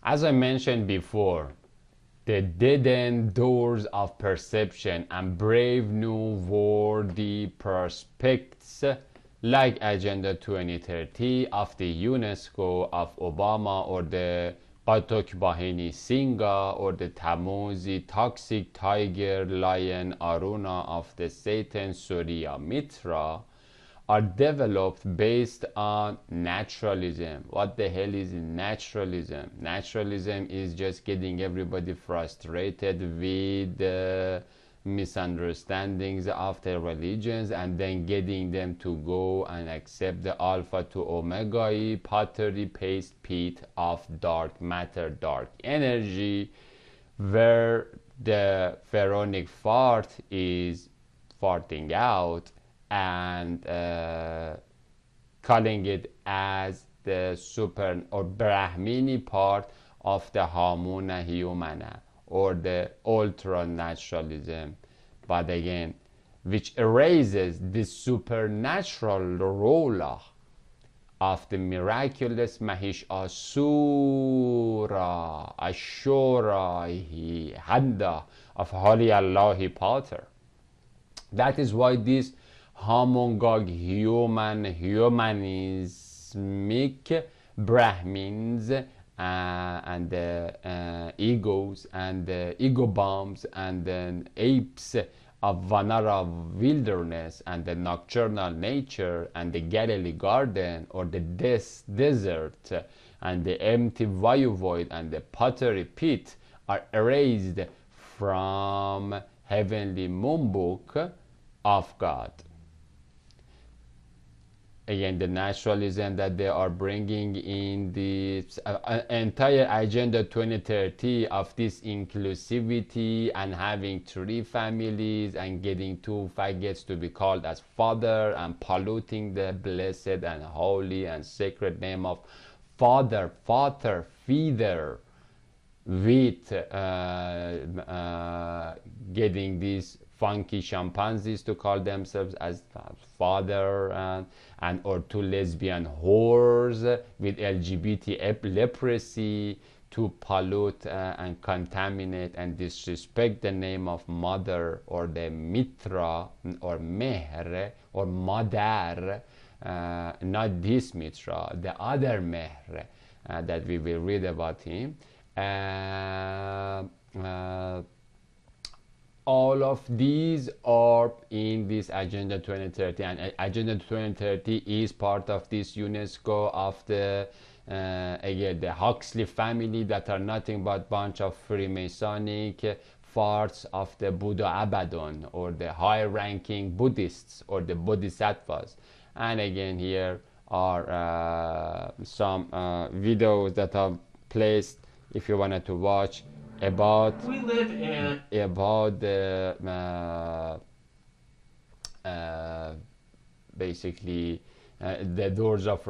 As I mentioned before, the dead-end doors of perception and brave new worldly prospects like Agenda 2030 of the UNESCO, of Obama, or the Qatok Bahini Singa, or the Tamuzi toxic tiger lion Aruna of the Satan Surya Mitra, are developed based on naturalism. What the hell is naturalism? Naturalism is just getting everybody frustrated with the misunderstandings of their religions and then getting them to go and accept the alpha to omega pottery paste pit of dark matter, dark energy, where the pharaonic fart is farting out and calling it as the super or Brahmini part of the Hamuna Humana, or the ultra naturalism, but again, which erases the supernatural role of the miraculous Mahish Ashura Hadda of Holy Allahi Potter. That is why this homongog humanismic Brahmins and the egos and the ego bombs and the apes of Vanara wilderness and the nocturnal nature and the Galilee garden or the desert and the empty void and the pottery pit are erased from heavenly moon book of God. Again, the naturalism that they are bringing in the entire Agenda 2030 of this inclusivity and having 3 families and getting 2 faggots to be called as father and polluting the blessed and holy and sacred name of father, feeder, with getting these funky chimpanzees to call themselves as father and or 2 lesbian whores with LGBT leprosy to pollute and contaminate and disrespect the name of mother or the mitra or mehr or madar, not this mitra, the other mehr that we will read about him. All of these are in this Agenda 2030, and Agenda 2030 is part of this UNESCO of the again the Huxley family that are nothing but bunch of Freemasonic farts of the Buddha Abaddon or the high-ranking Buddhists or the Bodhisattvas. And again, here are some videos that are placed if you wanted to watch about the basically the doors of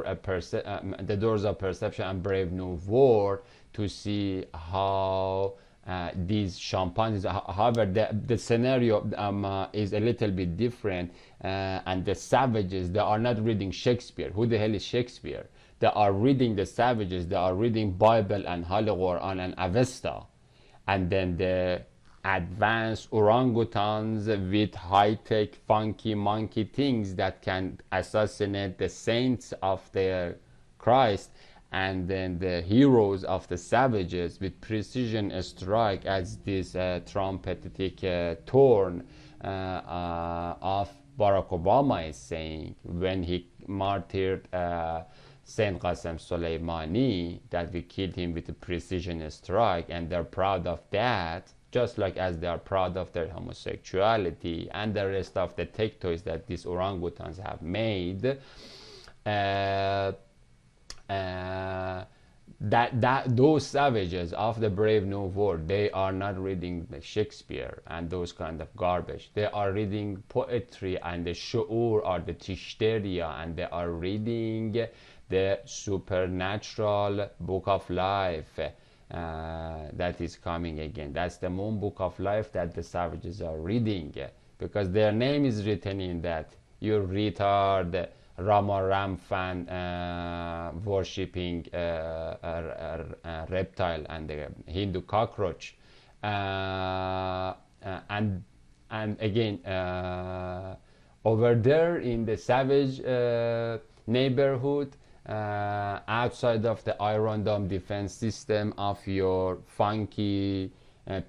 perception and brave new world, to see how these chimpanzees, however the scenario is a little bit different, and the savages, they are not reading Shakespeare. Who the hell is Shakespeare? They are reading the savages, they are reading Bible and Holy Quran and Avesta. And then the advanced orangutans with high-tech funky monkey things that can assassinate the saints of their Christ, and then the heroes of the savages with precision strike, as this trumpetic torn of Barack Obama is saying when he martyred Saint Qasem Soleimani, that we killed him with a precision strike, and they're proud of that, just like as they are proud of their homosexuality and the rest of the tech toys that these orangutans have made. Those savages of the brave new world, they are not reading Shakespeare and those kind of garbage. They are reading poetry and the shu'ur or the tishteria, and they are reading the supernatural book of life that is coming again. That's the moon book of life that the savages are reading, because their name is written in that. You retard Rama Ram fan worshipping reptile and the Hindu cockroach, and again, over there in the savage neighborhood, outside of the Iron Dome defense system of your funky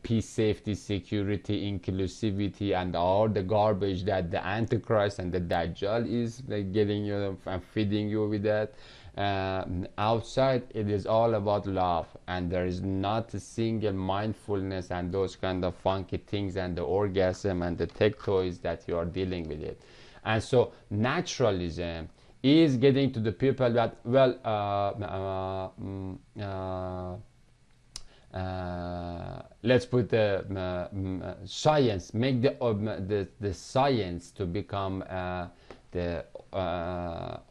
peace, safety, security, inclusivity, and all the garbage that the Antichrist and the Dajjal is like getting you and feeding you with that. Outside, it is all about love, and there is not a single mindfulness and those kind of funky things and the orgasm and the tech toys that you are dealing with it. And so naturalism is getting to the people that, well, let's put the science, make the science to become the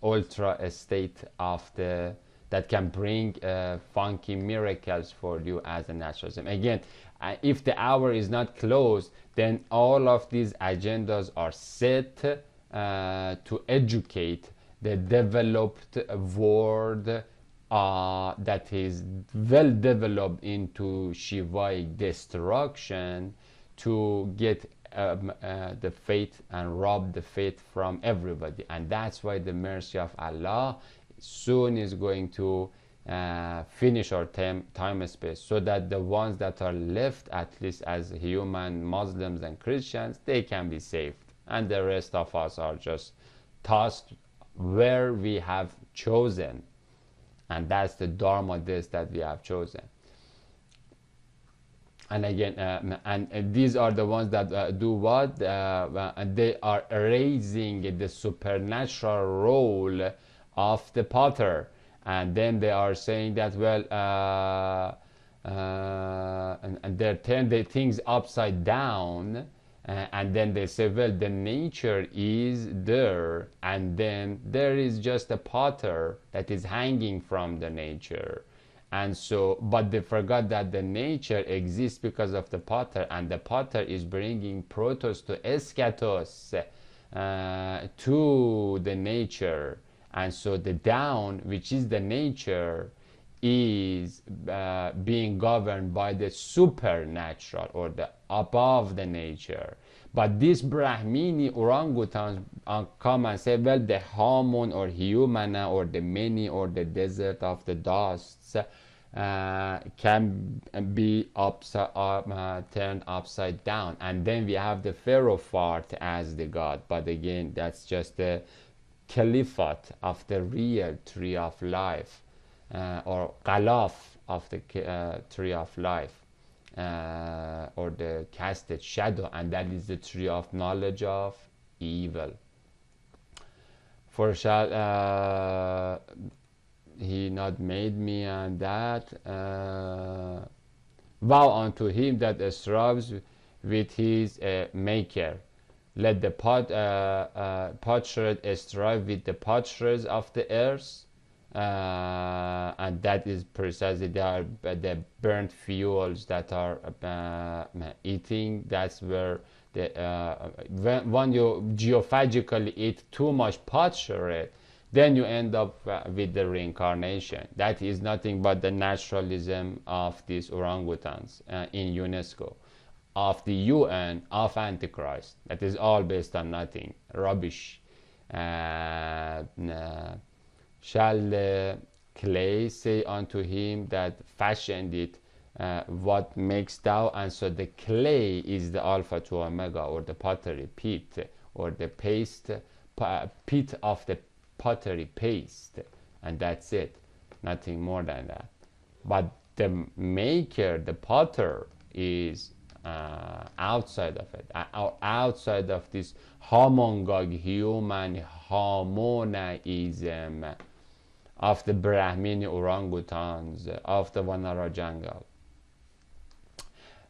ultra state of the that can bring funky miracles for you as a naturalism. Again, if the hour is not closed, then all of these agendas are set to educate the developed world that is well developed into Shivaic destruction, to get the faith and rob the faith from everybody. And that's why the mercy of Allah soon is going to finish our time and space, so that the ones that are left, at least as human Muslims and Christians, they can be saved, and the rest of us are just tossed where we have chosen. And that's the Dharma this that we have chosen. And again, and these are the ones that do what? And they are erasing the supernatural role of the potter. And then they are saying that, well, and they turn the things upside down. And then they say, well, the nature is there, and then there is just a potter that is hanging from the nature. And so, but they forgot that the nature exists because of the potter, and the potter is bringing protos to eschatos, to the nature. And so the down, which is the nature, is being governed by the supernatural, or the above the nature. But these Brahmini orangutans come and say, well, the Hamun or Humana or the many or the desert of the dusts can be turned upside down. And then we have the Pharaoh-Fart as the god. But again, that's just the caliphate of the real tree of life, or Qalaf of the tree of life, or the casted shadow, and that is the tree of knowledge of evil. For shall he not made me and that vow unto him that strives with his maker. Let the potsherd strive with the potsherds of the earth. And that is precisely the burnt fuels that are eating. That's where when you geophagically eat too much potsherd, then you end up with the reincarnation. That is nothing but the naturalism of these orangutans in UNESCO, of the UN, of Antichrist. That is all based on nothing, rubbish. Shall the clay say unto him that fashioned it, what makest thou? And so the clay is the Alpha to Omega, or the pottery pit, or the paste pit of the pottery paste, and that's it, nothing more than that. But the maker, the potter, is outside of it, outside of this homongog human harmonism of the Brahmini orangutans of the Vanara jungle.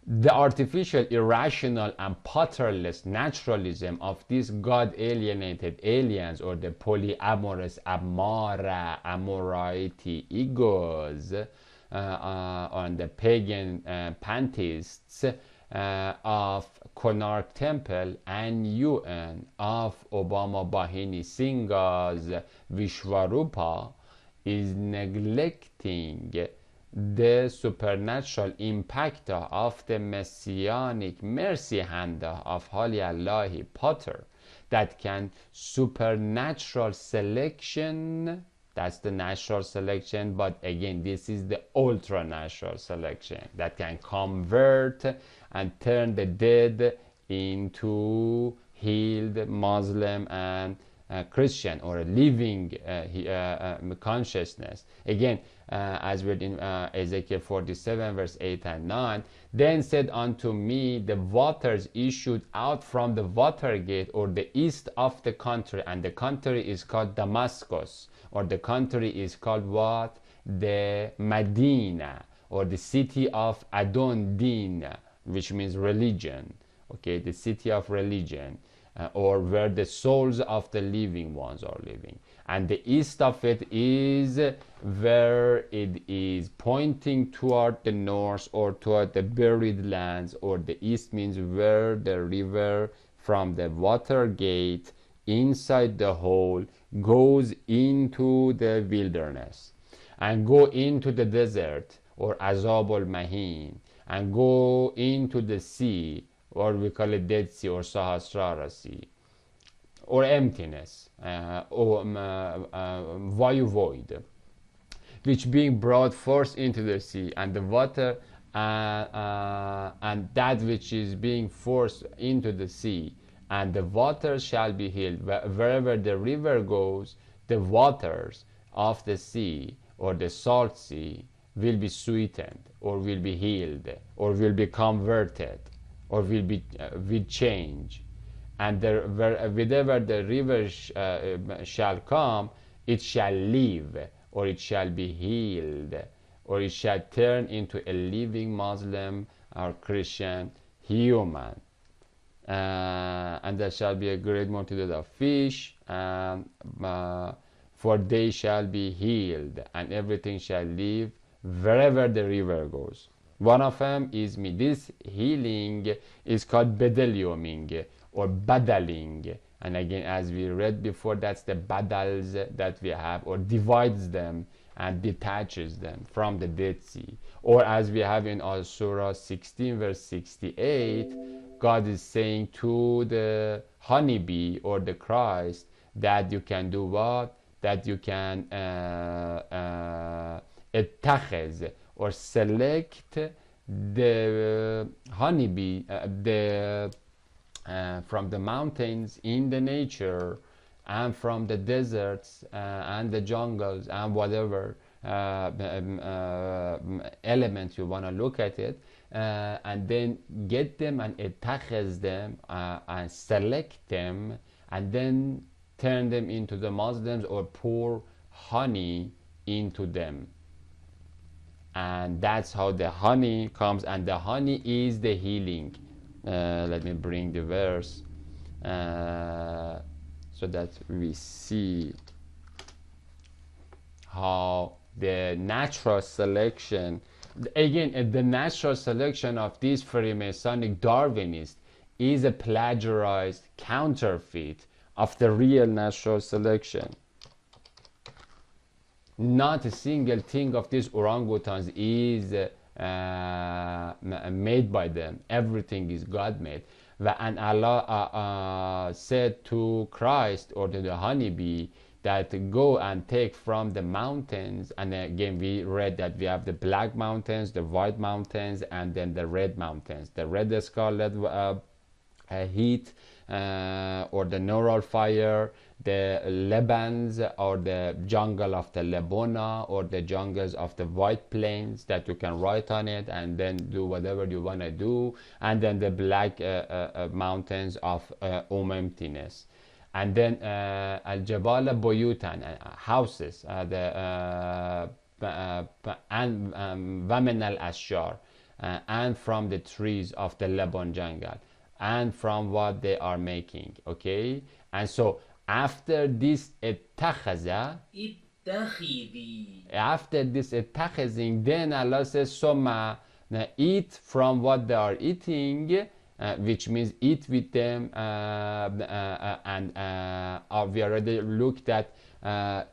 The artificial, irrational, and potterless naturalism of these God-alienated aliens, or the polyamorous amara, amorality egos, on the pagan pantheists, of Konark Temple and UN of Obama Bahini Singha's Vishwarupa is neglecting the supernatural impact of the messianic mercy hand of Holy Allahi Potter that can supernatural selection. That's the natural selection, but again, this is the ultra natural selection that can convert and turn the dead into healed Muslim and Christian or a living consciousness. Again, as read in Ezekiel 47 verse 8 and 9, then said unto me, the waters issued out from the water gate, or the east of the country, and the country is called Damascus, or the country is called what? The Medina, or the city of Adon Din, which means religion. Okay, the city of religion, or where the souls of the living ones are living. And the east of it is where it is pointing toward the north or toward the buried lands, or the east means where the river from the water gate inside the hole goes into the wilderness and go into the desert, or Azabul Mahin, and go into the sea, or we call it Dead Sea or Sahasrara Sea, or emptiness, or void, which being brought forth into the sea, and the water and that which is being forced into the sea, and the waters shall be healed. Wherever the river goes, the waters of the sea or the salt sea will be sweetened, or will be healed, or will be converted, or will change. And wherever the river shall come, it shall live, or it shall be healed, or it shall turn into a living Muslim or Christian human. And there shall be a great multitude of fish, for they shall be healed, and everything shall live wherever the river goes. One of them is me. This healing is called bedeliuming, or badaling. And again, as we read before, that's the badals that we have, or divides them and detaches them from the Dead Sea. Or as we have in Surah 16 verse 68, God is saying to the honeybee or the Christ that you can do what? That you can اتخذ, or select the honeybee from the mountains in the nature, and from the deserts and the jungles, and whatever elements you want to look at it, and then get them and اتخذ them and select them, and then turn them into the Muslims, or pour honey into them. And that's how the honey comes, and the honey is the healing. Let me bring the verse so that we see how the natural selection, again, the natural selection of these Freemasonic Darwinists is a plagiarized counterfeit of the real natural selection. Not a single thing of these orangutans is made by them. Everything is God made. And Allah said to Christ, or to the honeybee, that go and take from the mountains. And again, we read that we have the black mountains, the white mountains, and then the red mountains. The red scarlet heat, or the neural fire, the Lebans, or the jungle of the Lebona, or the jungles of the White Plains that you can write on it and then do whatever you want to do, and then the black mountains of emptiness, and then Al-Jabal Buyutan, houses, and Wamen al-Ashjar, and from the trees of the Lebanon jungle, and from what they are making. Okay, and so after this اتخذ, after this اتخذing, then Allah says summa eat from what they are eating, which means eat with them, and we already looked at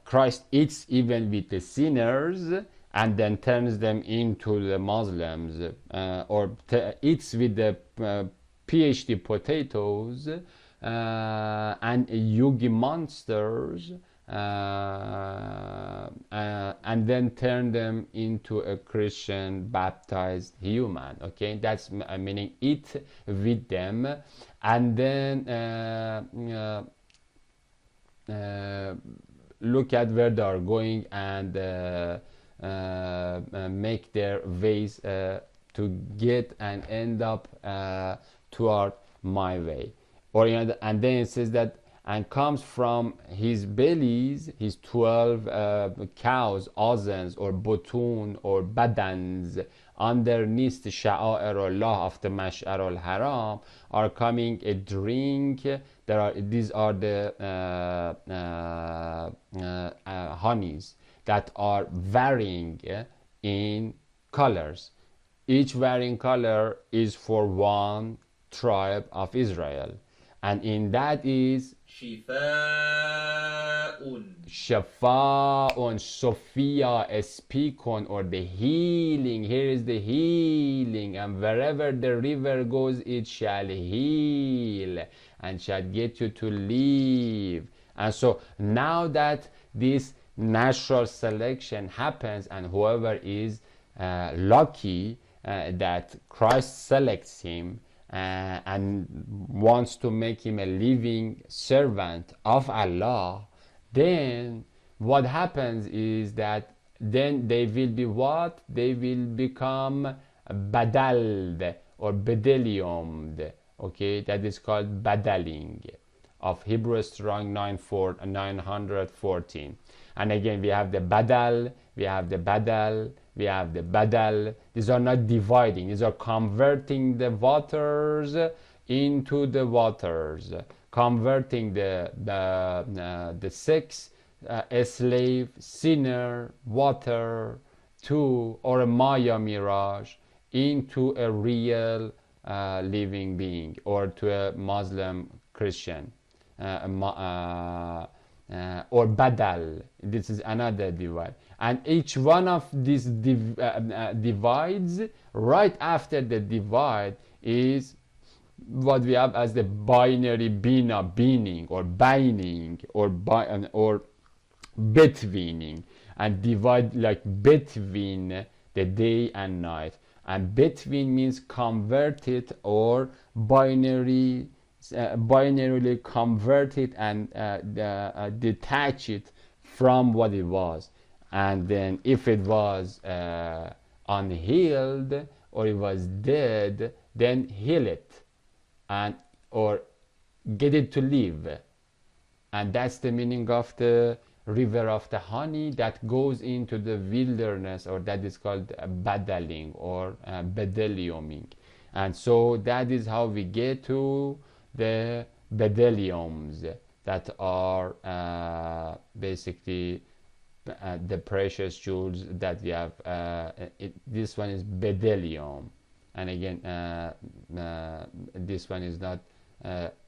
Christ eats even with the sinners and then turns them into the Muslims, or eats with the PhD potatoes and Yugi monsters, and then turn them into a Christian baptized human. Okay, that's meaning eat with them, and then look at where they are going and make their ways to get and end up toward my way. Or and then it says that, and comes from his bellies, his 12 cows, azans, or butun, or badans, underneath the sha'air Allah of the Mash'ar al-Haram, are coming a drink. These are the honeys that are varying in colors. Each varying color is for one tribe of Israel, and in that is Shafa'un, Sophia, speakon, or the healing. Here is the healing, and wherever the river goes, it shall heal and shall get you to live. And so now that this natural selection happens, and whoever is lucky that Christ selects him and wants to make him a living servant of Allah, then what happens is that then they will be what? They will become badald or bedeliumed. Okay, that is called badaling, of Hebrew Strong 914. And again, we have the badal, we have the badal, we have the badal. These are not dividing, these are converting the waters into the waters, converting the sex, slave, sinner, water, to, or a Maya mirage, into a real living being, or to a Muslim Christian, or badal. This is another divide, and each one of these divides, right after the divide, is what we have as the binary bina, being, or binding, or betweening, and divide like between the day and night. And between means converted, or binarily convert it and detach it from what it was. And then if it was unhealed, or it was dead, then heal it, and or get it to live. And that's the meaning of the river of the honey that goes into the wilderness, or that is called badaling, or bedeliuming. And so that is how we get to the bedeliums that are basically the precious jewels that we have. This one is bedelium, and again this one is not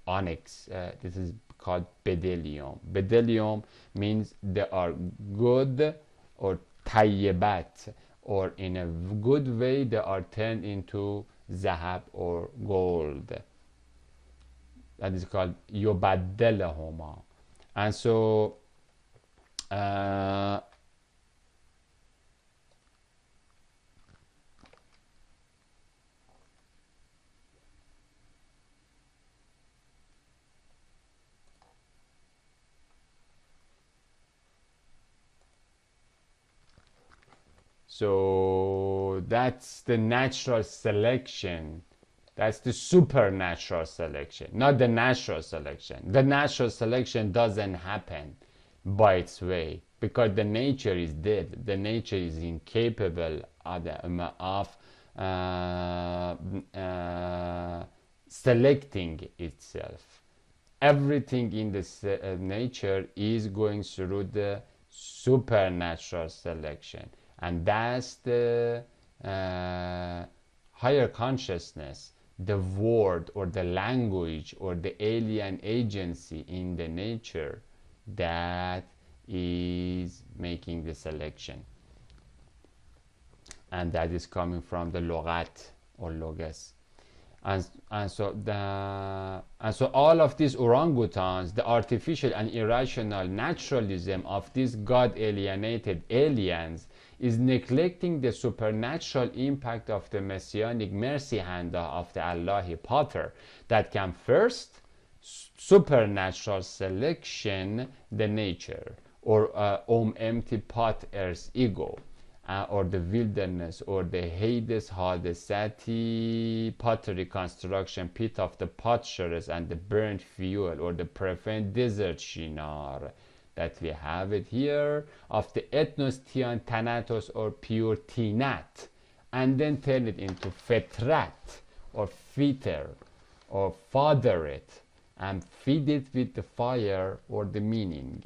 onyx. This is called bedelium. Bedelium means they are good, or tayyibat, or in a good way they are turned into zahab or gold. That is called yubaddalahuma. And so so that's the natural selection. That's the supernatural selection, not the natural selection. The natural selection doesn't happen by its way, because the nature is dead. The nature is incapable of selecting itself. Everything in this nature is going through the supernatural selection, and that's the higher consciousness, the word or the language or the alien agency in the nature that is making the selection. And that is coming from the logat or logos. And so all of these orangutans, the artificial and irrational naturalism of these God alienated aliens is neglecting the supernatural impact of the messianic mercy hand of the Allahi Potter that can first supernatural selection the nature or empty potter's ego. Or the wilderness, or the Hades Hadesati pottery construction pit of the potsherds and the burnt fuel, or the profane desert shinar that we have it here, of the ethnos tian thanatos or pure tinat, and then turn it into fetrat or fiter or father it and feed it with the fire or the meaning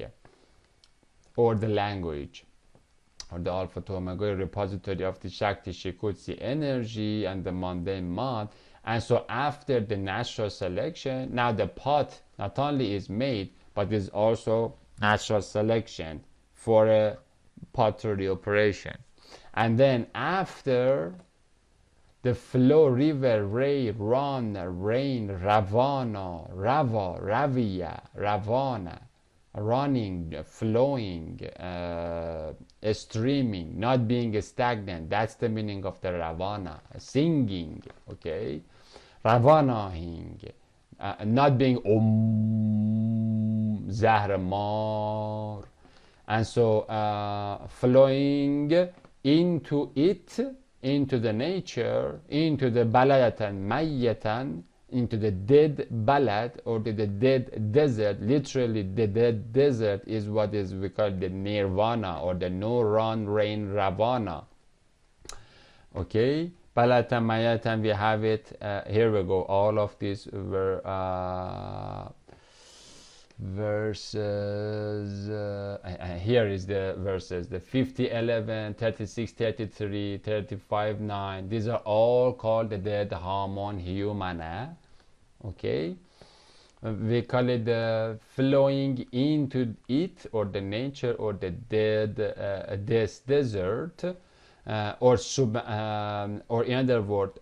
or the language, or the Alpha to Omega repository of the Shakti Shikutsi energy and the mundane mod. And so after the natural selection, now the pot not only is made, but is also natural selection for a pottery operation. And then after the flow, river, ray, run, rain, ravana, rava, ravia, ravana, running, flowing, streaming, not being stagnant. That's the meaning of the ravana. Singing, okay? Ravanaing, not being zahramar. And so flowing into it, into the nature, into the baladatan mayyatan, into the dead balad or the dead desert. Literally the dead desert is what is we call the nirvana or the no run rain ravana. Okay, balatan mayatan, we have it here we go. All of these were verses here is the verses, the 50, 11, 36, 33, 35, 9. These are all called the dead hormone humana. Okay, we call it the flowing into it or the nature or the dead this desert or in other words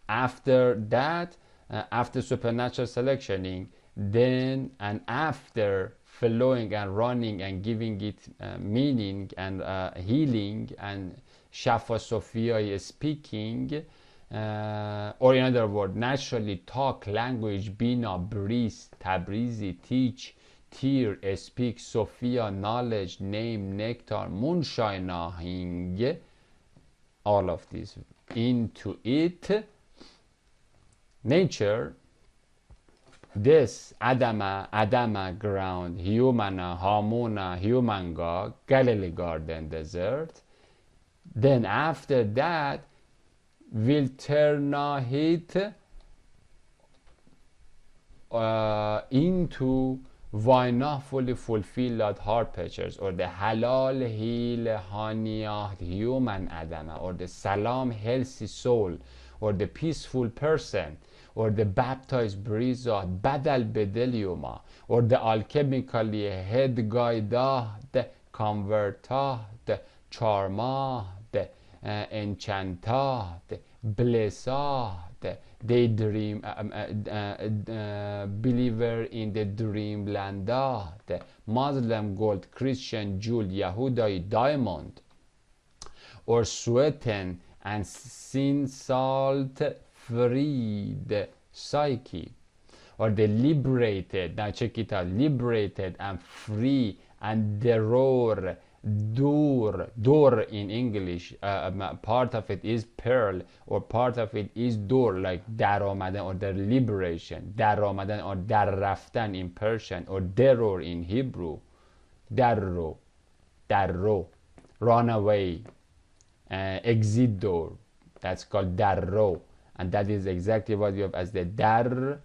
after that after supernatural selectioning, then and after flowing and running and giving it meaning and healing and Shafa Sophia speaking, or in other words, naturally talk, language, Bina, breathe, Tabrizi, teach, tear, speak, Sophia, knowledge, name, nectar, moonshinahing, all of this into it, nature, this Adama ground, humana, Hamuna, human Gog, Galilee garden desert. Then after that will turn it into wonderfully fulfilled heart pictures, or the halal heal haniyah human adama, or the salam healthy soul, or the peaceful person, or the baptized brizat badal bedeliuma, or the alchemically head guided converted charmad enchanted blessed daydream believer in the dreamland, Muslim gold, Christian jewel, Yahudai diamond, or sweaten and sin salt freed psyche, or the liberated, now check it out, liberated and free and deror, door in English, part of it is pearl or part of it is door, like dar omadan or the liberation, dar omadan or dar raftan in Persian, or deror in Hebrew, darro, run away, exit door, that's called darro, and that is exactly what you have as the darror.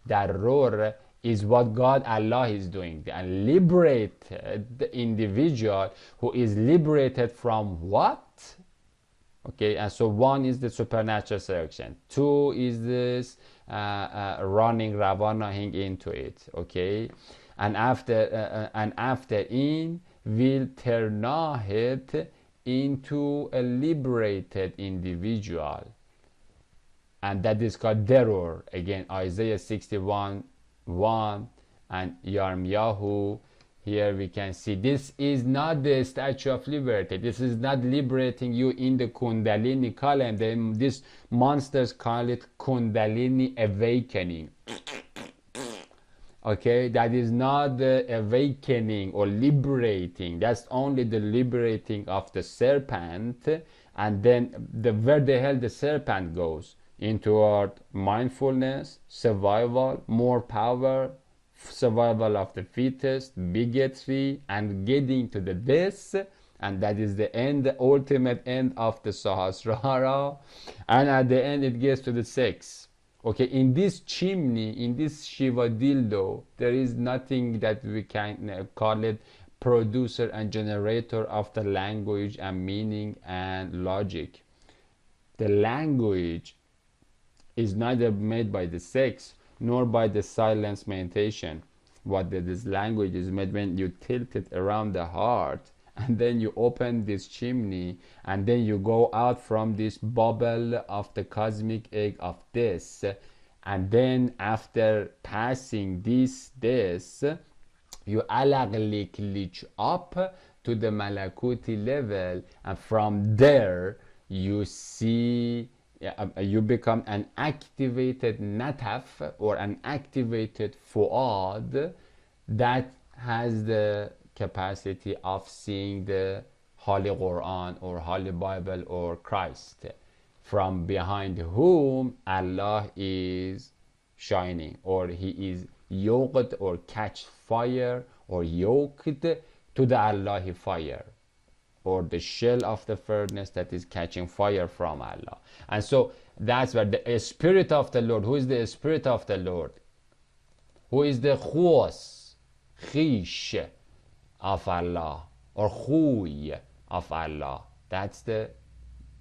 Darror is what God Allah is doing, and liberate the individual who is liberated from what? Okay, and so one is the supernatural seduction, two is this running ravanahing into it. Okay, and after in will turn it into a liberated individual, and that is called terror. Again, Isaiah 61:1 and Yirmiyahu. Here we can see this is not the Statue of Liberty. This is not liberating you in the Kundalini column. These monsters call it Kundalini awakening. Okay, that is not the awakening or liberating. That's only the liberating of the serpent. And then where the hell the serpent goes? Into our mindfulness, survival, more power, survival of the fittest, bigotry, and getting to the this, and that is the end, the ultimate end of the Sahasrara. And at the end it gets to the sex. Okay, in this chimney, in this Shiva dildo, there is nothing that we can call it producer and generator of the language and meaning and logic. The language is neither made by the sex nor by the silence meditation. What this language is made when you tilt it around the heart, and then you open this chimney, and then you go out from this bubble of the cosmic egg of this, and then after passing this you alaqlik up to the malakuti level, and from there you see, you become an activated nataf or an activated fuad that has the capacity of seeing the Holy Quran or Holy Bible or Christ, from behind whom Allah is shining, or he is yoked or catch fire or yoked to the Allahi fire, or the shell of the furnace that is catching fire from Allah. And so that's where the Spirit of the Lord, who is the Spirit of the Lord, who is the khos, khish of Allah, or khuy of Allah, that's the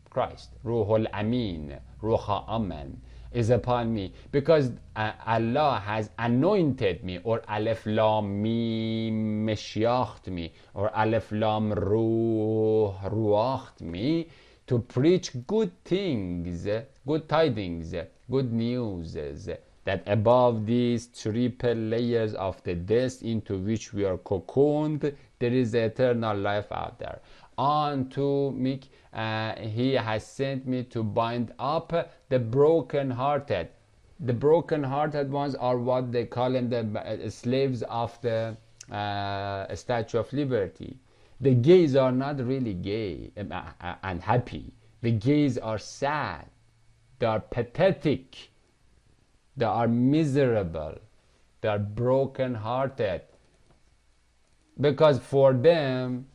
Christ. Ruhul Amin, Ruha Aman is upon me, because Allah has anointed me, or Alef Lam Mim Meshiacht me, or Alef Lam Ruh Ruacht me, to preach good things, good tidings, good news, that above these triple layers of the dust into which we are cocooned, there is eternal life out there. Unto me, he has sent me to bind up the broken-hearted. The broken-hearted ones are what they call them the slaves of the Statue of Liberty. The gays are not really gay and happy. The gays are sad. They are pathetic. They are miserable. They are broken-hearted. Because for them,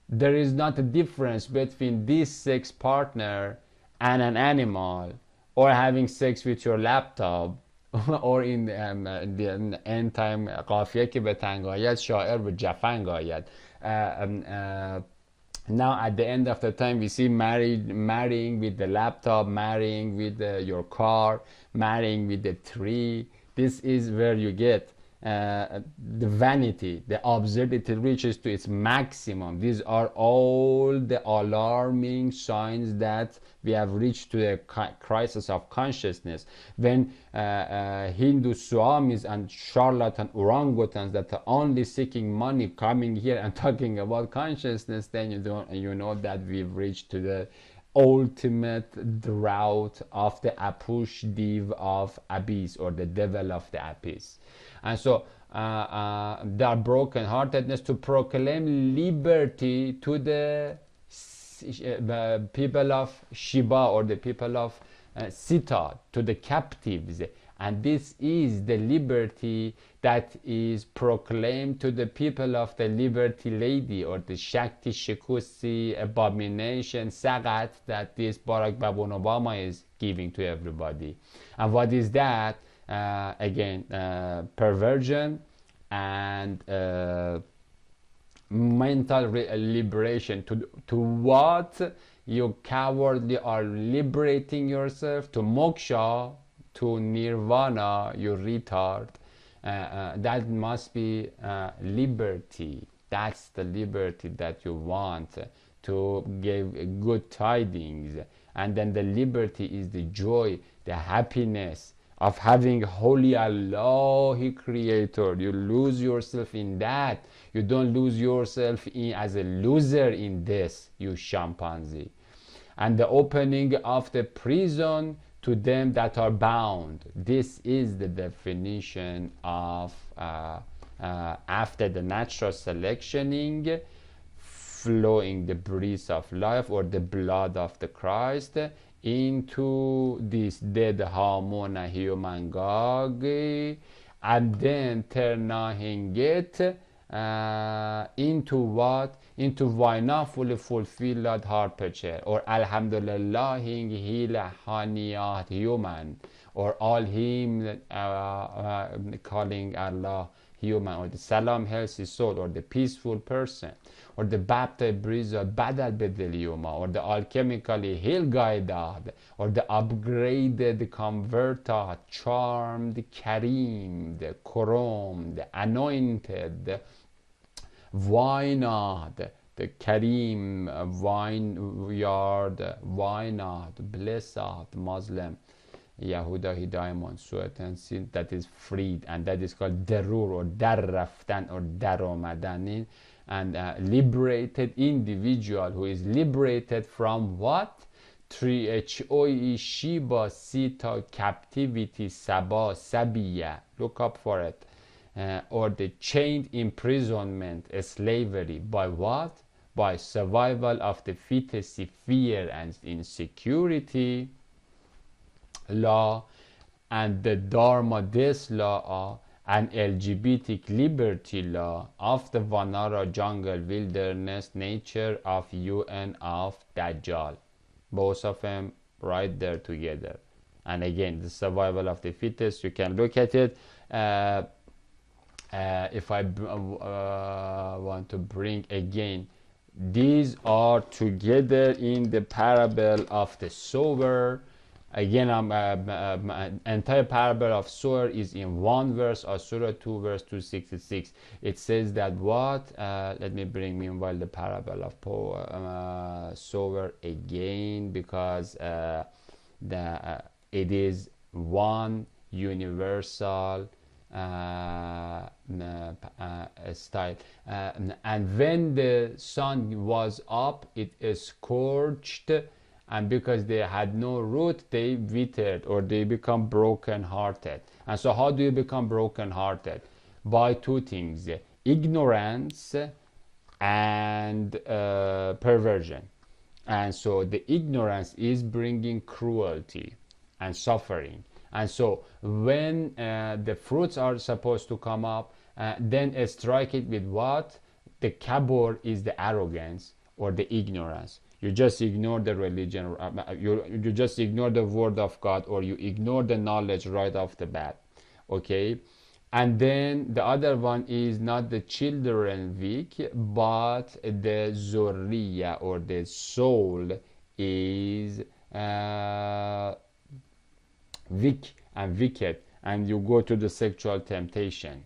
there is not a difference between this sex partner and an animal, or having sex with your laptop, or in the end time قافیه که به تنگ آید شاعر به جفنگ آید. Now at the end of the time we see marrying with the laptop, marrying with your car, marrying with the tree. This is where you get the vanity, the absurdity reaches to its maximum. These are all the alarming signs that we have reached to a crisis of consciousness. When Hindu Swamis and charlatan orangutans that are only seeking money coming here and talking about consciousness, then you know that we've reached to the ultimate drought of the Apush Div of Abyss, or the devil of the Abyss. And so their broken-heartedness to proclaim liberty to the people of Shiba, or the people of Sita, to the captives. And this is the liberty that is proclaimed to the people of the Liberty Lady, or the Shakti Shikusi abomination Sagat that this Barack Obama is giving to everybody. And what is that? Again, perversion and mental liberation to what? You cowardly are liberating yourself to moksha, to nirvana, you retard. That must be liberty. That's the liberty that you want, to give good tidings. And then the liberty is the joy, the happiness of having holy Allah, He creator. You lose yourself in that. You don't lose yourself as a loser in this, you chimpanzee. And the opening of the prison to them that are bound. This is the definition of after the natural selectioning, flowing the breath of life or the blood of the Christ into this dead hormone human Gog, and then turning it into what? Into wayna fulfilled harpecher, or alhamdulillah hila haniyat human, or all him calling Allah human, or the salam healthy soul, or the peaceful person, or the baptized breeze badal bedeliuma, or the alchemically heal guided, or the upgraded converted, charmed kareem, the korom, the anointed vineyard, the kareem vineyard, vineyard, blessed Muslim Yahuda Hidayman Suatan, that is freed, and that is called darur, or darraftan, or daromadanin, and liberated individual who is liberated from what? 3HOE Shiba Sita captivity Saba Sabiya, look up for it, or the chained imprisonment, slavery, by what? By survival of the fittest, fear and insecurity law, and the Dharma Des law, and LGBT liberty law of the Vanara jungle wilderness nature of UN of Dajjal. Both of them right there together. And again, the survival of the fittest, you can look at it. If I want to bring again, these are together in the parable of the sower. Again, entire parable of sower is in one verse of Surah 2, verse 266. It says that what? Let me bring meanwhile the parable of sower again, because it is one universal style. And when the sun was up, it scorched, and because they had no root, they withered, or they become broken hearted. And so how do you become broken hearted? By two things: ignorance and perversion. And so the ignorance is bringing cruelty and suffering. And so when the fruits are supposed to come up, then strike it with what? The kabur is the arrogance or the ignorance. You just ignore the religion, you just ignore the word of God, or you ignore the knowledge right off the bat. Okay? And then the other one is not the children weak, but the zurriya, or the soul, is weak and wicked, and you go to the sexual temptation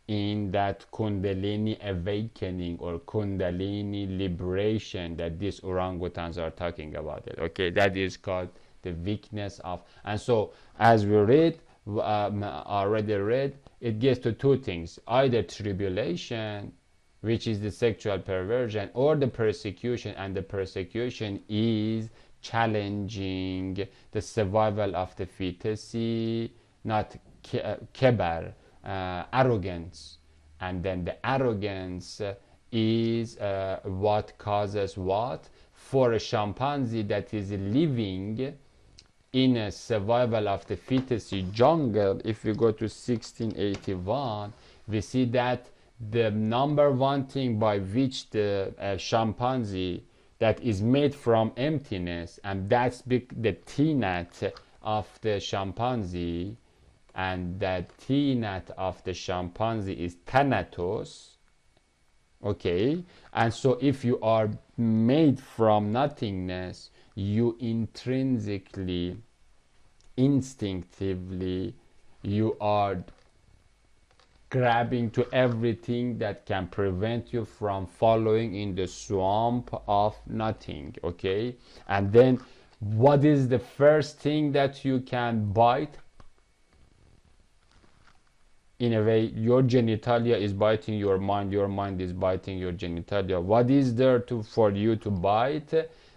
in that kundalini awakening or kundalini liberation that these orangutans are talking about it. Okay, that is called the weakness of. And so as we read, already read, it gets to two things: either tribulation, which is the sexual perversion, or the persecution, and the persecution is challenging the survival of the fittest, not kebar, arrogance. And then the arrogance is what causes what? For a chimpanzee that is living in a survival of the fittest jungle, if we go to 1681, we see that the number one thing by which the chimpanzee that is made from emptiness, and that's the tenet of the chimpanzee, and that tenet of the chimpanzee is thanatos. Okay, and so if you are made from nothingness, you intrinsically, instinctively, you are grabbing to everything that can prevent you from following in the swamp of nothing. Okay, and then what is the first thing that you can bite? In a way, your genitalia is biting your mind is biting your genitalia. What is there for you to bite?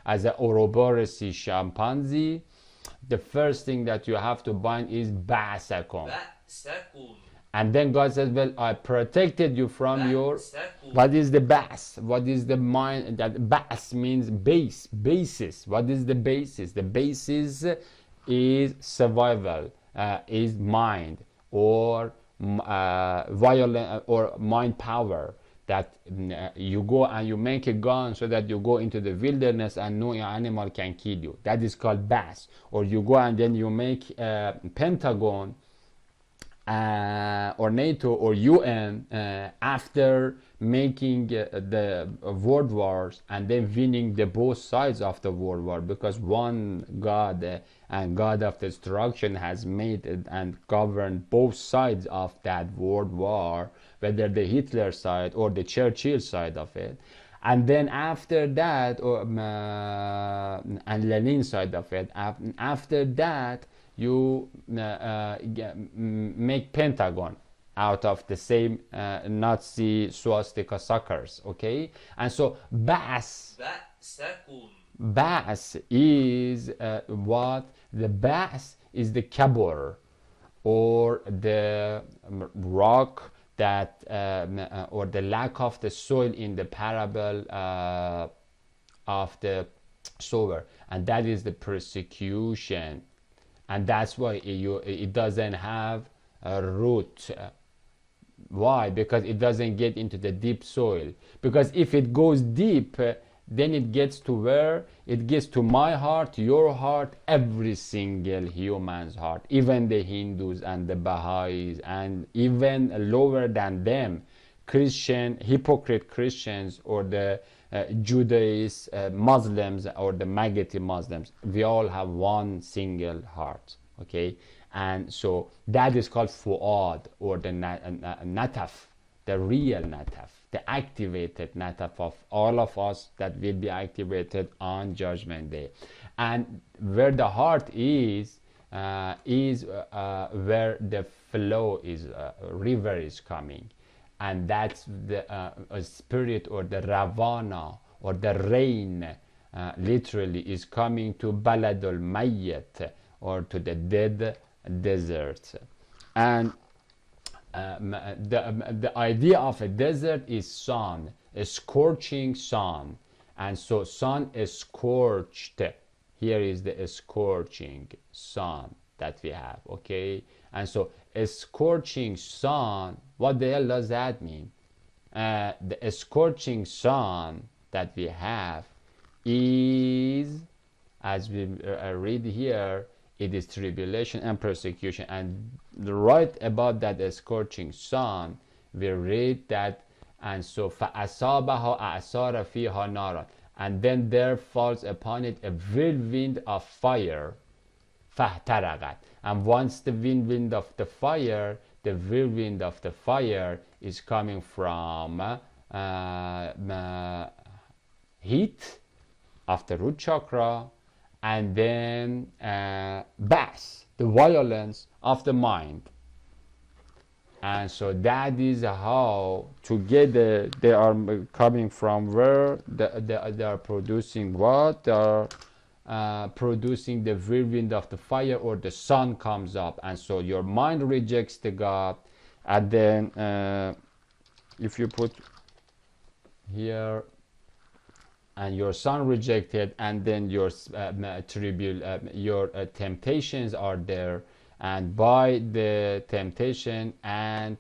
As a Ouroboros chimpanzee, the first thing that you have to bite is Ba'sakum. And then God says, well, I protected you from your... What is the bas? What is the mind? That bas means basis. What is the basis? The basis is survival, is mind, or violent, or mind power. That you go and you make a gun so that you go into the wilderness and no animal can kill you. That is called bas. Or you go and then you make a Pentagon or NATO or UN after making the world wars and then winning the both sides of the world war, because one God and God of destruction has made it and governed both sides of that world war, whether the Hitler side or the Churchill side of it. And then after that, and Lenin side of it, after that, you make Pentagon out of the same Nazi swastika suckers. Okay, and so Bas is what? The Bas is the kabur, or the rock that or the lack of the soil in the parable of the sower, and that is the persecution. And that's why it doesn't have a root. Why? Because it doesn't get into the deep soil. Because if it goes deep, then it gets to where? It gets to my heart, your heart, every single human's heart, even the Hindus and the Baha'is, and even lower than them, hypocrite Christians, or the Judaists, Muslims, or the Maggeti Muslims. We all have one single heart. Okay, and so that is called Fu'ad, or the Nataf, the real Nataf, the activated Nataf of all of us that will be activated on Judgment Day. And where the heart is where the flow is, river is coming. And that's the spirit, or the Ravana, or the rain, literally is coming to Baladul Mayyat, or to the dead desert. And the idea of a desert is sun, a scorching sun. And so sun is scorched. Here is the scorching sun that we have. Okay, and so a scorching sun, what the hell does that mean? The scorching sun that we have is, as we read here, it is tribulation and persecution. And right about that scorching sun, we read that, and so فَأَصَابَهَا أَعْصَارَ فِيهَا نَارًا, and then there falls upon it a whirlwind of fire, فَاحْتَرَقَتْ. And once the whirlwind of the fire, the whirlwind of the fire is coming from heat of the root chakra, and then Bas, the violence of the mind. And so that is how together they are coming from, where they are producing what? They are producing the whirlwind of the fire, or the sun comes up. And so your mind rejects the God, and then if you put here, and your sun rejected, and then your temptations are there, and by the temptation and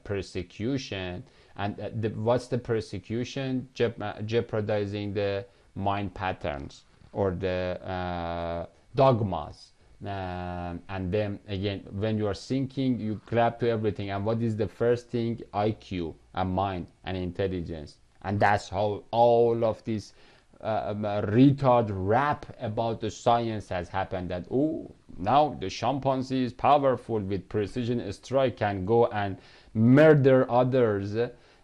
persecution, and what's the persecution? Jeopardizing the mind patterns, or the dogmas and then again, when you are thinking, you grab to everything. And what is the first thing? IQ and mind and intelligence. And that's how all of this retard rap about the science has happened, that oh, now the chimpanzee is powerful, with precision strike can go and murder others,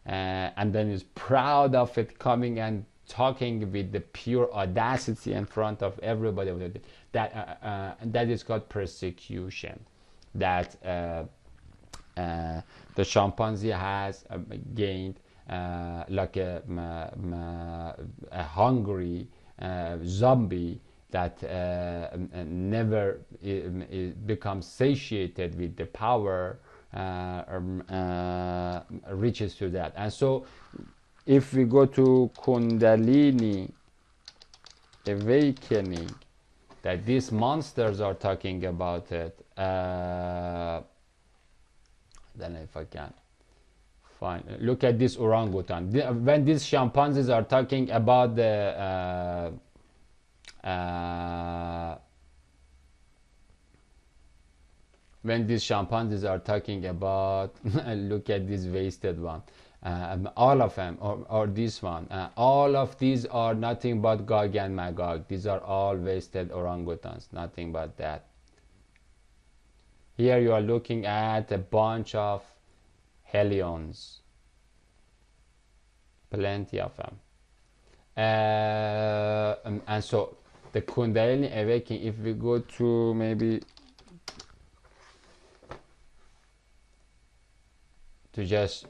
and then is proud of it, coming and talking with the pure audacity in front of everybody. That is called persecution. That the chimpanzee has gained like a hungry zombie that never becomes satiated with the power, reaches to that. And so if we go to Kundalini awakening, that these monsters are talking about it, then if I can fine, look at this orangutan. When these chimpanzees are talking about the when these chimpanzees are talking about look at this wasted one, all of them, or this one, all of these are nothing but Gog and Magog. These are all wasted orangutans, nothing but that. Here you are looking at a bunch of Helions, plenty of them. And so the Kundalini awakening, if we go to maybe to just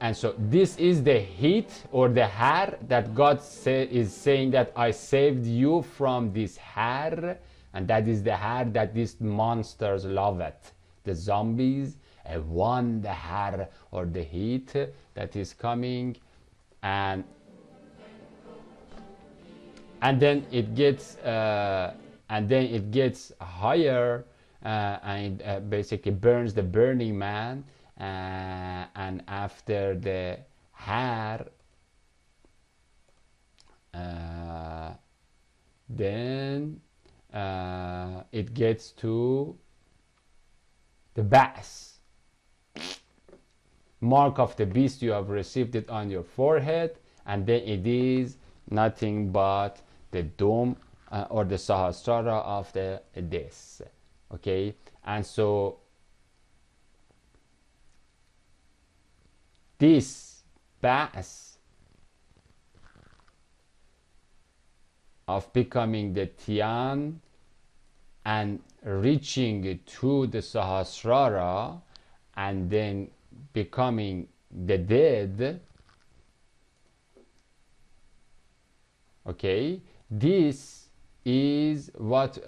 and so this is the heat or the hair that God is saying that I saved you from this hair, and that is the hair that these monsters love it. The zombies want the hair or the heat that is coming, and then it gets higher, and it basically burns the Burning Man. And after the hair, then it gets to the bass. Mark of the beast, you have received it on your forehead, and then it is nothing but the dome or the Sahasrara of the this. Okay, and so this bass of becoming the Tian and reaching to the Sahasrara and then becoming the dead, okay, this is what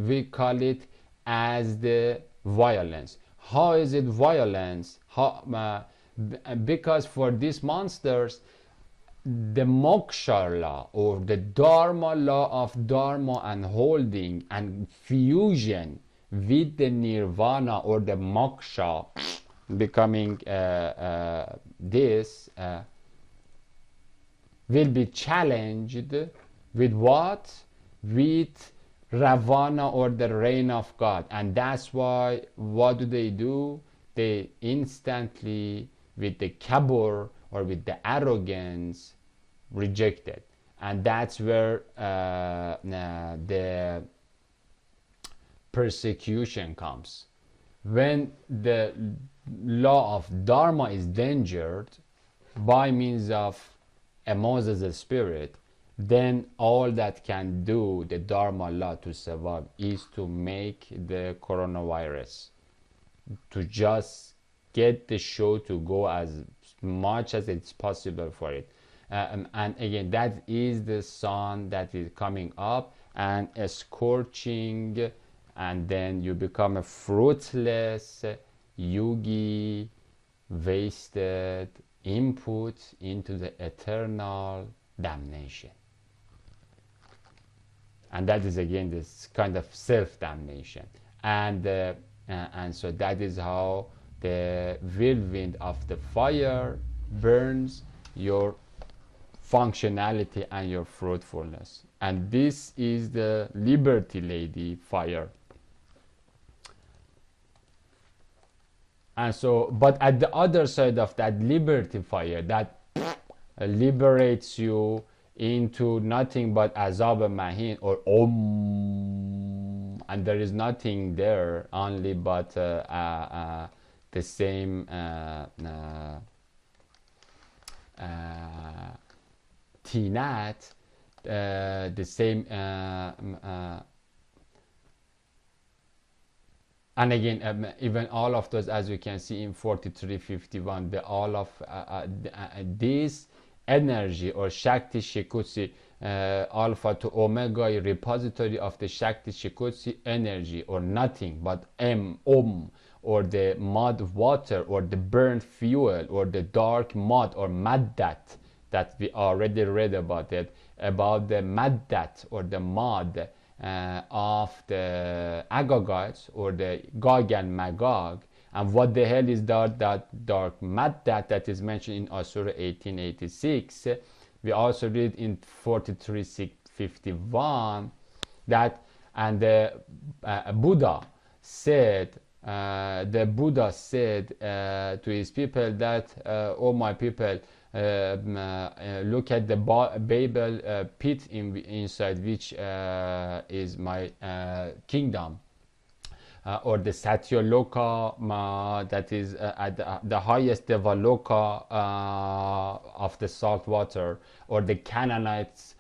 we call it as the violence. How is it violence? Because for these monsters, the moksha law or the dharma law of dharma and holding and fusion with the nirvana or the moksha, becoming this will be challenged with what? With Ravana or the reign of God. And that's why, what do? They instantly, with the kabur or with the arrogance, reject it. And that's where the persecution comes. When the law of dharma is endangered by means of a Moses spirit, then all that can do the dharma law to survive is to make the coronavirus, to just get the show to go as much as it's possible for it. And again, that is the sun that is coming up and scorching, and then you become a fruitless yogi, wasted input into the eternal damnation. And that is again this kind of self-damnation. And so that is how the whirlwind of the fire burns your functionality and your fruitfulness. And this is the Liberty Lady fire. And so, but at the other side of that liberty fire, that liberates you into nothing but azab mahin, or and there is nothing there, only but the same tinat, the same and again, even all of those, as you can see in 4351, the all of this energy or Shakti Shikutsi alpha to omega, a repository of the Shakti Shikutsi energy, or nothing but or the mud water, or the burnt fuel, or the dark mud, or maddat, that we already read about it, about the maddat or the mud of the Agogites, or the Gog and Magog. And what the hell is that dark maddat that is mentioned in Asura 1886? We also read in 4351 that, and the Buddha said, to his people that, oh my people, look at the Babel pit inside which is my kingdom, or the Satyaloka, that is at the highest Devaloka of the salt water, or the Canaanite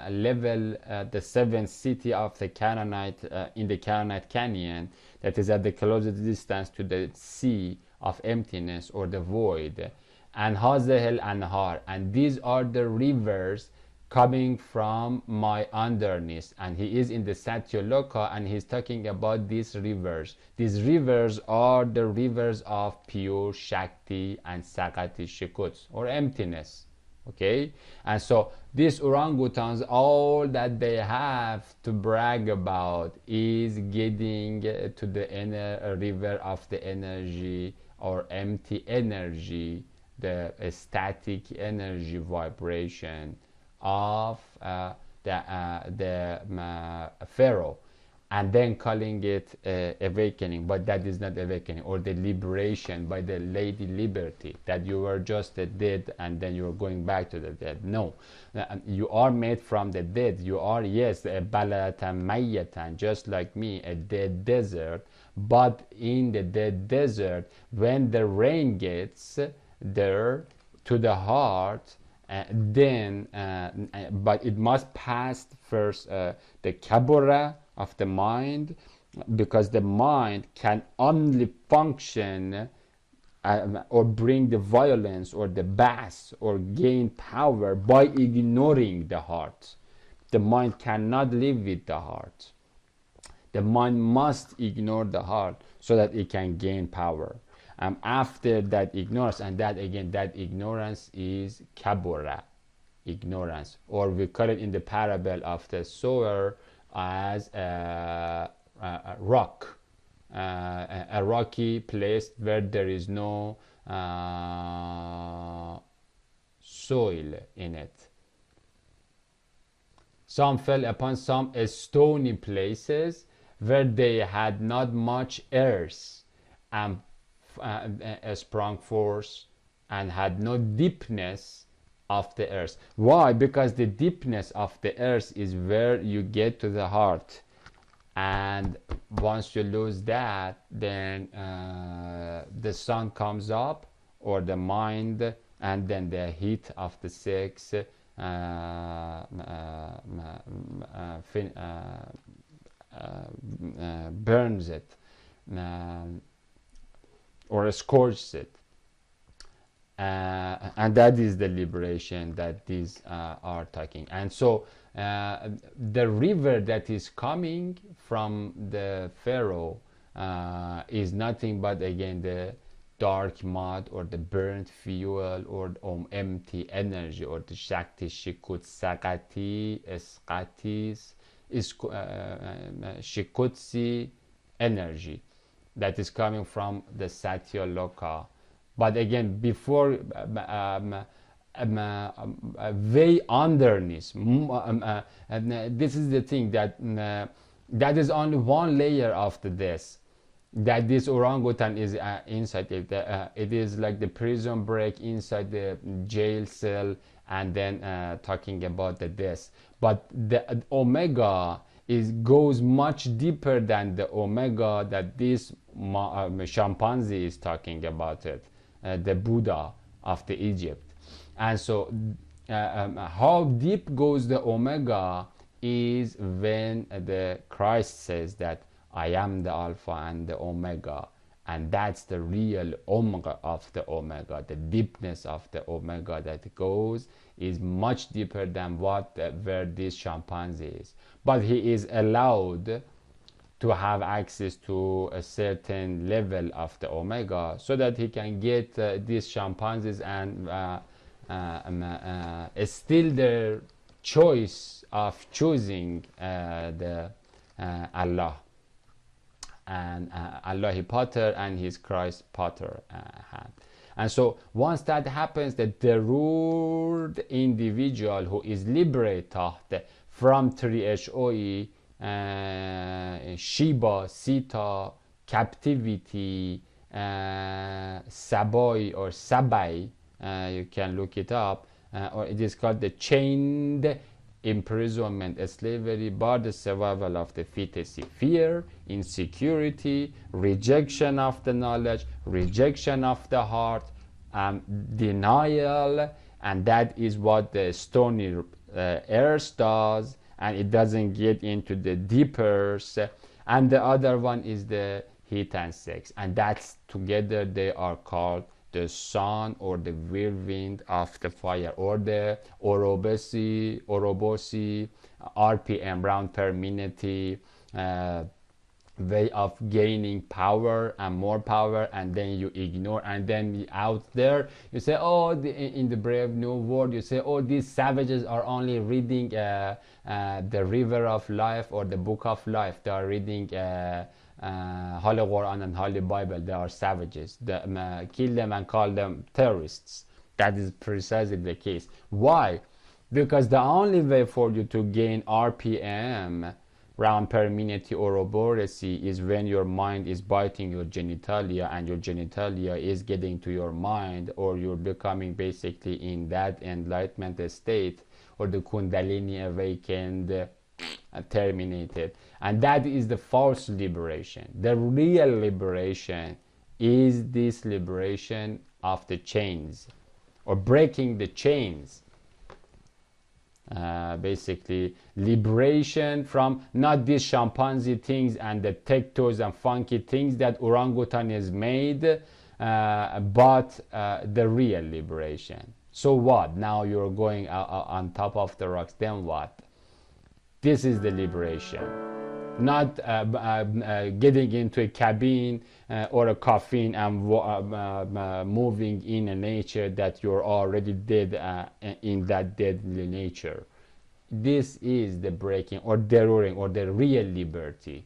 level, the seventh city of the Canaanite in the Canaanite Canyon, that is at the closest distance to the sea of emptiness or the void, and Hazehel and Har, and these are the rivers coming from my underneath. And he is in the Satyaloka, and he's talking about these rivers. These rivers are the rivers of pure Shakti and Sakati Shikuts, or emptiness. Okay, and so these orangutans, all that they have to brag about is getting to the inner river of the energy, or empty energy, the static energy vibration of the Pharaoh, and then calling it awakening. But that is not awakening, or the liberation by the Lady Liberty, that you were just a dead and then you are going back to the dead. No, you are made from the dead. You are, yes, a balatan mayatan, just like me, a dead desert. But in the dead desert, when the rain gets there to the heart, then but it must pass first the kabura of the mind, because the mind can only function or bring the violence or the bass or gain power by ignoring the heart. The mind cannot live with the heart. The mind must ignore the heart so that it can gain power. After that ignorance, and that again, that ignorance is kabura, ignorance, or we call it in the parable of the sower as a rock, a rocky place where there is no soil in it. Some fell upon some stony places where they had not much earth, and sprung forth, and had no deepness of the earth. Why? Because the deepness of the earth is where you get to the heart, and once you lose that, then the sun comes up, or the mind, and then the heat of the sex burns it, or scorches it, and that is the liberation that these are talking. And so the river that is coming from the Pharaoh is nothing but, again, the dark mud, or the burnt fuel, or empty energy, or the Shakti Shikut Sakati Eskatis Shikutsi energy. that is coming from the Satya Loka. But again, before way underneath, this is the thing that that is only one layer of this, that this orangutan is inside it. It is like the prison break inside the jail cell, and then talking about this. But the omega goes much deeper than the omega that this chimpanzee is talking about it, the Buddha of the Egypt. And so how deep goes the omega is when the Christ says that I am the Alpha and the Omega, and that's the real omega of the omega. The deepness of the omega that goes is much deeper than where this chimpanzee is. But he is allowed to have access to a certain level of the omega so that he can get these chimpanzees and still their choice of choosing the Allah and Allah Potter and his Christ Potter hand. And so once that happens, that the ruled individual who is liberated from 3HOE, Shiba, Sita, captivity, Sabai or Sabai, you can look it up, or it is called the chained imprisonment, slavery, but the survival of the fittest, fear, insecurity, rejection of the knowledge, rejection of the heart, denial, and that is what the stony earth does, and it doesn't get into the deeper. And the other one is the heat and sex, and that's together they are called the sun or the whirlwind of the fire, or the Ouroboros, RPM, round per minute, way of gaining power and more power, and then you ignore, and then out there you say, oh, in the Brave New World you say, oh, these savages are only reading the River of Life or the Book of Life. They are reading Holy Quran and Holy Bible. They are savages. Kill them and call them terrorists. That is precisely the case. Why? Because the only way for you to gain RPM, round per minute Ouroboros, is when your mind is biting your genitalia, and your genitalia is getting to your mind, or you're becoming basically in that enlightenment state, or the Kundalini awakened, terminated. And that is the false liberation. The real liberation is this liberation of the chains, or breaking the chains. Basically liberation from not these chimpanzee things and the tectos and funky things that orangutan is made, but the real liberation. So what? Now you're going on top of the rocks, then what? This is the liberation. Not getting into a cabin or a coffin and moving in a nature that you're already dead in that deadly nature. This is the breaking or the roaring or the real liberty.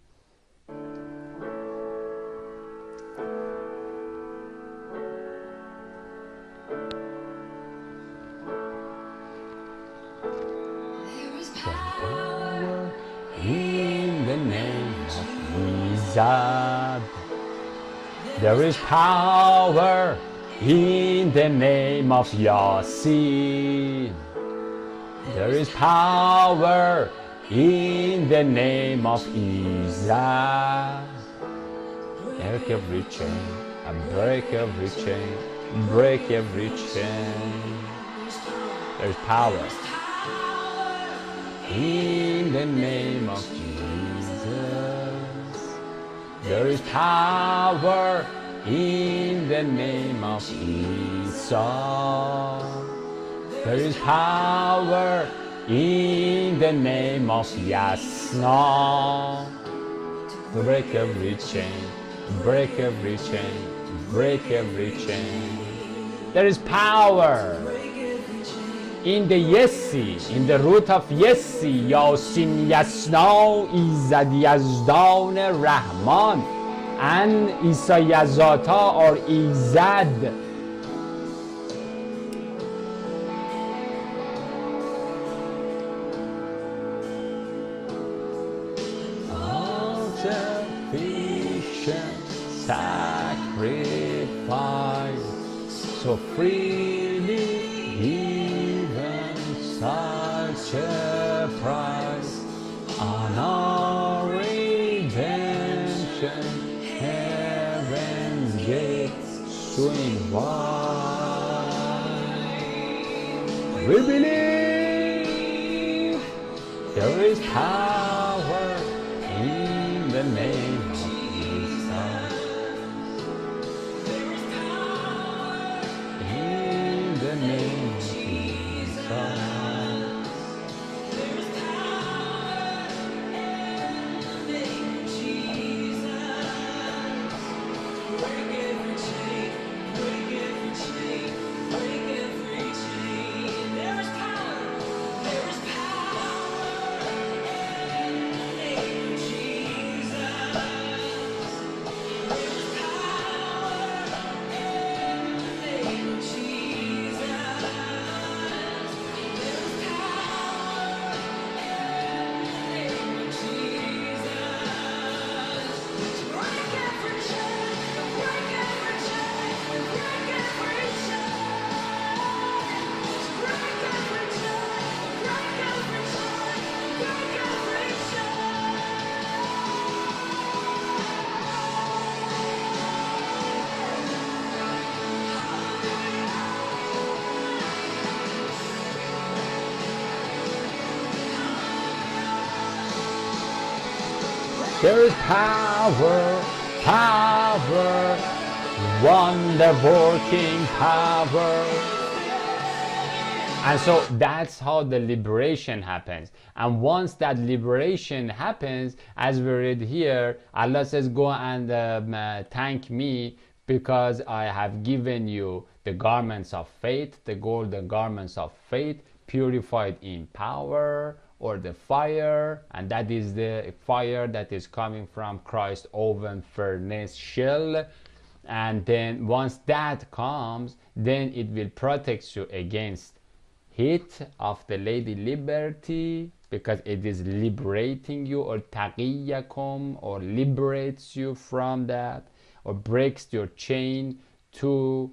In the name of Jesus, there is power in the name of Yasin. There is power in the name of Isa. Break every chain, break every chain, break every chain. There is power in the name of Jesus. There is power in the name of Isa. There is power in the name of Yasna. Break every chain, break every chain, break every chain. There is power in the Yesi, in the root of Yesi, Yasin Yasna, Izad Yazdan Rahman. and Isayazata or Izad. Sufficient sacrifice, so freely given such a price on our redemption, heaven's gates swing wide. We believe there is power in the name of Jesus. In the name of Jesus. There is power, power, wonder-working power. And so that's how the liberation happens. And once that liberation happens, as we read here, Allah says, go and thank me because I have given you the garments of faith, the golden garments of faith, purified in power, or the fire, and that is the fire that is coming from Christ's oven furnace shell. And then once that comes, then it will protect you against heat of the Lady Liberty, because it is liberating you, or taqiyakum, or liberates you from that, or breaks your chain to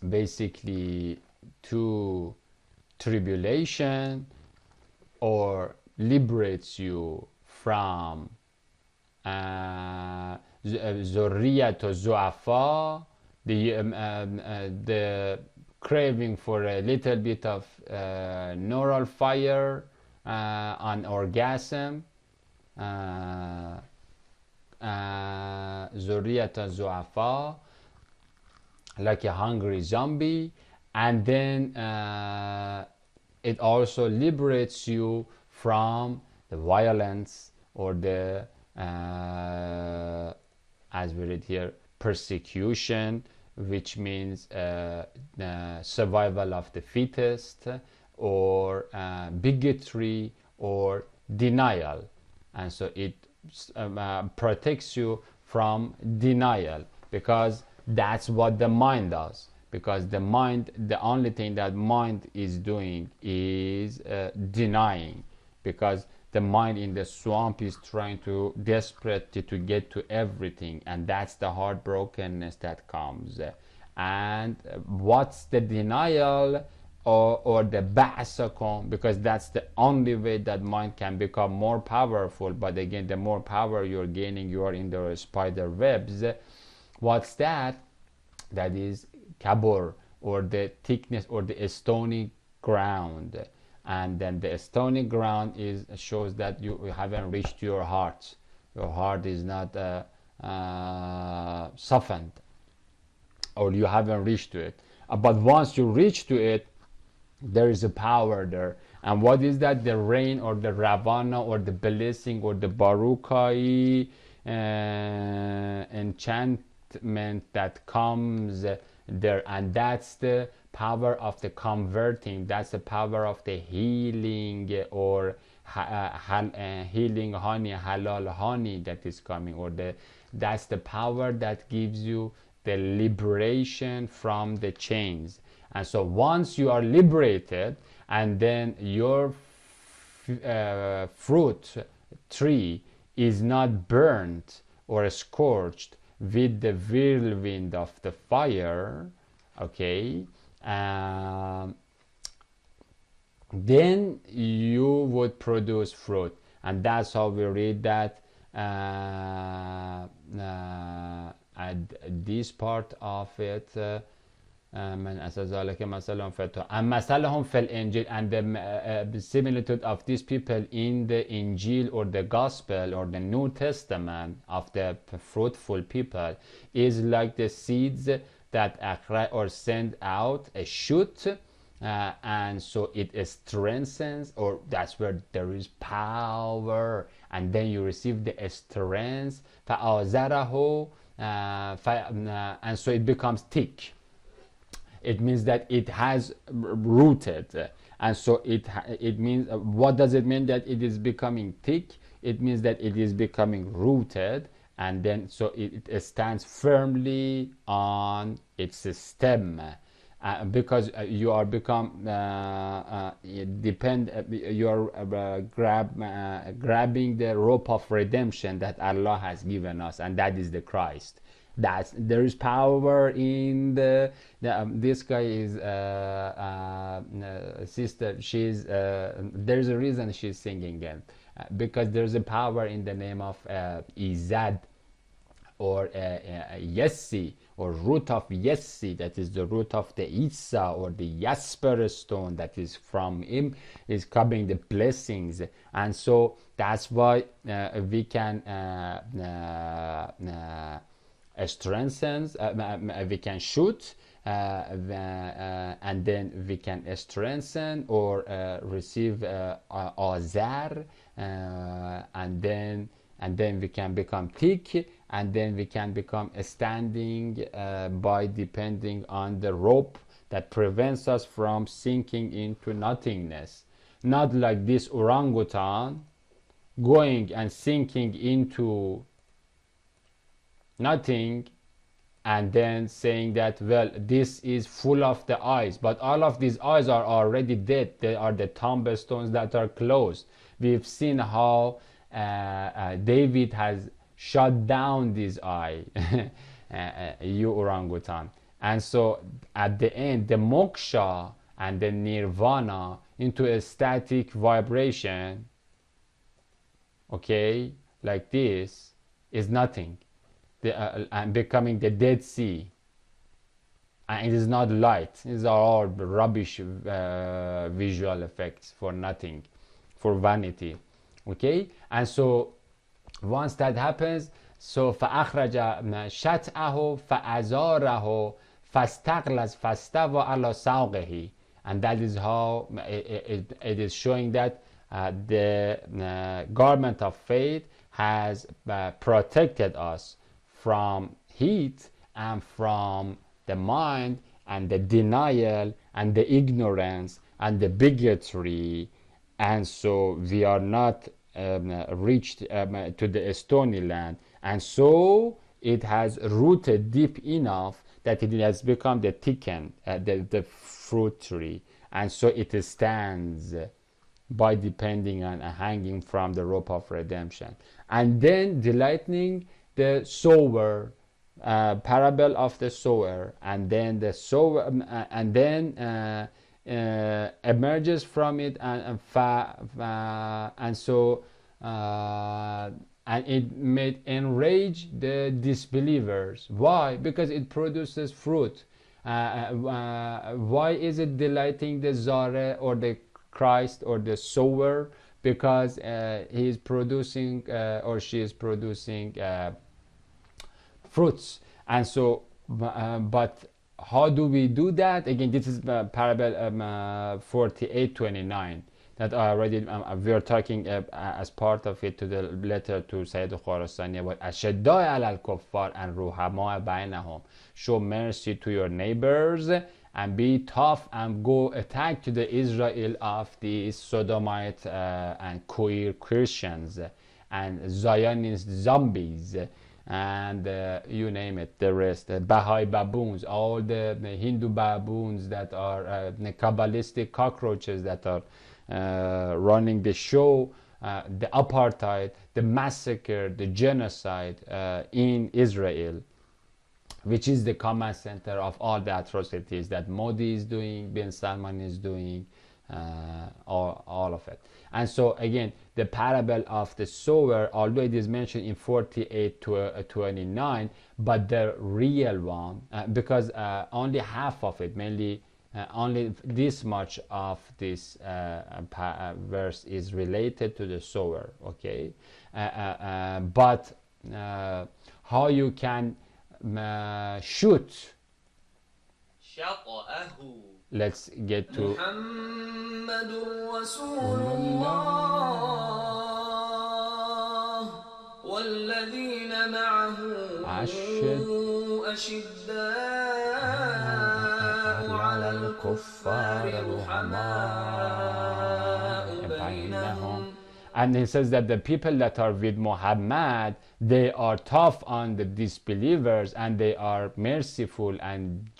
basically to tribulation, or liberates you from Zurriyat Zu'afa, the craving for a little bit of neural fire on orgasm, Zurriyat Zu'afa, like a hungry zombie. And then it also liberates you from the violence, or the as we read here, persecution, which means survival of the fittest, or bigotry, or denial. And so it protects you from denial, because that's what the mind does. Because the mind, the only thing that mind is doing is denying, because the mind in the swamp is trying to desperately to get to everything, and that's the heartbrokenness that comes. And what's the denial, or the ba'sakum, because that's the only way that mind can become more powerful. But again, the more power you're gaining, you are in the spider webs. What's that? That is kabur, or the thickness, or the stony ground. And then the stony ground shows that you haven't reached your heart. Your heart is not softened, or you haven't reached to it. But once you reach to it, there is a power there. And what is that? The rain, or the ravana, or the blessing, or the barukai enchantment that comes there. And that's the power of the converting. That's the power of the healing, or healing honey, halal honey that is coming, or that's the power that gives you the liberation from the chains. And so once you are liberated, and then your fruit tree is not burnt or scorched with the whirlwind of the fire, okay, then you would produce fruit. And that's how we read that at this part of it. من أسى ذلك مثلهم مثلهم في الإنجيل, and the similitude of these people in the Injil or the Gospel or the New Testament of the fruitful people is like the seeds that or send out a shoot, and so it strengthens, or that's where there is power, and then you receive the strength, فآزره, and so it becomes thick. It means that it has rooted, and so it means, what does it mean that it is becoming thick? It means that it is becoming rooted, and then so it stands firmly on its stem, because you are you are grabbing the rope of redemption that Allah has given us, and that is the Christ. There is power in this guy is sister. She's there's a reason she's singing it, because there's a power in the name of Izad, or Yessi, or root of Yessi, that is the root of the Isa, or the Jasper stone, that is from him is coming the blessings. And so that's why we can strengthens, we can shoot, and then we can strengthen or receive azar, and then we can become thick, and then we can become standing by depending on the rope that prevents us from sinking into nothingness. Not like this orangutan going and sinking into nothing, and then saying that, well, this is full of the eyes, but all of these eyes are already dead. They are the tombstones that are closed. We've seen how David has shut down this eye, you orangutan. And so at the end, the moksha and the nirvana into a static vibration, okay, like this, is nothing. And becoming the Dead Sea, and it is not light. These are all rubbish visual effects for nothing, for vanity. Okay, and so once that happens, so فأخرج شطأه فأزاره فاستغلظ فاستوى على ساقه, and that is how it is showing that the garment of faith has protected us from heat and from the mind and the denial and the ignorance and the bigotry, and so we are not reached to the stony land, and so it has rooted deep enough that it has become the thickened the fruit tree, and so it stands by depending on hanging from the rope of redemption. And then delighting the sower, parable of the sower, and then the sower, and then emerges from it, and so and it may enrage the disbelievers. Why? Because it produces fruit. Why is it delighting the Zare, or the Christ, or the sower? Because he is producing or she is producing fruits. And so but how do we do that? Again, this is parable 48:29 that I already we are talking as part of it to the letter to Sayyid Khorasani about أشداء على الكفار and رحماء بينهم. Show mercy to your neighbors and be tough and go attack to the Israel of these Sodomite and queer Christians and Zionist zombies and you name it, the rest, Baha'i baboons, all the Hindu baboons that are Kabbalistic cockroaches that are running the show, the apartheid, the massacre, the genocide in Israel, which is the command center of all the atrocities that Modi is doing, bin Salman is doing, all of it. And so again, the parable of the sower, although it is mentioned in 48 to 29, but the real one, because only half of it, mainly only this much of this verse is related to the sower, okay? But how you can shoot. Let's get to والذين معه أشداء على الكفار رحماء بينهم. And he says that the people that are with Muhammad, they are tough on the disbelievers and they are merciful and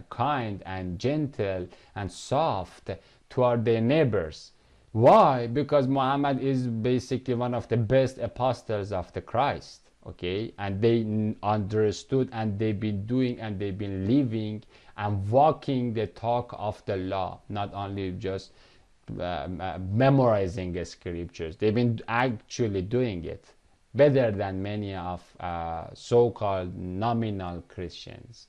kind and gentle and soft toward their neighbors. Why? Because Muhammad is basically one of the best apostles of the Christ, okay? And they understood and they've been doing and they've been living and walking the talk of the law, not only just memorizing the scriptures. They've been actually doing it better than many of so-called nominal Christians.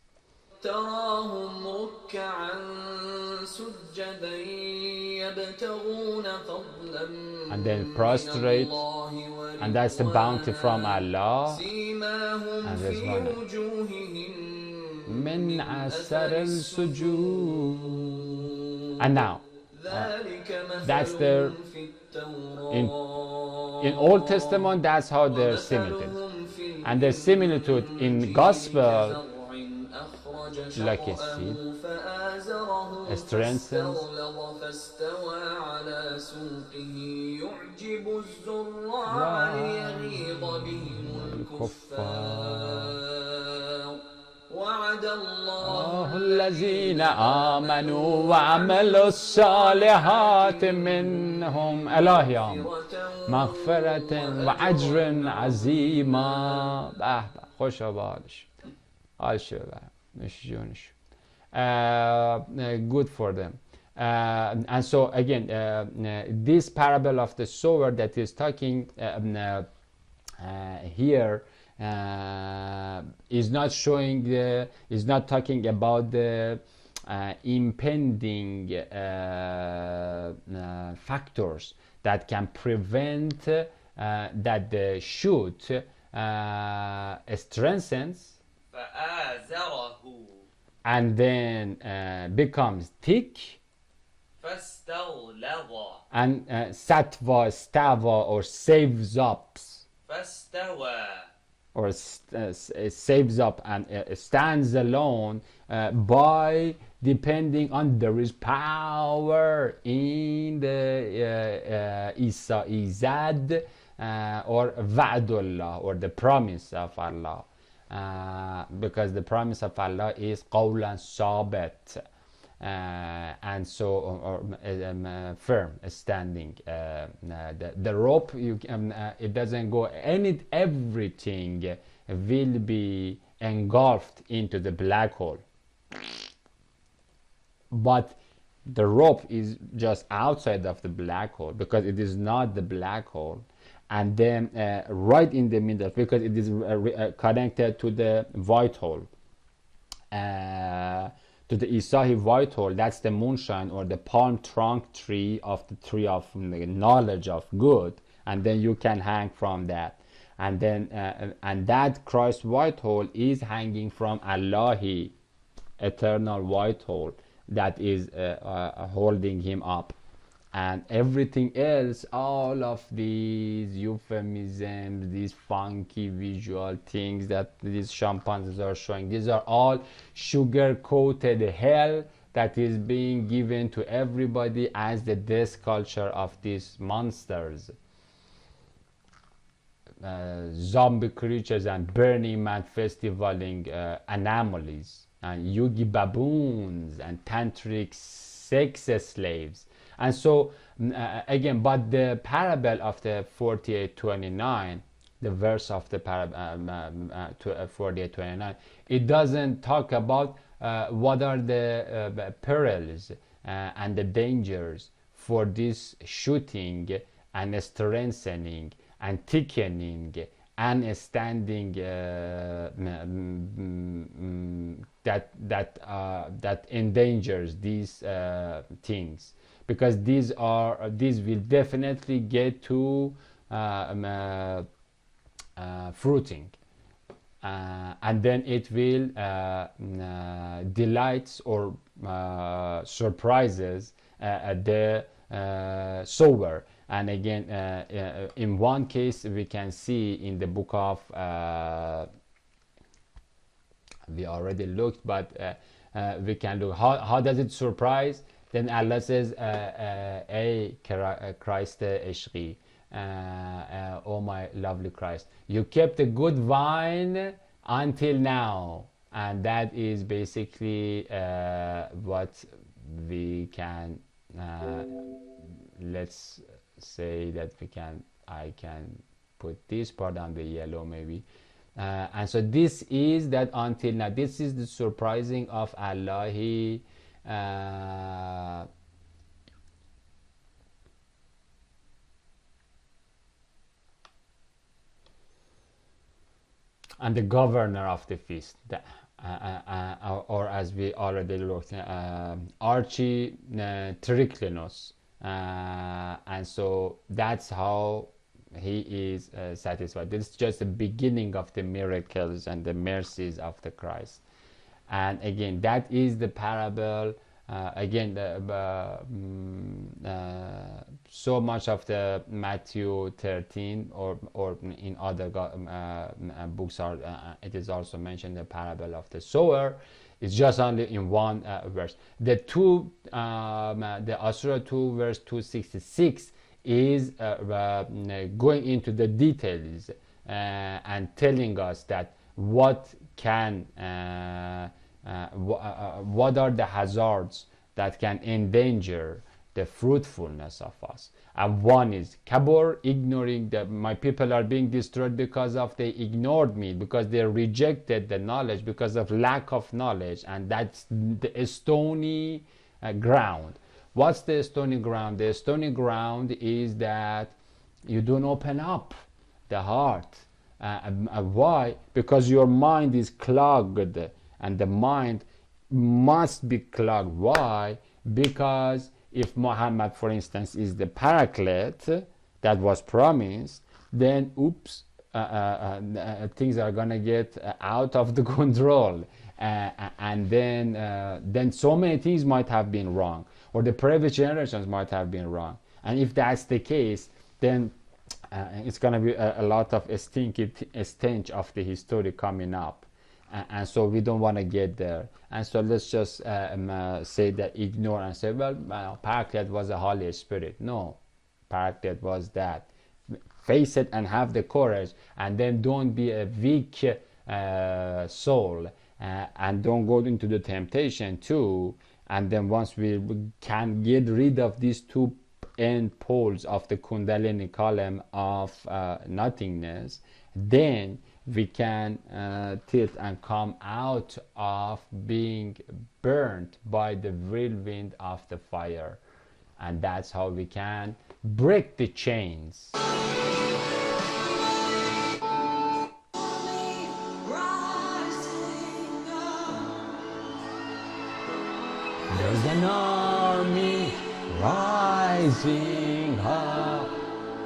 تراهم ركعا سجدا يبتغون فضلا And then prostrate, and that's the bounty from Allah. And there's one من أثر السجود. And now that's their in Old Testament, that's how their similitude, and their similitude in gospel, like a seed, strengthens, وعد الله الذين آمنوا وعملوا الصالحات منهم إلهي مغفرة وأجر عظيما. به خوش بالش حالش مش جونش good for them. And so again, this parable of the sower that is talking here is not showing is not talking about the impending factors that can prevent that the shoot strengthens and then becomes thick and satva, stava, or saves up, or saves up and stands alone by depending on there is power in the Isa Izad or Va'dullah, or the promise of Allah, because the promise of Allah is qawlan sabit, and so firm standing. The rope, you it doesn't go, everything will be engulfed into the black hole, but the rope is just outside of the black hole because it is not the black hole. And then right in the middle, because it is connected to the white hole, to the Isahi white hole, that's the moonshine or the palm trunk tree of the tree of knowledge of good, and then you can hang from that, and then and that Christ white hole is hanging from Allahi eternal white hole that is holding him up. And everything else, all of these euphemisms, these funky visual things that these chimpanzees are showing, these are all sugar coated hell that is being given to everybody as the death culture of these monsters, zombie creatures and Burning Man festivaling anomalies, and yogi baboons and tantric sex slaves. And so again, but the parable of the 48:29, the verse of the 48:29, it doesn't talk about what are the perils and the dangers for this shooting and strengthening and thickening and standing that endangers these things, because these will definitely get to fruiting, and then it will delights or surprises the sower. And again, in one case we can see in the book of we already looked, but we can look how does it surprise. Then Allah says, "Ey Christ Ishqi, oh my lovely Christ, you kept a good vine until now." And that is basically what we can let's say that I can put this part on the yellow maybe. And so this is that until now, this is the surprising of Allah. He and the governor of the feast, or as we already looked, Archie Triclinos. And so that's how he is satisfied. This is just the beginning of the miracles and the mercies of the Christ. And again, that is the parable. Again, so much of the Matthew 13 or in other books are it is also mentioned the parable of the sower. It's just only in one verse. The Asura 2 verse 266 is going into the details and telling us that what are the hazards that can endanger the fruitfulness of us. And one is kabur, ignoring that my people are being destroyed because of they ignored me, because they rejected the knowledge, because of lack of knowledge. And that's the stony ground. What's the stony ground? The stony ground is that you don't open up the heart. Why? Because your mind is clogged, and the mind must be clogged. Why? Because if Muhammad, for instance, is the paraclete that was promised, then oops, things are gonna get out of the control, and then so many things might have been wrong, or the previous generations might have been wrong. And if that's the case, then it's gonna be a lot of stench of the history coming up. And so we don't want to get there. And so let's just say that ignore and say, well, Paraclete was a Holy Spirit. No, Paraclete was that. Face it and have the courage, and then don't be a weak soul, and don't go into the temptation too. And then once we can get rid of these two end poles of the Kundalini column of nothingness, then we can tilt and come out of being burnt by the whirlwind of the fire. And that's how we can break the chains. There's an army rising up.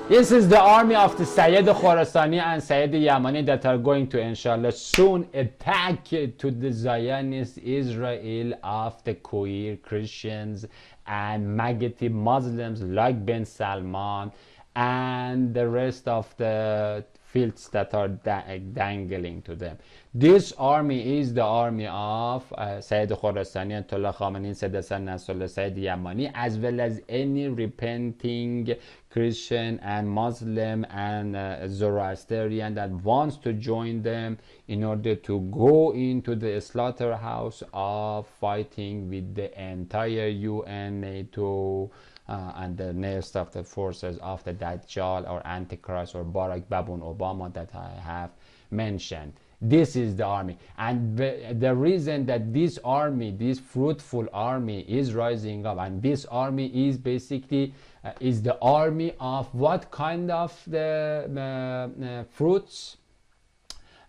This is the army of the Sayyid Khorasani and Sayyid Yamani that are going to, inshallah, soon attack to the Zionist Israel of the queer Christians and Maggotty Muslims like Ben Salman and the rest of the fields that are dangling to them. This army is the army of Sayyid Khorasani, Ayatollah Khamenei, Sayyid Hassan Nasrallah, Sayyid Yamani, as well as any repenting Christian and Muslim and Zoroastrian that wants to join them in order to go into the slaughterhouse of fighting with the entire UN, NATO, and the rest of the forces of the Dajjal or Antichrist or Barack Babun Obama that I have mentioned. This is the army, and the reason that this army, this fruitful army, is rising up, and this army is basically is the army of what kind of the fruits,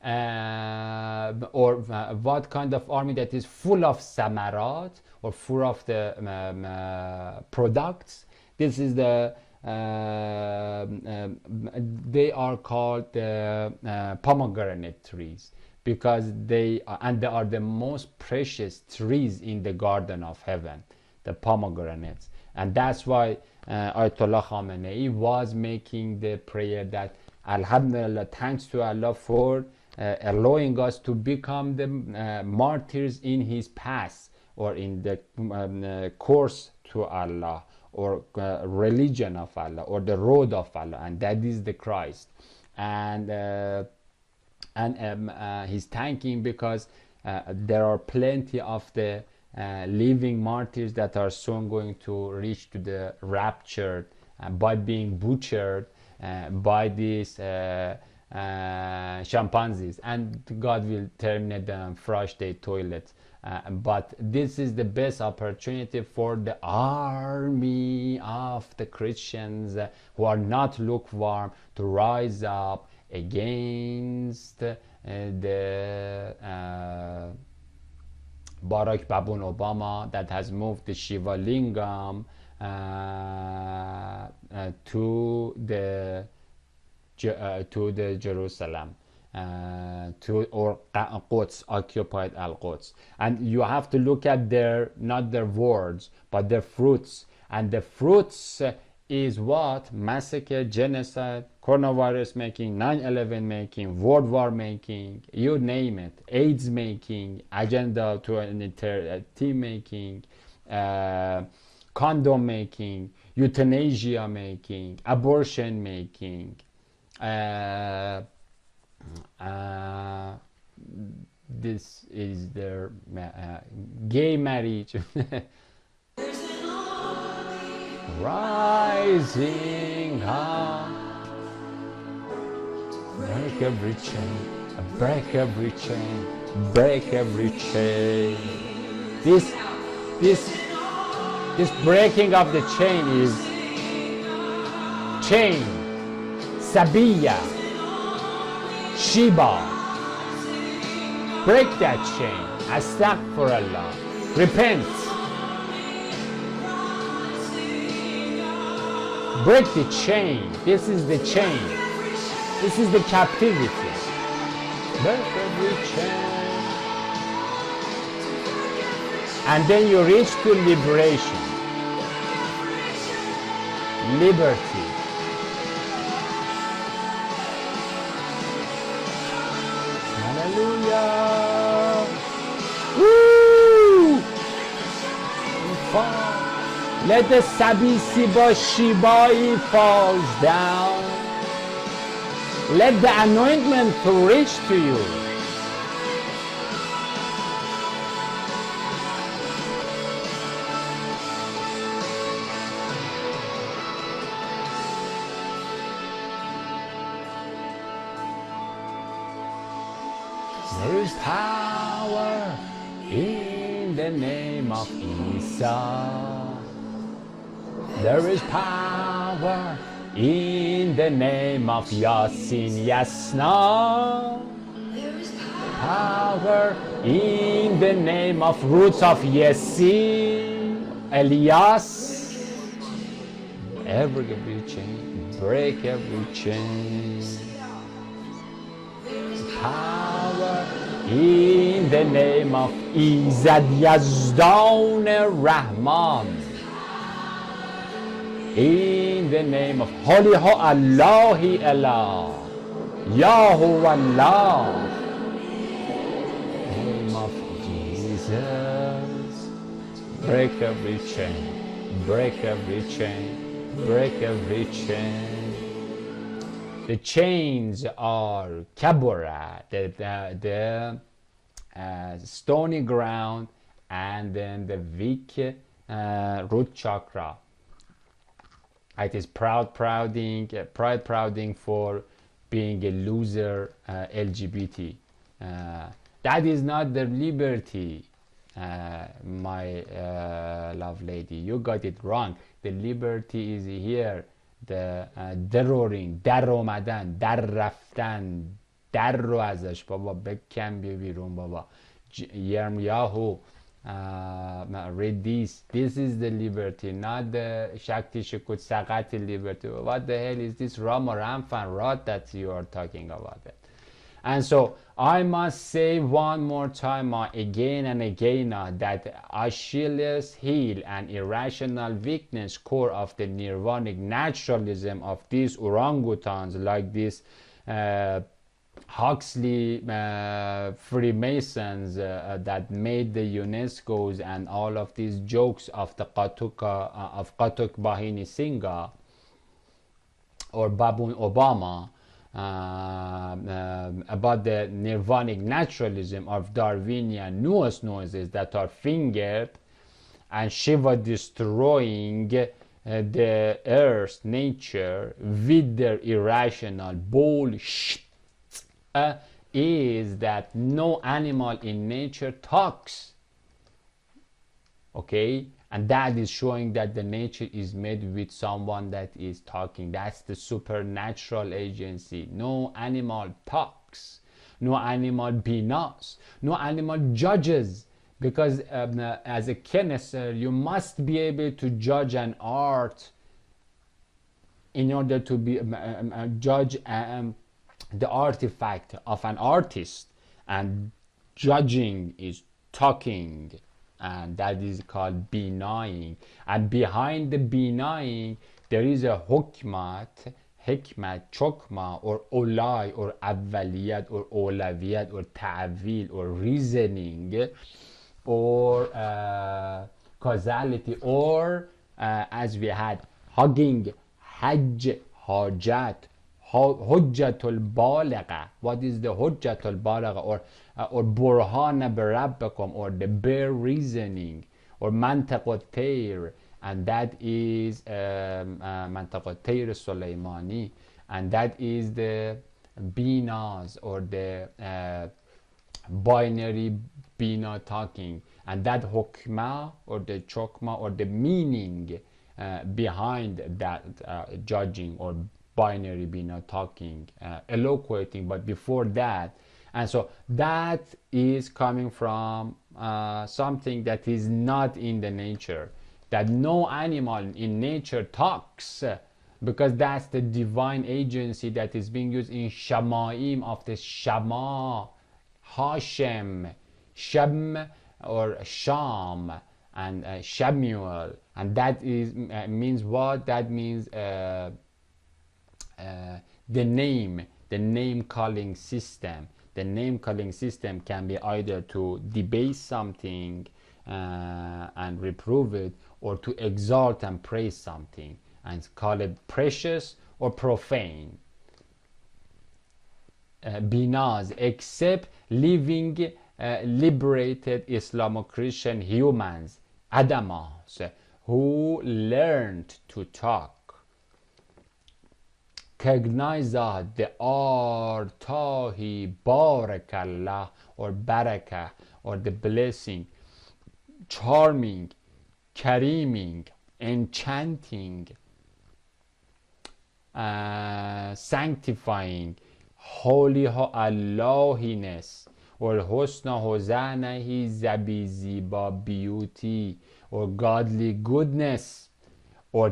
or what kind of army that is full of samarat or full of the products. This is the they are called pomegranate trees, because they are the most precious trees in the garden of heaven, the pomegranates. And that's why Ayatollah Khamenei was making the prayer that, Alhamdulillah, thanks to Allah for allowing us to become the martyrs in his path, or in the course to Allah, or religion of Allah, or the road of Allah, and that is the Christ. And he's thanking because there are plenty of the living martyrs that are soon going to reach to the rapture by being butchered by these chimpanzees, and God will terminate them, flush their toilets. But this is the best opportunity for the army of the Christians who are not lukewarm to rise up against the Barack Babun Obama that has moved the Shiva Lingam to the Jerusalem, or Quds, occupied Al-Quds. And you have to look at their, not their words, but their fruits. And the fruits is what? Massacre, genocide, coronavirus making, 9/11 making, world war making, you name it, AIDS making, agenda to an team making, condom making, euthanasia making, abortion making, this is their gay marriage. Rising up, break every chain, break every chain, break every chain. This breaking of the chain is chain, Sabiya, Shiba. Break that chain. Astaghfirullah. Repent. Break the chain. This is the chain. This is the captivity. Break every chain. And then you reach to liberation. Liberty. Hallelujah. Woo! Let the Sabi Siba Shibai falls down. Let the anointment to reach to you. There is power in the name of Isa. There is power in the name of Yasin Yasna. There is power in the name of roots of Yasin, Elias. Every chain, break every chain. Power in the name of Izad Yazdan Rahman. In the name of Holy Allahi Allah. Yahu Allah. Name of Jesus. Break every chain. Break every chain. Break every chain. The chains are kabura, the stony ground, and then the weak root chakra. It is prouding for being a loser LGBT. That is not the liberty, my love lady. You got it wrong. The liberty is here. The دروring، در اومدن، در رفتن، در رو ازش بابا بکن بیا بیرون بابا. Yirmiyahu, read this. This is the liberty, not the Shakti Shukut Sakati liberty. What the hell is this Rama Ramfan rot that you are talking about it? And so I must say one more time, again and again, that Achilles' heel and irrational weakness core of the nirvanic naturalism of these orangutans, like this Huxley Freemasons that made the UNESCO's and all of these jokes of the Qatuk Bahini Singha or Babu Obama, about the nirvanic naturalism of Darwinian newest noises that are fingered and Shiva destroying the earth's nature with their irrational bullshit, is that no animal in nature talks. Okay? And that is showing that the nature is made with someone that is talking. That's the supernatural agency. No animal talks. No animal binas. No animal judges. Because as a connoisseur, you must be able to judge an art in order to be judge the artifact of an artist. And judging is talking. And that is called benaying. And behind the benaying, there is a hikmat, chokma, or olay, or awwaliyat, or olawiyat, or ta'wil, or reasoning, or causality, or as we had, hugging, hajj, hajat, hujjatul balagha. What is the hujjatul balagha? Or burhana barabbakum, or the bare reasoning, or mantaqat tayr, and that is mantaqat tayr Sulaymani, and that is the binas, or the binary bina talking, and that hukma, or the chokma, or the meaning behind that judging, or binary bina talking, eloquating. But before that, and so that is coming from something that is not in the nature, that no animal in nature talks, because that's the divine agency that is being used in Shamaim of the Shama, Hashem, Shem, or Sham, and Shamuel, and that is means what? That means the name calling system. The name calling system can be either to debase something and reprove it, or to exalt and praise something and call it precious or profane. Binas, except living liberated Islamo-Christian humans, Adamas, who learned to talk. Cognized the Artahi Barakallah, or Baraka, or the blessing, charming, kareeming, enchanting, sanctifying, holy Allahiness, or husna hosanahi zabiziba beauty, or godly goodness, or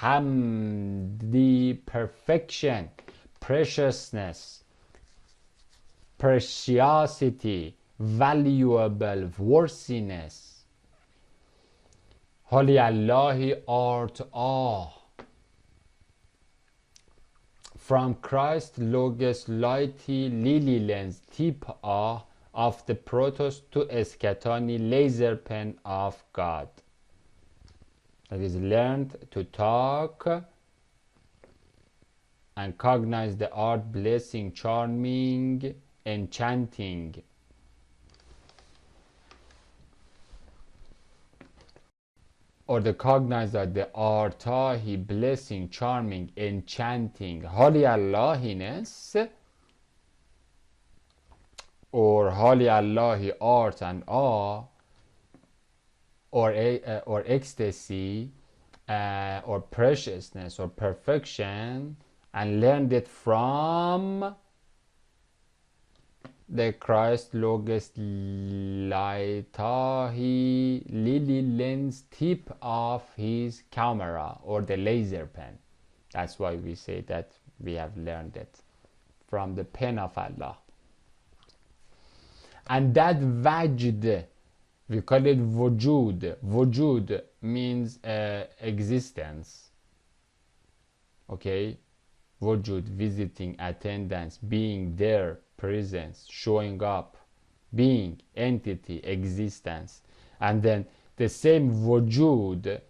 hamdi, perfection, preciousness, preciosity, valuable, worthiness. Holy Allah art awe. From Christ Logos lighty lily lens tip of the protos to escatoni laser pen of God. That is learned to talk and cognize the art blessing, charming, enchanting. Or the cognize that the artahi, blessing, charming, enchanting, holy Allahiness, or holy Allahi art and awe, or ecstasy, or preciousness, or perfection, and learned it from the Christ Logos lightahi lily lens tip of his camera, or the laser pen. That's why we say that we have learned it from the pen of Allah. And that wajd, we call it wujud. Wujud means existence. Okay, wujud, visiting, attendance, being there, presence, showing up, being, entity, existence. And then the same wujud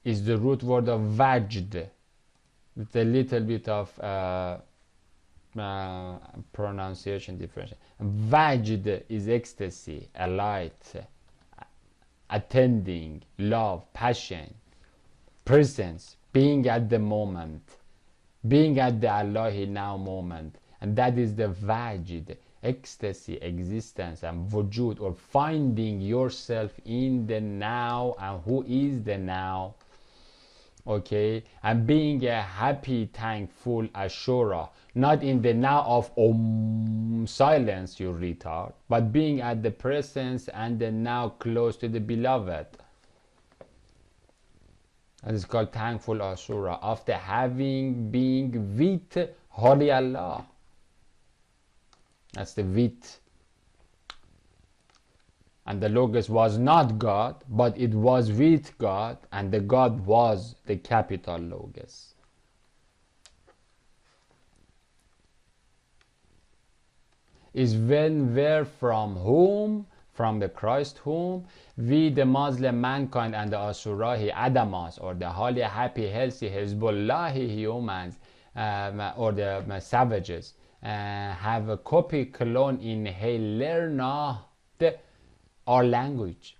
is the root word of wajd, with a little bit of pronunciation difference. Wajd is ecstasy, a light, attending, love, passion, presence, being at the moment, being at the Allahi now moment. And that is the wajd, ecstasy, existence, and wujud, or finding yourself in the now, and who is the now. Okay, and being a happy, thankful ashura, not in the now of silence, you retard, but being at the presence and the now close to the beloved. And it's called thankful ashura, after having being with holy Allah. That's the with. And the Logos was not God, but it was with God, and the God was the capital Logos. Is when, where, from whom, from the Christ whom, we the Muslim mankind and the Asurahi Adamas, or the holy, happy, healthy Hezbollahi humans, or the savages, have a copy clone in Hellerna, our language.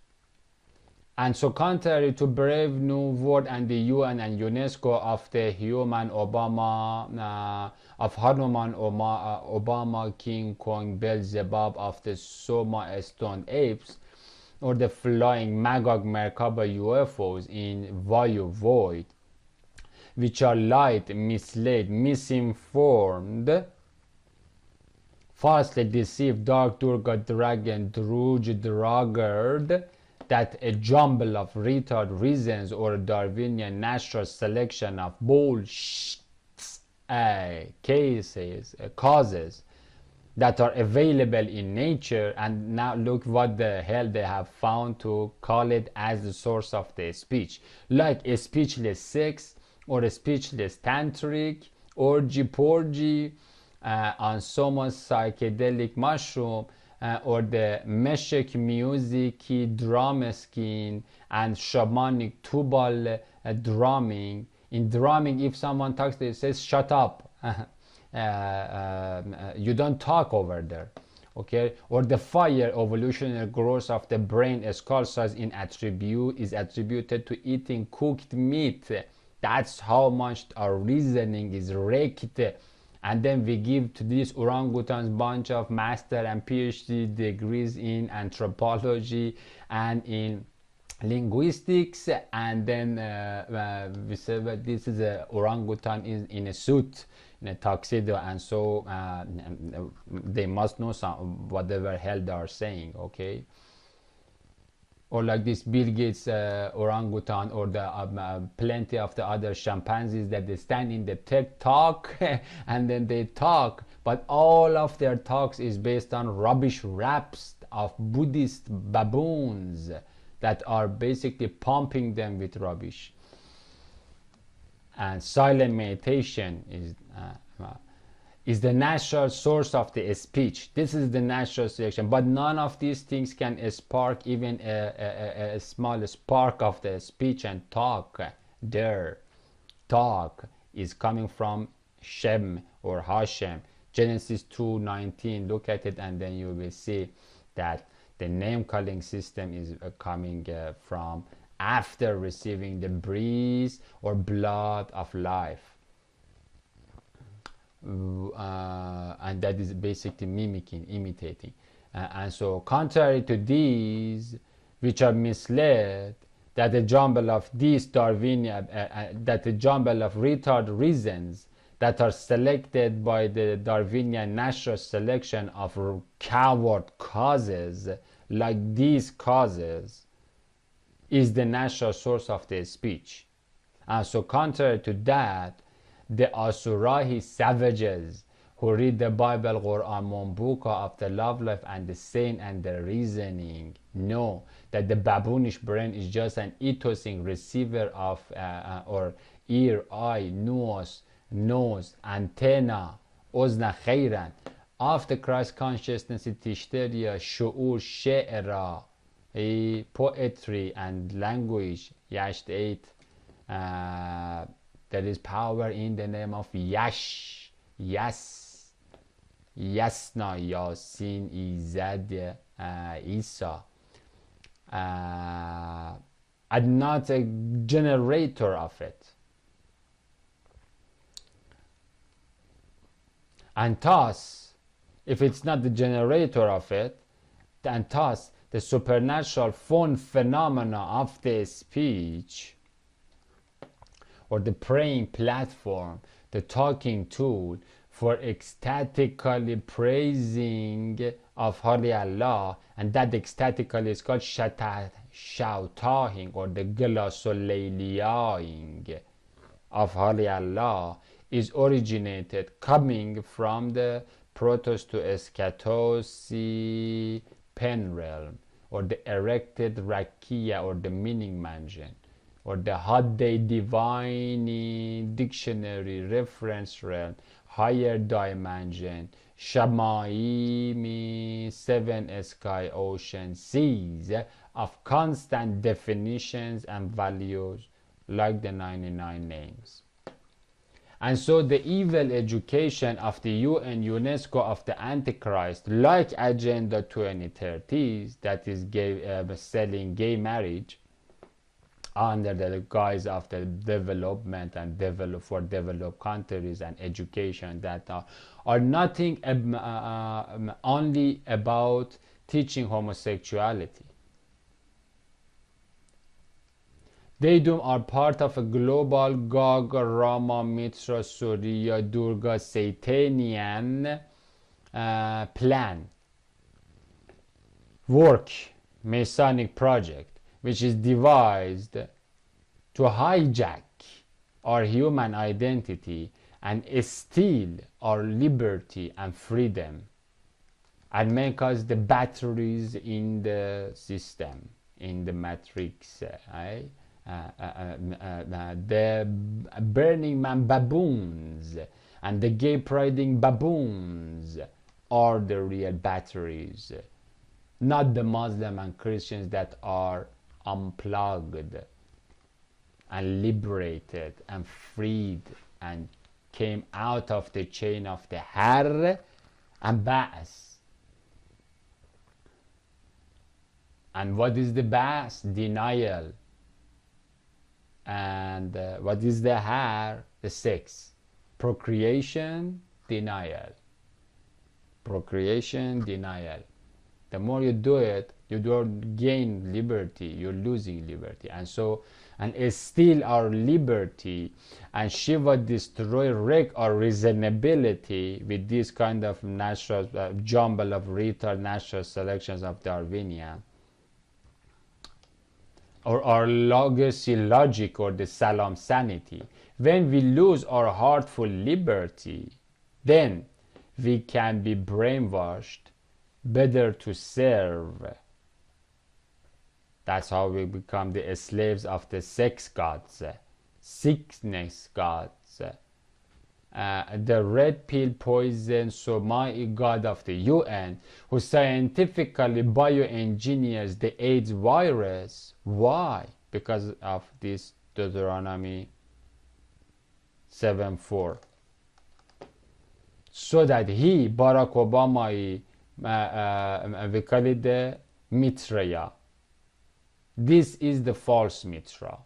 And so contrary to Brave New World and the UN and UNESCO of the human Obama, of Hanuman Obama, King Kong, Beelzebub of the Soma Stone Apes, or the flying Magog Merkaba UFOs in Vayu Void, which are lied, misled, misinformed, falsely deceived, dark Durga dragon, Druj Dragard, that a jumble of retard reasons or a Darwinian natural selection of bullshit cases, causes that are available in nature, and now look what the hell they have found to call it as the source of the speech, like a speechless sex, or a speechless tantric, orgy porgy, on someone's psychedelic mushroom, or the meshek music, drum skin, and shamanic tubal drumming. In drumming, if someone talks, it says shut up. You don't talk over there. Okay, or the fire evolutionary growth of the brain skull size is attributed to eating cooked meat. That's how much our reasoning is wrecked. And then we give to these orangutans bunch of master and PhD degrees in anthropology and in linguistics, and then we say that this is a orangutan in a suit, in a tuxedo, and so they must know some whatever hell they are saying. Okay, or like this Bill Gates orangutan, or the plenty of the other chimpanzees that they stand in the TED talk and then they talk, but all of their talks is based on rubbish raps of Buddhist baboons that are basically pumping them with rubbish. And silent meditation is the natural source of the speech. This is the natural selection, but none of these things can spark even a small spark of the speech and talk. Their talk is coming from Shem or Hashem. Genesis 2:19, look at it and then you will see that the name calling system is coming from after receiving the breeze or blood of life. And that is basically mimicking, imitating. And so contrary to these, which are misled, that the jumble of these Darwinian, that the jumble of retard reasons that are selected by the Darwinian natural selection of coward causes, like these causes, is the natural source of the speech. And so contrary to that, the Asurahi savages who read the Bible, Quran, Mambuka of the love life and the saint and the reasoning know that the baboonish brain is just an ethosing receiver of or ear, eye, nose, antenna, uzna khairan of the Christ consciousness, tishteriya, shu'ur, she'era, poetry and language, yasht 8. There is power in the name of Yash, Yes, Yasna, Yasin, Izad, Isa, and not a generator of it. And thus, if it's not the generator of it, and thus the supernatural phone phenomena of the speech, or the praying platform, the talking tool for ecstatically praising of Holy Allah, and that ecstatically is called shoutahing, or the glossoleiliaing of Holy Allah, is originated coming from the protos to eschatosi pen realm, or the erected rakia, or the meaning mansion, or the Hadday divine dictionary reference realm, higher dimension, Shamaimi, 7 sky ocean seas of constant definitions and values, like the 99 names. And so the evil education of the UN UNESCO of the Antichrist, like Agenda 2030, that is selling gay marriage under the guise of the development and for developed countries and education, that are nothing only about teaching homosexuality. They are part of a global Gog, Rama, Mitra, Surya, Durga, Satanian plan, work, Masonic project, which is devised to hijack our human identity and steal our liberty and freedom, and make us the batteries in the system, in the matrix. The Burning Man baboons and the gay priding baboons are the real batteries, not the Muslim and Christians that are unplugged and liberated and freed and came out of the chain of the Har and Ba'as. And what is the Ba'as? Denial. And what is the Har? The sex. Procreation, denial. Procreation, denial. The more you do it, you don't gain liberty, you're losing liberty. And so, and steal our liberty, and Shiva destroy, wreck our reasonability with this kind of natural jumble of retard natural selections of Darwinian. or our legacy logic or the salam sanity. When we lose our heartful liberty, then we can be brainwashed better to serve. That's how we become the slaves of the sex gods, sickness gods, the red pill poison Somai god of the UN, who scientifically bioengineers the AIDS virus. Why? Because of this Deuteronomy 7:4. So that he, Barack Obama, we call it the Mitraya. This is the false Mitra.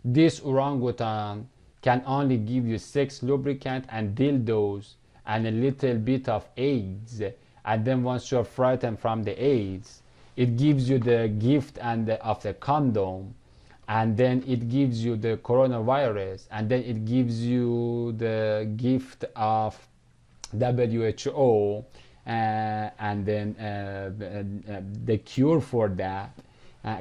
This orangutan can only give you sex lubricant and dildos and a little bit of AIDS, and then once you're frightened from the AIDS, it gives you the gift of the condom, and then it gives you the coronavirus, and then it gives you the gift of WHO, and then the cure for that.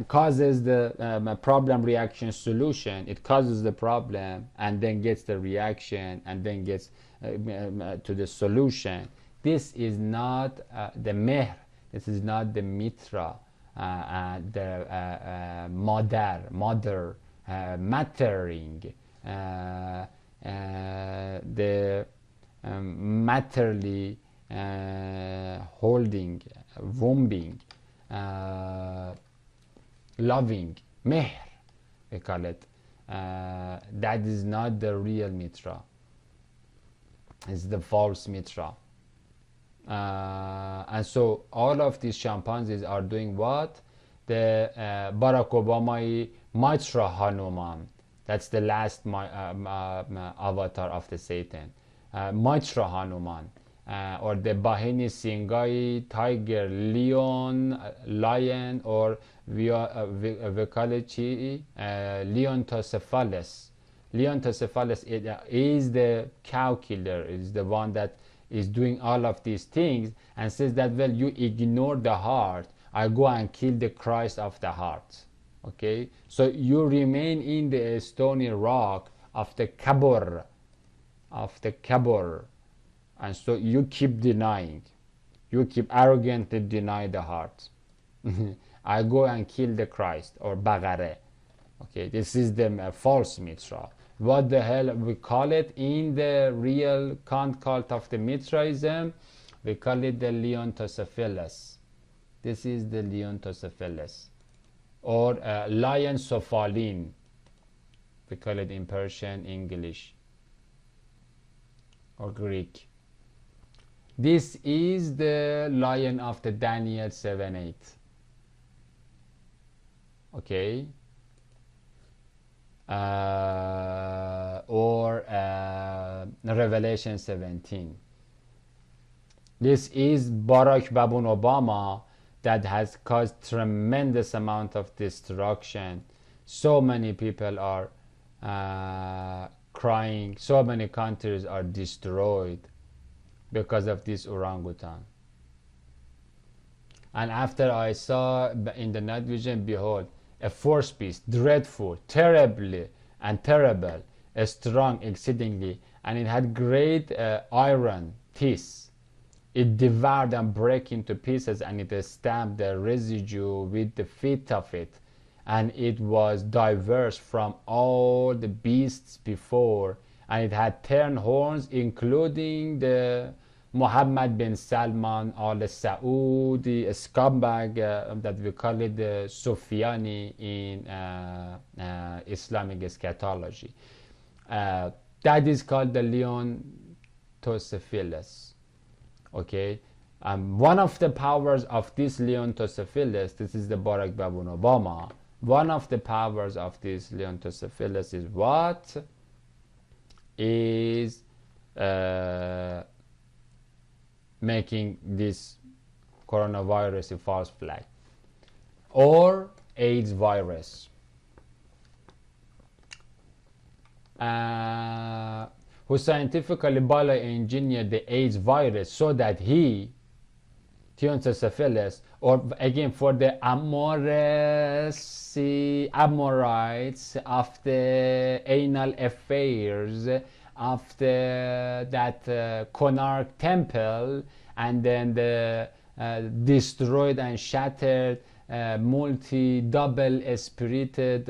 Causes the problem reaction solution. It causes the problem and then gets the reaction and then gets to the solution. This is not the mehr. This is not the mitra, the mother, mattering, the matterly holding, wombing, loving, mehr, we call it. That is not the real mitra. It's the false mitra. And so all of these chimpanzees are doing what? The Barack Obama Mitra Hanuman. That's the last avatar of the Satan. Mitra Hanuman. Or the Bahini Singai tiger, lion, or we call it Leontocephalus. Leontocephalus is the cow killer, is the one that is doing all of these things, and says that, well, you ignore the heart, I go and kill the Christ of the heart. Okay, so you remain in the stony rock of the Kabur, and so you keep denying, you keep arrogantly deny the heart. I go and kill the Christ, or Bagare. Okay, this is the false mitra. What the hell we call it in the real Kant cult of the Mitraism? We call it the Leontocephalus. This is the Leontocephalus, or lion sophalin. We call it in Persian, English, or Greek. This is the lion of the Daniel 7:8. Okay, or Revelation 17. This is Barack Baboon Obama that has caused tremendous amount of destruction. So many people are crying. So many countries are destroyed because of this orangutan. And after I saw in the night vision, behold, a fourth beast, dreadful, terribly and terrible, strong exceedingly, and it had great iron teeth. It devoured and broke into pieces, and it stamped the residue with the feet of it, and it was diverse from all the beasts before, and it had 10 horns, including the Mohammed bin Salman al Saud, the scumbag that we call it the Sufyani in Islamic eschatology. That is called the Leontocephalus. Okay, one of the powers of this Leontocephalus, this is the Barack Baboon Obama. One of the powers of this Leontocephalus is what? Is making this coronavirus a false flag, or AIDS virus, who scientifically bioengineered the AIDS virus so that he syphilis, or again for the Amorites of the anal affairs after that Konark temple, and then the destroyed and shattered multi-double spirited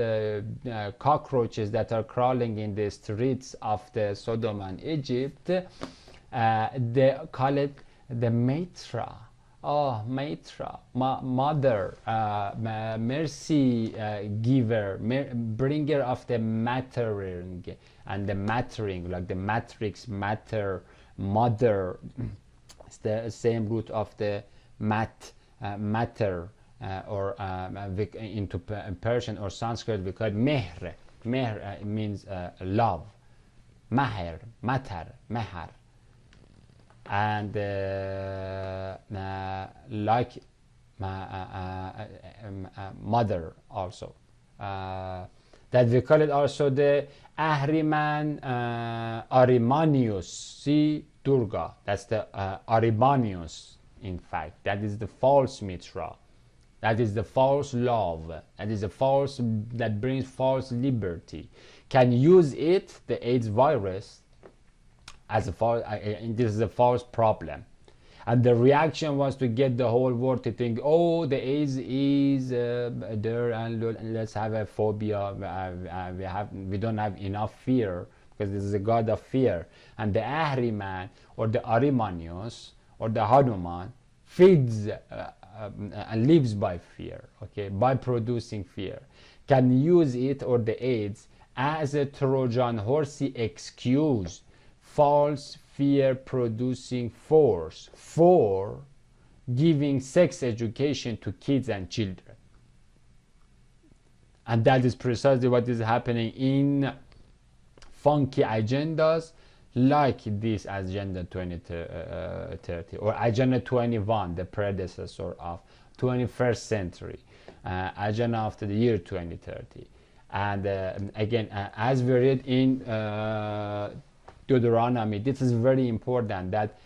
cockroaches that are crawling in the streets of the Sodom and Egypt. They call it the Matra. Oh, Matra, mother, mercy giver, bringer of the mattering, and the mattering, like the matrix, matter, mother. It's the same root of the matter, or into Persian or Sanskrit we call it mehr. Mehr means love. Maher, matar, mehar. And like mother also, that we call it also the Ahriman Arimanius, see Durga, that's the Arimanius. In fact, that is the false mitra, that is the false love, that is the false, that brings false liberty. Can use it, the AIDS virus, as a false, this is a false problem. And the reaction was to get the whole world to think, oh, the AIDS is there, and let's have a phobia. We don't have enough fear, because this is a god of fear. And the Ahriman, or the Arimanius, or the Hanuman, feeds and lives by fear, okay, by producing fear. Can use it, or the AIDS, as a Trojan horsey excuse, false fear producing force for giving sex education to kids and children. And that is precisely what is happening in funky agendas like this Agenda 2030, or Agenda 21, the predecessor of 21st century, agenda after the year 2030. And again, as we read in Deuteronomy, this is very important, that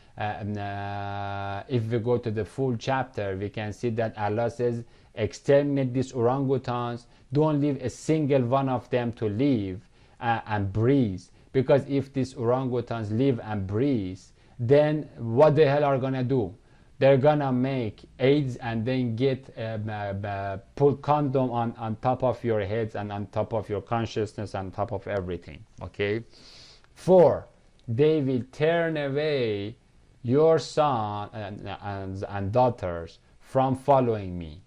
if we go to the full chapter, we can see that Allah says, exterminate these orangutans, don't leave a single one of them to live and breathe, because if these orangutans live and breathe, then what the hell are gonna do? They're gonna make AIDS and then get put condom on top of your heads and on top of your consciousness, on top of everything, okay? 4, they will turn away your son and daughters from following me,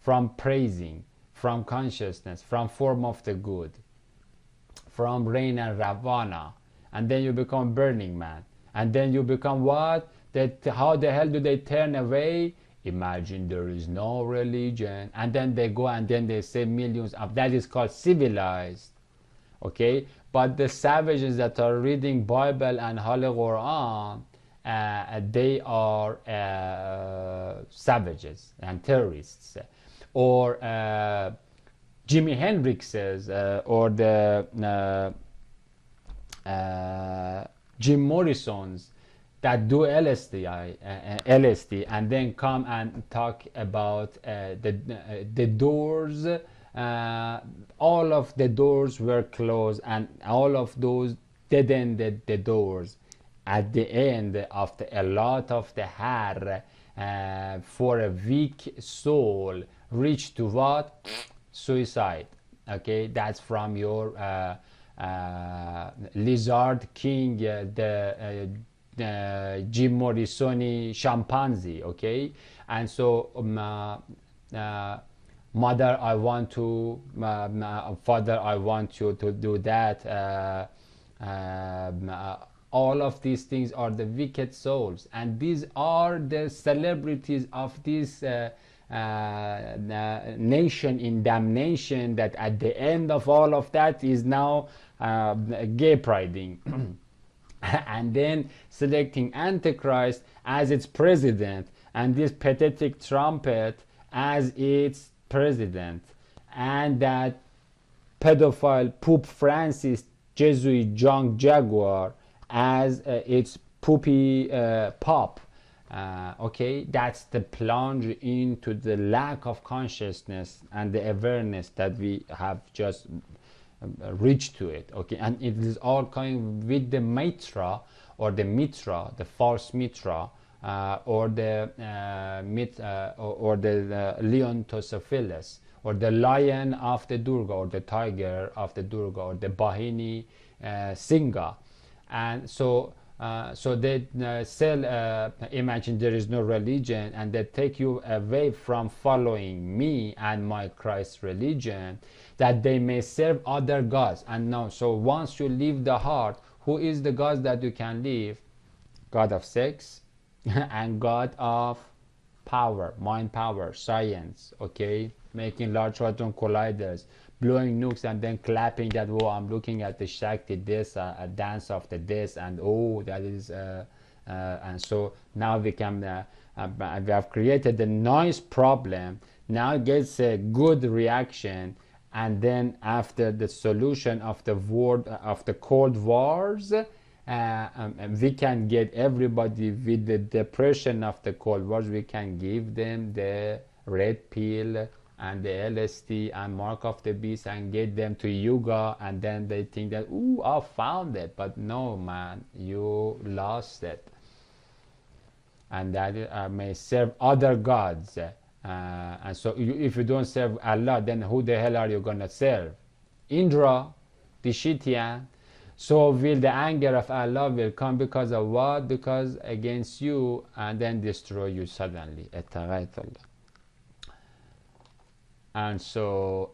from praising, from consciousness, from form of the good, from rain and Ravana, and then you become Burning Man, and then you become what? That how the hell do they turn away? Imagine there is no religion, and then they go and then they say millions of, that is called civilized, okay? But the savages that are reading Bible and Holy Quran, they are savages and terrorists. Or Jimi Hendrix's or the Jim Morrison's that do LSD and then come and talk about the doors. All of the doors were closed, and all of those deadened the doors. At the end of a lot of the hair for a weak soul reached to what? Suicide. Okay, that's from your lizard king, the Jim Morrison chimpanzee. Okay, and so mother, I want to, father, I want you to do that. All of these things are the wicked souls, and these are the celebrities of this nation in damnation, that at the end of all of that is now gay priding. And then selecting Antichrist as its president, and this pathetic trumpet as its president, and that pedophile Pope Francis Jesuit John Jaguar as its poopy pop, Okay, that's the plunge into the lack of consciousness and the awareness that we have just reached to it. Okay, and it is all coming with the mitra, or the mitra, the false mitra, or the or the leon Tosophiles, or the lion of the Durga, or the tiger of the Durga, or the Bahini Singha. And so they sell, imagine there is no religion, and they take you away from following me and my Christ religion, that they may serve other gods. And now, so once you leave the heart, who is the gods that you can leave? God of sex and God of power, mind power, science, okay, making large hadron colliders, blowing nukes, and then clapping that, oh, I'm looking at the Shakti, this, a dance of the this, and oh, that is, and so now we can, we have created a nice problem, now it gets a good reaction, and then after the solution of the world, of the Cold Wars, we can get everybody with the depression of the Cold Wars, we can give them the red pill and the LSD and mark of the beast and get them to yoga, and then they think that, ooh, I found it, but no, man, you lost it. And that may serve other gods. And so if you don't serve Allah, then who the hell are you gonna serve? Indra, the Shitian. So will the anger of Allah will come because of what? Because against you, and then destroy you suddenly. And so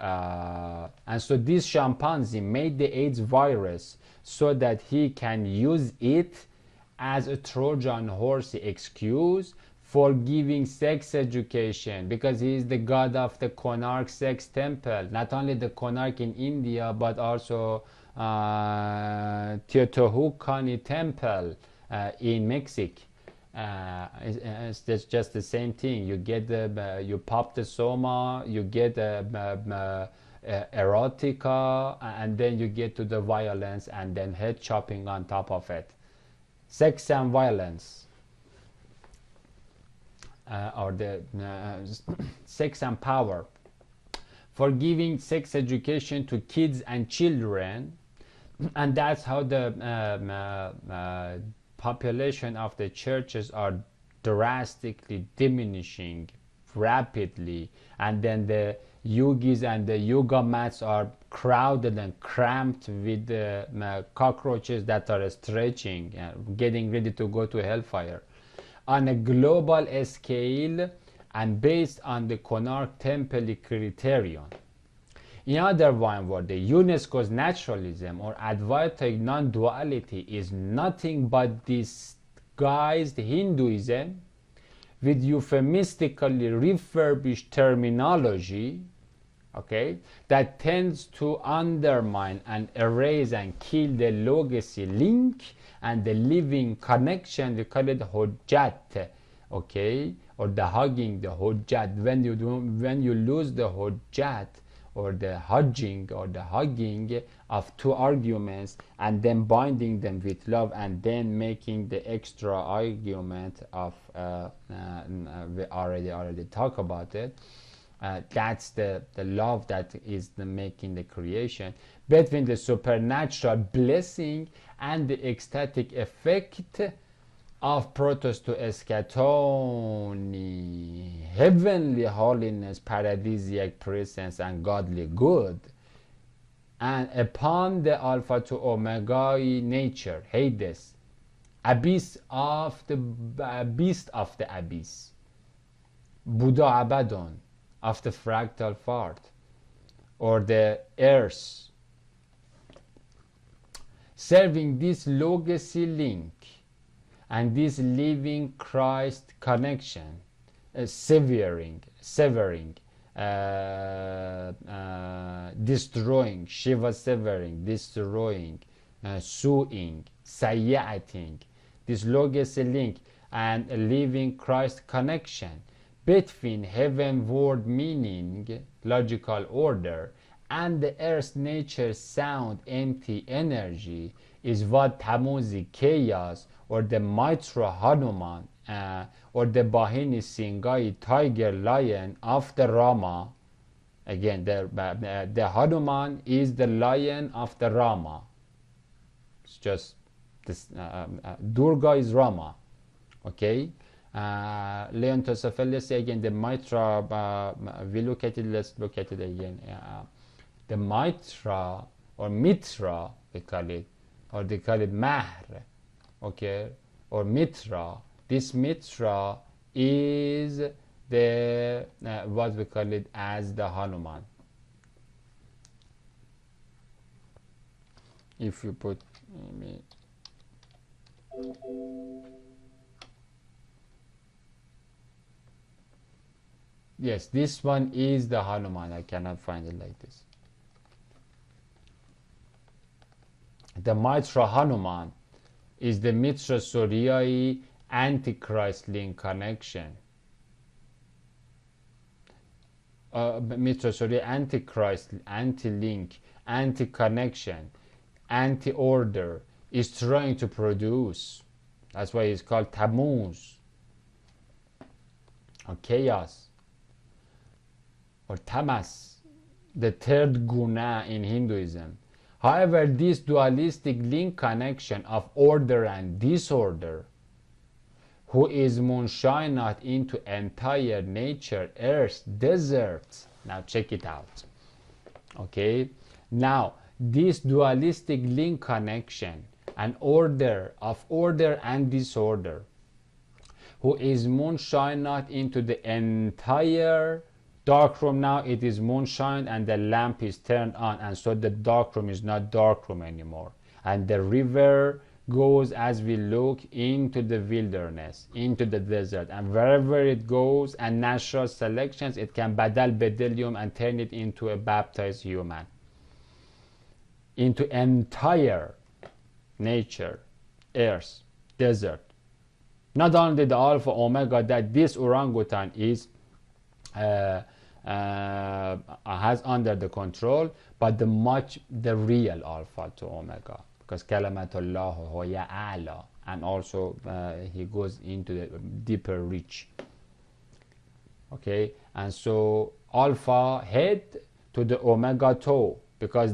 this chimpanzee made the AIDS virus so that he can use it as a Trojan horse excuse for giving sex education, because he is the god of the Konark sex temple. Not only the Konark in India, but also Teotihuacán temple in Mexico. It's just the same thing. You get the you pop the soma, you get erotica, and then you get to the violence, and then head chopping on top of it. Sex and violence, or the sex and power. For giving sex education to kids and children, and that's how the population of the churches are drastically diminishing rapidly, and then the yogis and the yoga mats are crowded and cramped with the cockroaches that are stretching, getting ready to go to hellfire. On a global scale and based on the Konark temple criterion. In other words, the UNESCO's naturalism or Advaita non-duality is nothing but disguised Hinduism with euphemistically refurbished terminology, okay, that tends to undermine and erase and kill the legacy link and the living connection. We call it hojjat, okay, or the hugging, the hojjat. When you lose the hojjat, or the hudging, or the hugging of two arguments, and then binding them with love, and then making the extra argument of we already talk about it. That's the love that is the making the creation between the supernatural blessing and the ecstatic effect of protos to eschatony, heavenly holiness, paradisiac presence, and godly good, and upon the alpha to omega nature, Hades, abyss of the beast of the abyss, Buddha Abaddon of the fractal fart, or the earth, serving this legacy link and this living Christ connection, severing, destroying, Shiva severing, destroying, suing, sayating, this legacy link and a living Christ connection between heavenward meaning, logical order, and the earth's nature sound, empty energy, is what Tamuzi chaos, or the Mitra Hanuman, or the Bahini Singai tiger lion of the Rama. Again, the Hanuman is the lion of the Rama. It's just this. Durga is Rama. Okay. Leon Tosafel, let's say again the Mitra. We look at it. Let's look at it again. The Mitra or Mitra, they call it, or they call it Mahr. Okay, or Mitra. This Mitra is the what we call it as the Hanuman. If you put yes, this one is the Hanuman. I cannot find it like this. The Mitra Hanuman is the Mitra Suryai Antichrist link connection. Mitra Suryai Antichrist, anti-link, anti-connection, anti-order is trying to produce. That's why it's called Tammuz, or chaos, or Tamas, the third guna in Hinduism. However, this dualistic link connection of order and disorder, who is moonshine not into entire nature, earth, deserts. Now check it out. Okay, now this dualistic link connection and order of order and disorder, who is moonshine not into the entire dark room. Now it is moonshine and the lamp is turned on, and so the dark room is not dark room anymore, and the river goes as we look into the wilderness, into the desert, and wherever it goes and natural selections, it can badal bedelium and turn it into a baptized human, into entire nature, earth, desert. Not only the alpha omega that this orangutan is has under the control, but the real alpha to omega, because kalamatullah huwa a'la, and also he goes into the deeper reach. Okay, and so alpha head to the omega toe, because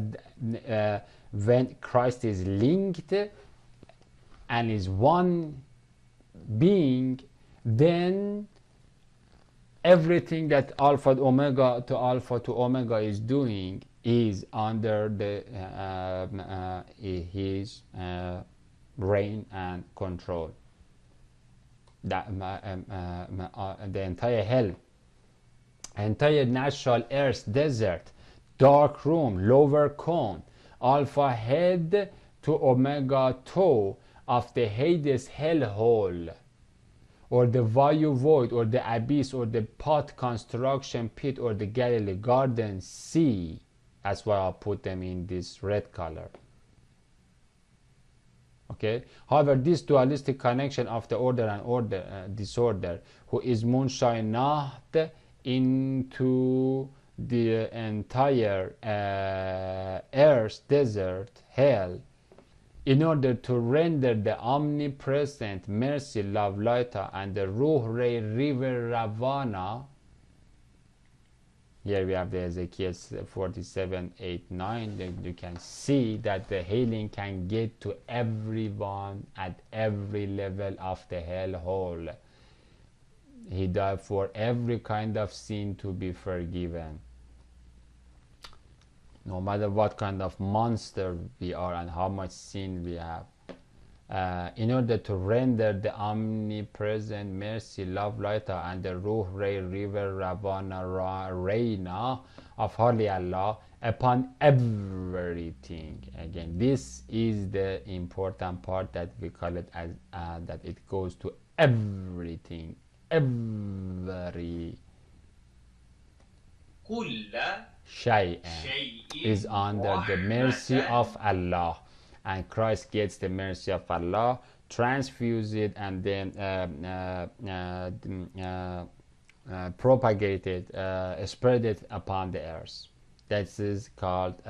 when Christ is linked and is one being, then everything that alpha to omega is doing is under the his reign and control. That the entire hell, entire natural earth, desert, dark room, lower cone, alpha head to omega toe of the Hades hellhole, or the Vayu void, or the abyss, or the pot construction pit, or the Galilee garden sea. That's why I put them in this red color. Okay. However, this dualistic connection of the order and disorder, who is moonshine not into the entire earth, desert, hell, in order to render the omnipresent mercy, love, light, and the Ruh Ray river Ravana. Here we have the Ezekiel 47:8-9. You can see that the healing can get to everyone at every level of the hellhole. He died for every kind of sin to be forgiven. No matter what kind of monster we are and how much sin we have, in order to render the omnipresent mercy, love, light, and the Ruh Ray river Ravana Reina of Holy Allah upon everything. Again, this is the important part that we call it as that it goes to everything, every shay is under the mercy of Allah, and Christ gets the mercy of Allah, transfuse it, and then propagate it, spread it upon the earth. That is called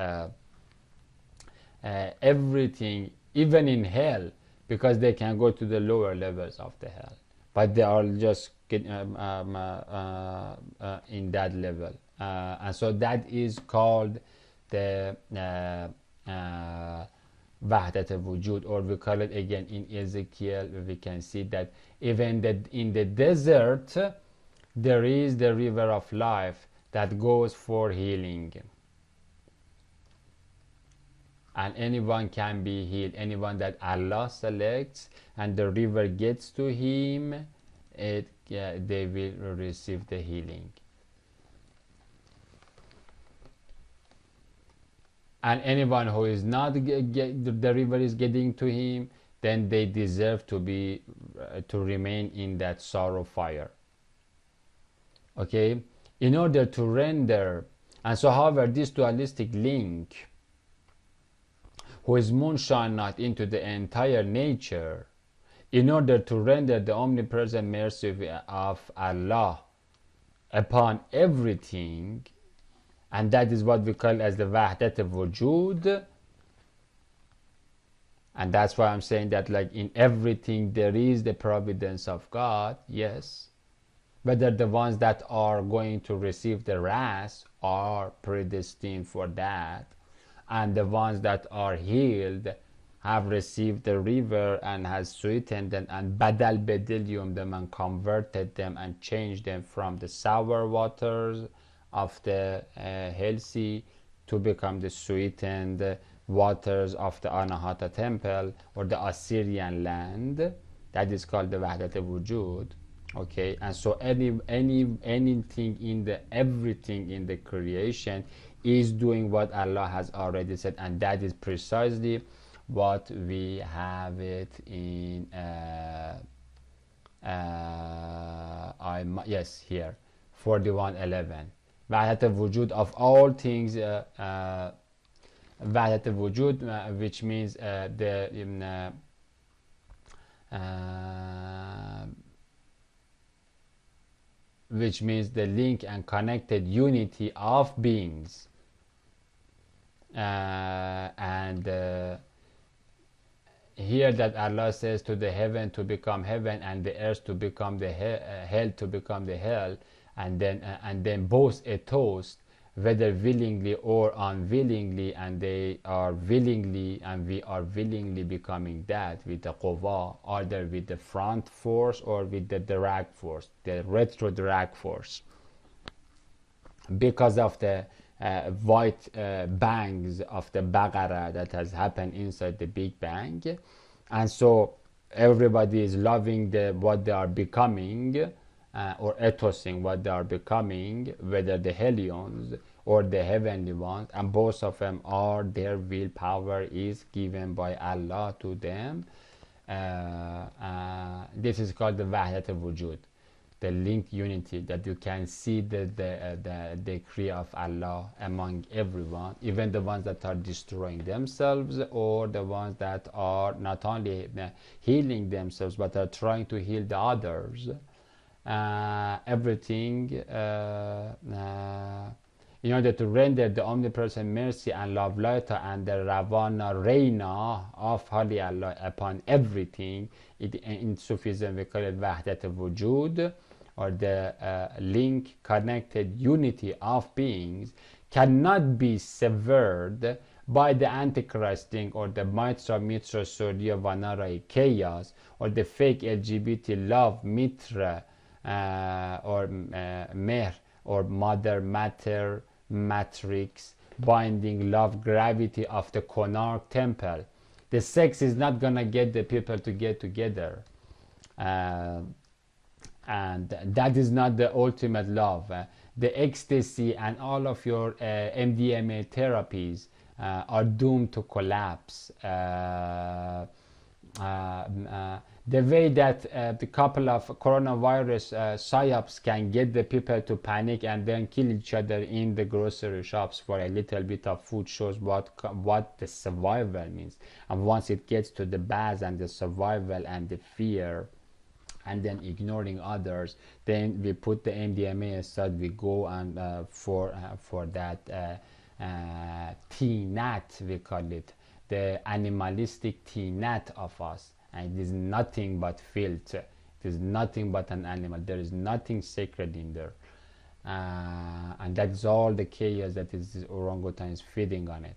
everything, even in hell, because they can go to the lower levels of the hell. but they are just in that level, and so that is called the Wahdat al-Wujud, or we call it again in Ezekiel. We can see that even in the desert there is the river of life that goes for healing, and anyone can be healed. Anyone that Allah selects and the river gets to him, they will receive the healing. And anyone who is not the river is getting to him, then they deserve to be to remain in that sorrow fire. Okay, in order to render. And so, however, this dualistic link, who is moonshine not into the entire nature, in order to render the omnipresent mercy of Allah upon everything, and that is what we call as the Wahdat al-Wujud. And that's why I'm saying that, like, in everything there is the providence of God, yes. Whether the ones that are going to receive the wrath are predestined for that, and the ones that are healed have received the river and has sweetened them and badal bedilium them and converted them and changed them from the sour waters of the healthy to become the sweetened waters of the Anahata temple or the Assyrian land. That is called the Wahdat al-Wujud. Okay, and so anything in the everything in the creation is doing what Allah has already said, and that is precisely what we have it in yes, here 41:11. Wahdat al-Wujud of all things, Wahdat al-Wujud, which means which means the link and connected unity of beings, and here that Allah says to the heaven to become heaven and the earth to become the hell to become the hell, and then both a toast, whether willingly or unwillingly, and they are willingly and we are willingly becoming that with the quwa, either with the front force or with the drag force, the retro drag force, because of the white bangs of the Baqarah that has happened inside the Big Bang. And so everybody is loving what they are becoming, or ethosing what they are becoming, whether the Helions or the heavenly ones, and both of them are, their willpower is given by Allah to them. This is called the Wahdat al-Wujud, the linked unity, that you can see the decree of Allah among everyone, even the ones that are destroying themselves, or the ones that are not only healing themselves but are trying to heal the others. Everything in order to render the omnipresent mercy and love lighter and the Ravana Reina of Holy Allah upon everything. In Sufism we call it Wahdat al-Wujud, or the link, connected unity of beings, cannot be severed by the Antichristing or the Mitra Surya Vanarai chaos, or the fake LGBT love Mitra or Mehr, or Mother Matter Matrix binding love gravity of the Konark temple. The sex is not gonna get the people to get together, and that is not the ultimate love. The ecstasy and all of your MDMA therapies are doomed to collapse. The way that the couple of coronavirus psyops can get the people to panic and then kill each other in the grocery shops for a little bit of food shows what the survival means. And once it gets to the baz and the survival and the fear, and then ignoring others, then we put the MDMA aside. We go and for that T-nat, we call it, the animalistic T-nat of us. And it is nothing but filth. It is nothing but an animal. There is nothing sacred in there. And that's all the chaos that is orangutan is feeding on it.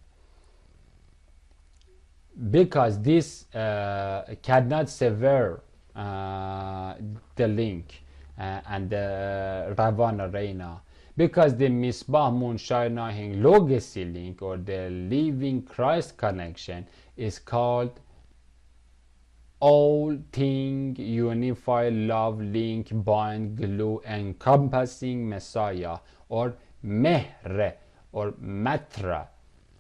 Because this cannot sever the link and the Ravana Reina, because the Misbah Moonshine legacy link, or the living Christ connection, is called all thing unified love link bind glue encompassing Messiah, or Mehr, or Matra.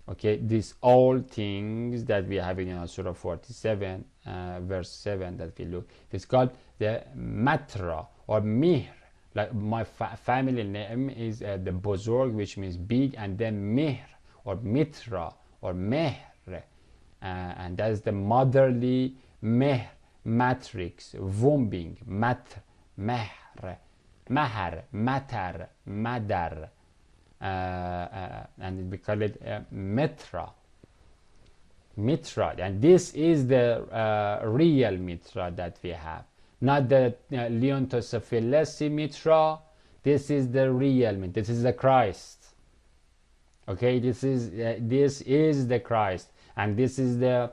Okay, these all things that we have in Surah 47 verse 7 that we look, it's called the Matra or Mehr. Like my family name is the Bozorg, which means big, and then Mehr or Mitra or Mehr, and that's the motherly Mehr, matrix, wombing, Mehr, Mahar, Matar, Madar, and we call it Mitra. Mitra, and this is the real Mitra that we have, not the Leontosophilesi Mitra. This is the real Mitra. This is the Christ. Okay, this is the Christ, and this is the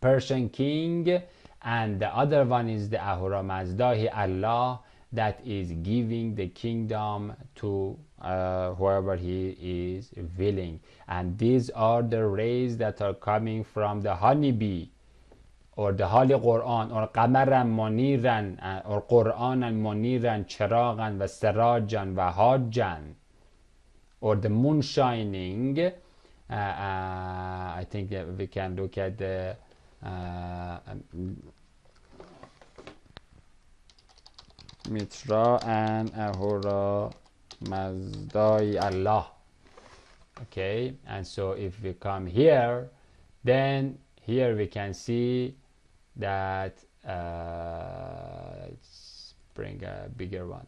Persian king, and the other one is the Ahura Mazdahi, Allah, that is giving the kingdom to whoever he is willing. And these are the rays that are coming from the honeybee, or the Holy Quran, or Qamaran Muniran, or Quranan Muniran, Chiragan, wa Sirajan, wa Hajjan, or the moon shining. I think we can look at the Mitra and Ahura Mazdai Allah. Okay, and so if we come here, then here we can see that let's bring a bigger one.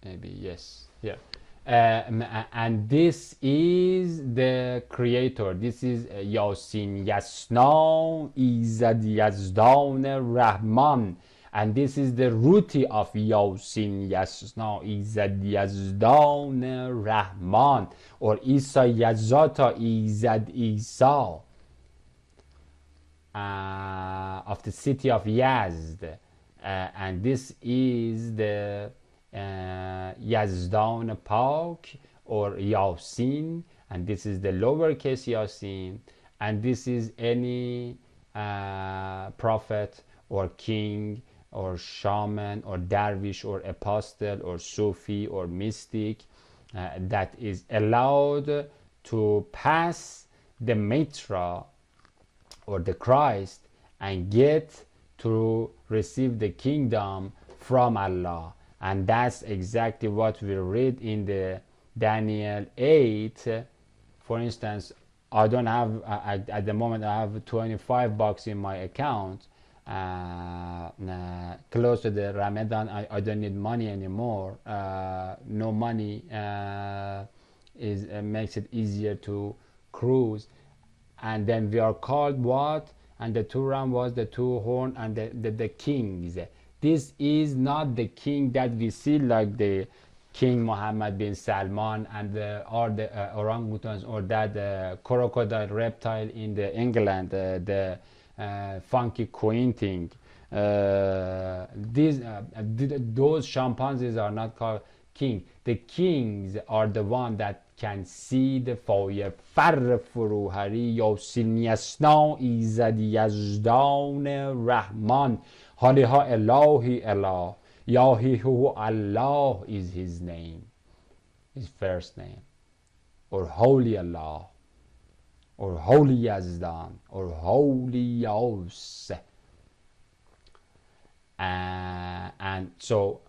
Maybe yes, here. And this is the creator. This is Yasin Yasna Izad Yazdan Rahman, and this is the root of Yasin Yasna Izad Yazdan Rahman, or Isa Yazata Izad Isa, of the city of Yazd, and this is the Yazdan Pak, or Yasin, and this is the lowercase Yasin, and this is any prophet or king or shaman or dervish or apostle or Sufi or mystic that is allowed to pass the Mitra or the Christ and get to receive the kingdom from Allah. And that's exactly what we read in the Daniel 8. For instance, I don't have at the moment, I have $25 in my account. Close to the Ramadan, I don't need money anymore. No money makes it easier to cruise. And then we are called what? And the two ram was the two horn and the kings. This is not the king that we see like the King Mohammed bin Salman and or the orangutans, or that crocodile reptile in the England, the funky queen thing. Those chimpanzees are not called king. The kings are the one that can see the fire. Far فروهری یاسین یسنا ایزد یزدان رحمان حالیها الهی اله Yahi who Allah is his name, his first name, or Holy Allah, or Holy Yazdan, or Holy Yos. And so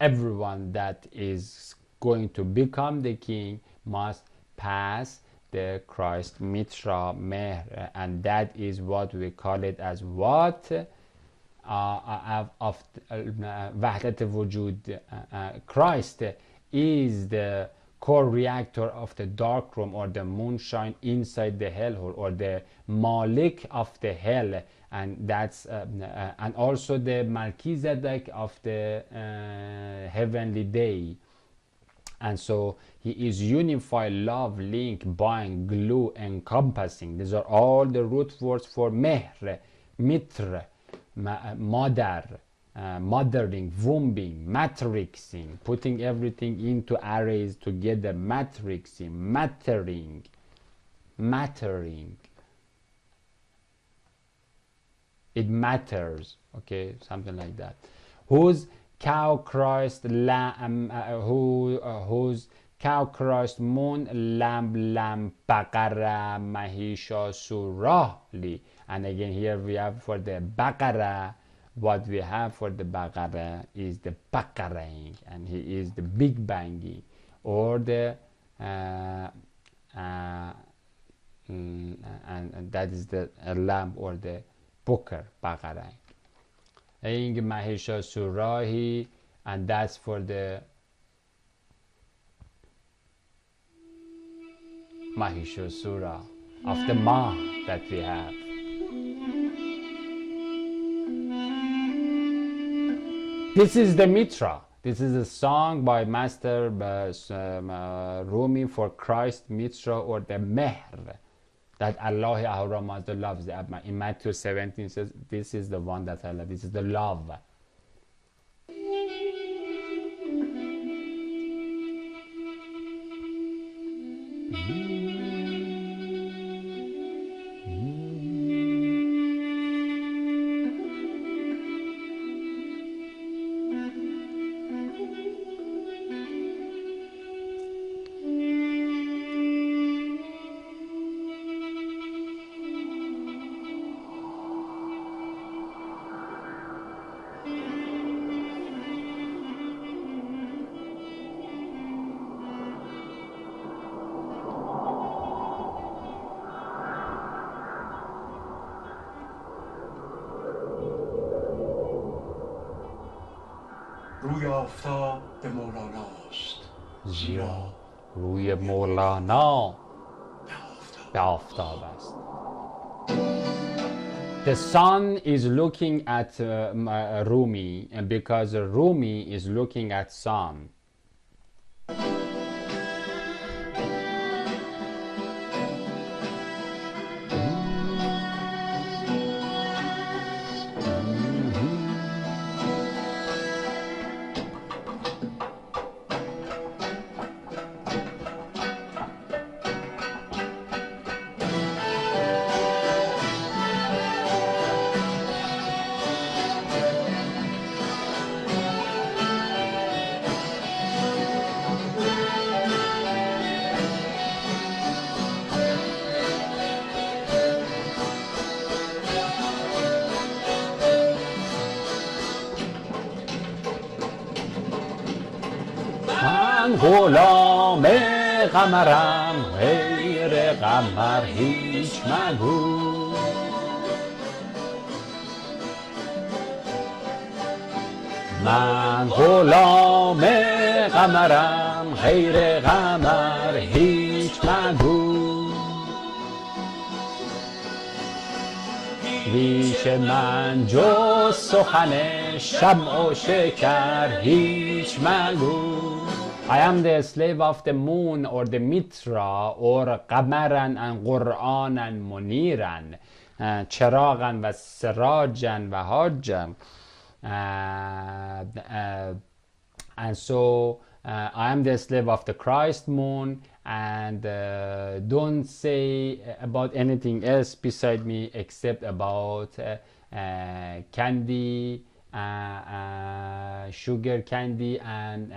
everyone that is going to become the king must pass the Christ Mitra Mehr, and that is what we call it as what? Of Wahdat Wujud. Christ is the core reactor of the dark room or the moonshine inside the hellhole, or the Malik of the hell, and that's and also the Melchizedek of the heavenly day. And so he is unified, love, link, bind, glue, encompassing. These are all the root words for mehr, mitr, mother, mothering, wombing, matrixing, putting everything into arrays together, matrixing, mattering, it matters, okay, something like that. Whose cow Christ lamb, whose cow Christ moon lamb baqara mahisha surahli. And again here we have for the baqara, what we have for the baqara is the baqaraing, and he is the big banging, or the and that is the lamb or the booker baqaraing. Ing mahisha surahi, and that's for the mahisha surah of the ma that we have. This is the mitra. This is a song by Master Rumi for Christ mitra, or the mehr, that Allah Ahura loves. In Matthew 17 says, this is the one that I love. This is the love. روی آفتاب به مولاناست، زیرا روی مولانا به آفتاب است. The sun is looking at Rumi, and because Rumi is looking at sun. غلام قمرم، غیر قمر هیچ مگو. من غلام قمرم، غیر قمر هیچ مگو. ریش من جز سخن شمع و شکر هیچ مگو. I am the slave of the moon, or the mitra, or qamaran and Qur'an and muniran, chiragan wa sirajan wa hajjan. And so I am the slave of the Christ moon, and don't say about anything else beside me except about candy, sugar candy, and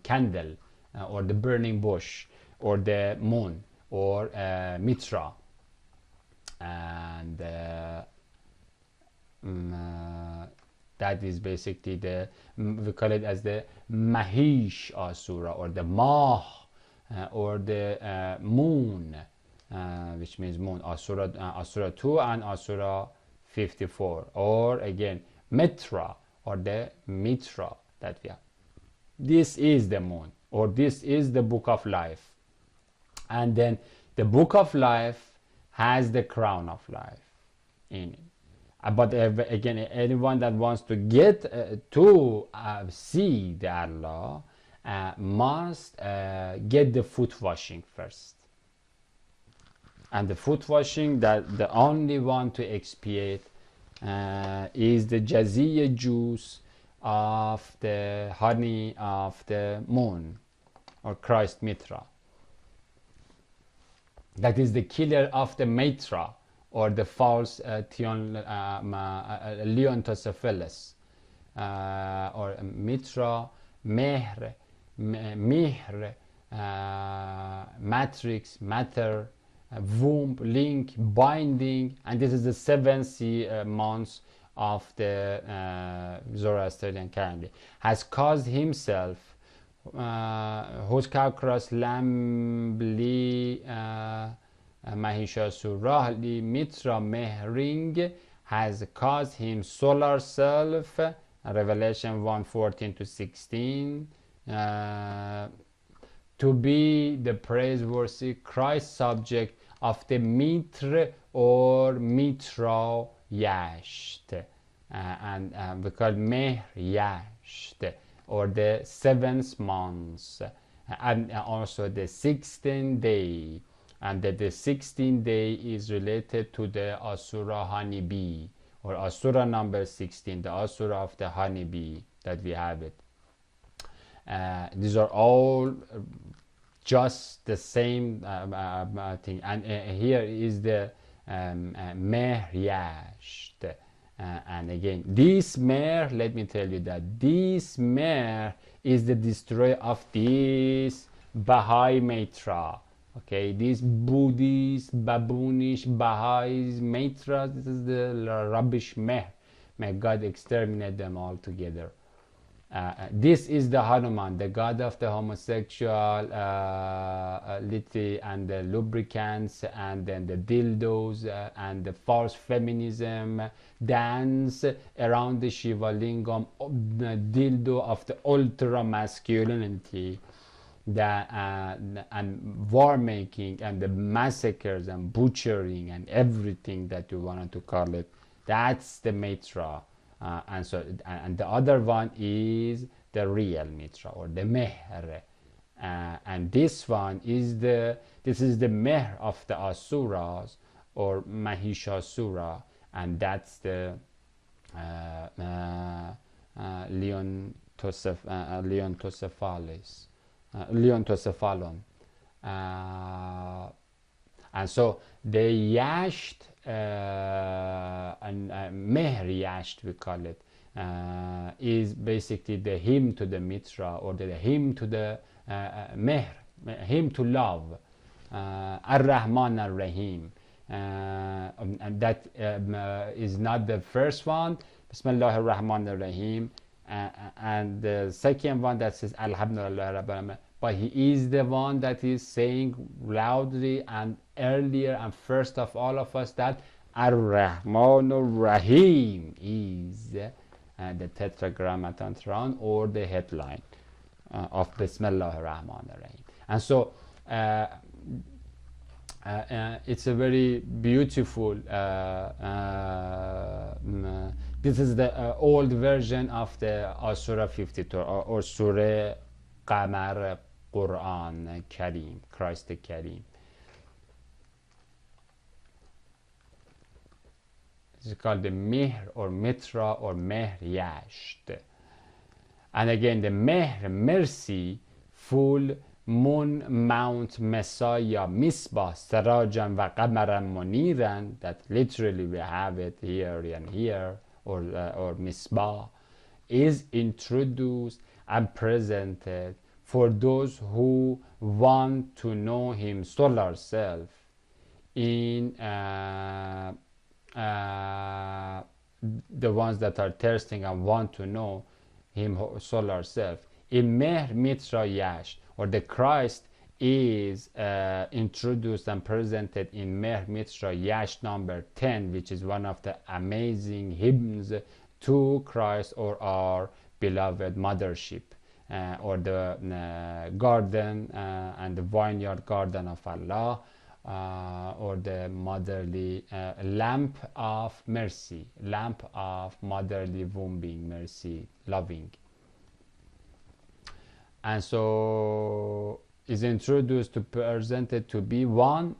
candle, or the burning bush, or the moon, or mitra, and that is basically the, we call it as the Mahish Asura, or the Mah, or the moon, which means moon, Asura 2 and Asura 54, or again Mitra, or the Mitra that we have. This is the moon, or this is the book of life. And then the book of life has the crown of life in it. But again, anyone that wants to get to see the Allah must get the foot washing first. And the foot washing, that the only one to expiate is the jazia juice of the honey of the moon, or Christ Mitra. That is the killer of the Mitra, or the false Leontocephalus, or Mitra, Mehr, Mihr, matrix, matter, womb, link, binding, and this is the 7th month of the Zoroastrian calendar, has caused himself Hoskakras Lambli Mahishasura Mitra Mehring, has caused him solar self, Revelation 1:14-16, to be the praiseworthy Christ subject of the Mitra or Mitra Yasht, and we call Mehr Yasht, or the 7th month, and also the 16th day, and that the 16th day is related to the Asura honeybee, or Asura number 16, the Asura of the honeybee that we have it. These are all just the same thing, and here is the Mehr Yasht. And again, this Mehr, let me tell you that this Mehr is the destroyer of this Baha'i Mitra. Okay, these Buddhist, baboonish, Baha'is, Mitras, this is the rubbish Mehr. May God exterminate them all together. This is the Hanuman, the god of the homosexuality and the lubricants, and then the dildos and the false feminism dance around the Shiva Lingam, the dildo of the ultra masculinity, and war making and the massacres and butchering and everything that you wanted to call it. That's the Mitra. And the other one is the real Mitra, or the Mehr, and this one is the Mehr of the Asuras, or Mahishasura, and that's the Leontocephalon. And so the Yasht, and Mehr Yasht we call it, is basically the hymn to the Mitra, or the hymn to the Mehr, hymn to love, Ar-Rahman Ar-Rahim, and that is not the first one, Bismillah Ar-Rahman Ar-Rahim, and the second one that says Alhamdulillah Rabbil Alamin, but he is the one that is saying loudly and earlier and first of all of us that Ar-Rahman Ar-Rahim is the tetragrammaton, or the headline of Bismillah Ar-Rahman Ar-Rahim. And so it's a very beautiful, this is the old version of the Surah 52, or Surah Qamar Quran Kareem, Christ the Kareem. It's called the Mehr or Mitra or Mehr Yasht. And again, the Mehr, mercy, full moon, Mount, Messiah, Misbah, Sarajan, wa Qamaran Muniran, that literally we have it here and here, or Misbah, is introduced and presented for those who want to know him solar self in the ones that are thirsting and want to know him solar self. In Mehr Mitra Yash, or the Christ is introduced and presented in Mehr Mitra Yash number 10, which is one of the amazing hymns to Christ, or our beloved mothership, or the garden and the vineyard garden of Allah, or the motherly lamp of mercy, lamp of motherly womb being mercy, loving. And so is introduced to presented to be one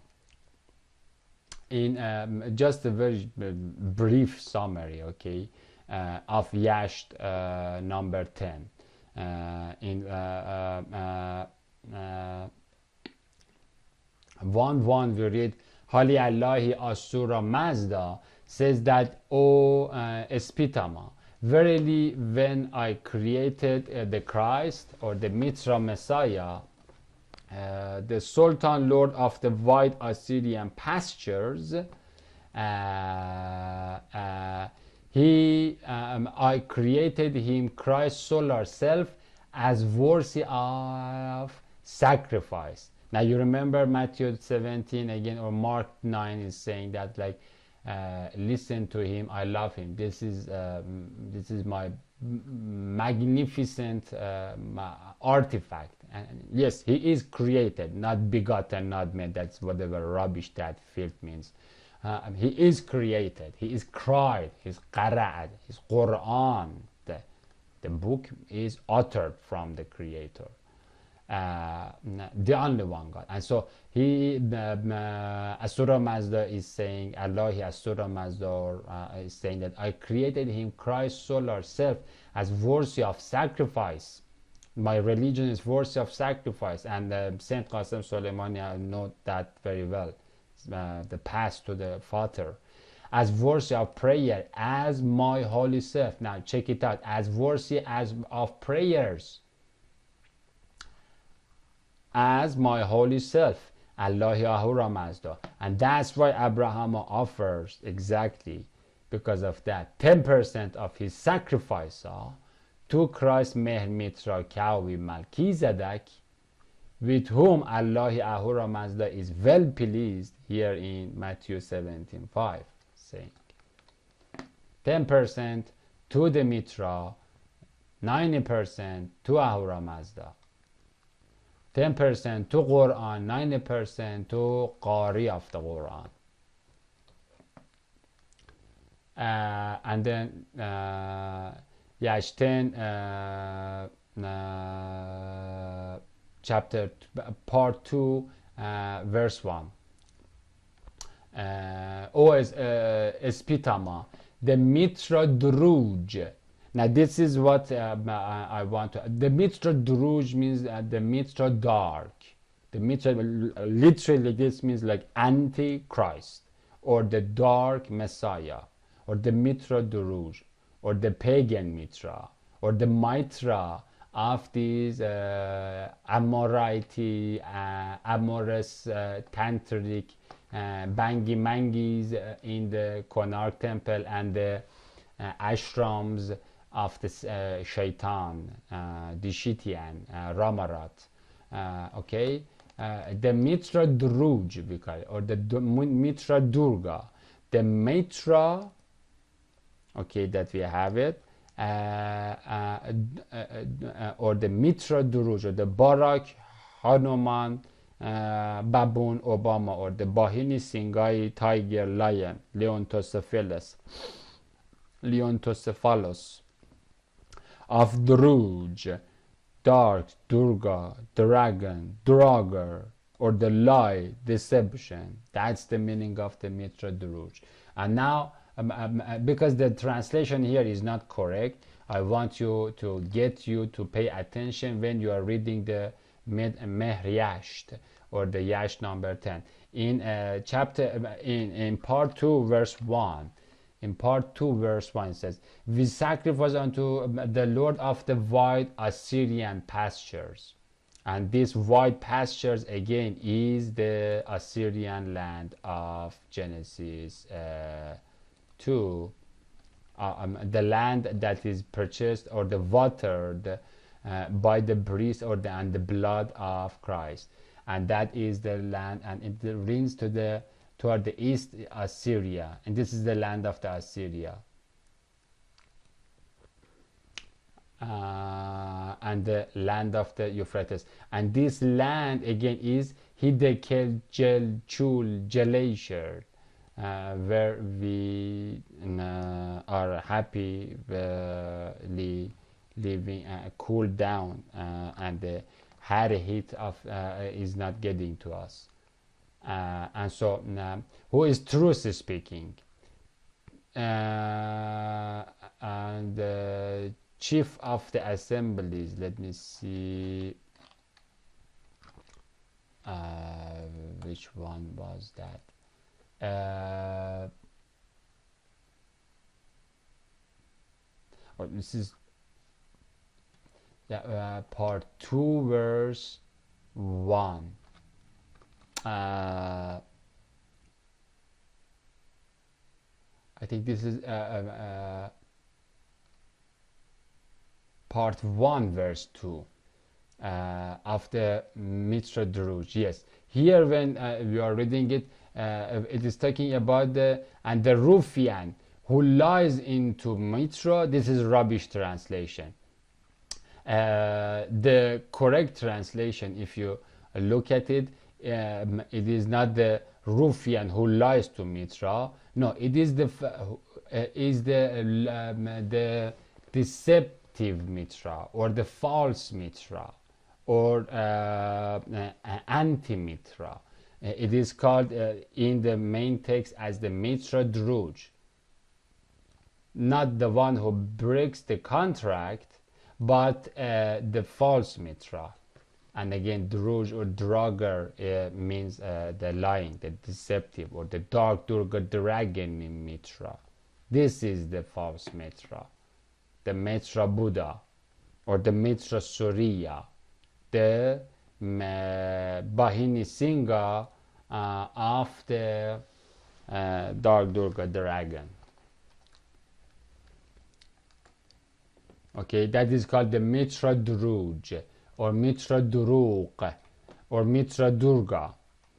in just a very brief summary, okay, of Yasht number 10. In 1:1 we read, Hali Allahi Asura Mazda says that, O Spitama, verily when I created the Christ or the Mitra Messiah, the Sultan Lord of the wide Assyrian pastures, I created him, Christ solar self, as worthy of sacrifice. Now you remember Matthew 17 again, or Mark 9 is saying that, like, listen to him, I love him. This is my magnificent artifact. And yes, he is created, not begotten, not made. That's whatever rubbish that filth means. He is created. He is cried. He's qara'at. His Quran. The book is uttered from the Creator, the only one God. And so he, Asura Mazda is saying, Allah Asura Mazda is saying that I created him, Christ solar self, as worthy of sacrifice. My religion is worthy of sacrifice. And Saint Qasim Soleimani know that very well. The path to the Father, as worthy of prayer, as my holy self. Now check it out, as worthy as of prayers, as my holy self, Allah Ahura Mazda. And that's why Abraham offers, exactly because of that, 10% of his sacrifice to Christ Mehr Mitra Kawi Melchizedek, with whom Allah Ahura Mazda is well pleased, here in Matthew 17:5, saying 10% to the Mitra, 90% to Ahura Mazda, 10% to Quran, 90% to Qari of the Quran. And then Yash 10 chapter part 2 verse 1. Spitama, the Mitra Druj. Now this is what I want to, the Mitra Druj means the Mitra dark. The Mitra, literally this means like Antichrist, or the dark Messiah, or the Mitra Druj, or the pagan Mitra, or the Mitra of these amorality, amorous, tantric, bangi mangis in the Konark temple, and the ashrams of the shaitan, Dishitian, Ramarat. Okay, the Mitra Druj, or the Mitra Durga, the Mitra, okay, that we have it, or the Mitra Duruj, or the Barack Hanuman Baboon Obama, or the Bahini Singai Tiger Lion Leontocephalus of Druj, dark, Durga, dragon, Draugr, or the lie, deception. That's the meaning of the Mitra Duruj. And now, because the translation here is not correct, I want you to pay attention when you are reading the Mehr Yasht, or the Yasht number 10. In in part 2 verse 1, in part 2 verse 1 it says, we sacrifice unto the Lord of the wide Assyrian pastures. And this wide pastures again is the Assyrian land of Genesis 2, the land that is purchased or the watered by the breast and the blood of Christ, and that is the land, and it rings toward the east, Assyria, and this is the land of the Assyria. And and the land of the Euphrates. And this land again is Hidekel Chul Gelation, where we are happy living, cool down, and the hard heat of is not getting to us. And so who is truth speaking? And the chief of the assemblies, let me see, which one was that? Oh, this is part 2 verse 1. I think this is part 1 verse 2 of the Mitra Druj. Yes, here when we are reading it, it is talking about the ruffian who lies into Mitra. This is rubbish translation. The correct translation, if you look at it, it is not the ruffian who lies to Mitra. No, it is the deceptive Mitra, or the false Mitra, or anti-Mitra. It is called in the main text as the Mitra Druj. Not the one who breaks the contract, but the false Mitra. And again, Druj or Dragar means the lying, the deceptive, or the dark Durga dragon in Mitra. This is the false Mitra, the Mitra Buddha, or the Mitra Surya, the Bahini Singha of the dark Durga dragon. Okay, that is called the Mitra Druj, or Mitra Duruk, or Mitra Durga,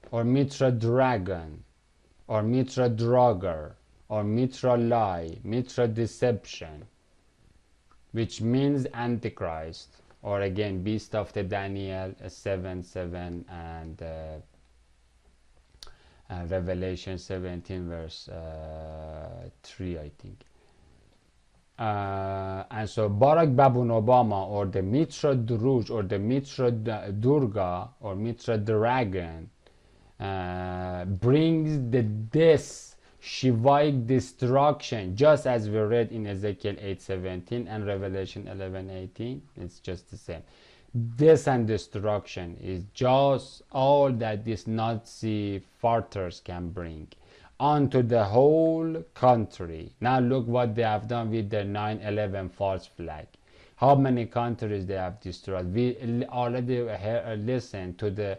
or Mitra Dragon, or Mitra Dragar, or Mitra Lie, Mitra Deception, which means Antichrist, or again beast of the Daniel 7:7 and Revelation 17 verse 3, I think. And so Barack Babun Obama, or the Mitra Druj, or the Mitra Durga, or Mitra Dragon, brings the death, Shivaik destruction, just as we read in Ezekiel 8:17 and Revelation 11:18. It's just the same. Death and destruction is just all that these Nazi farters can bring onto the whole country. Now look what they have done with the 9/11 false flag. How many countries they have destroyed. We already listened to the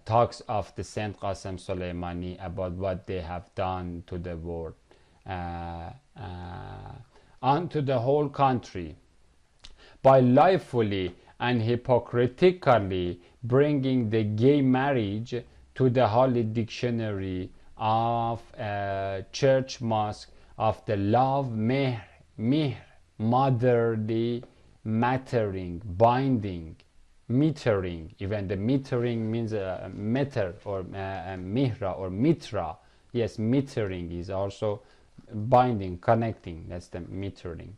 talks of the Saint Qasem Soleimani about what they have done to the world, onto the whole country, by liefully and hypocritically bringing the gay marriage to the holy dictionary of church mosque of the love, mehr, motherly, mattering, binding, metering. Even the metering means meter, or mihra, or mitra. Yes, metering is also binding, connecting. That's the metering.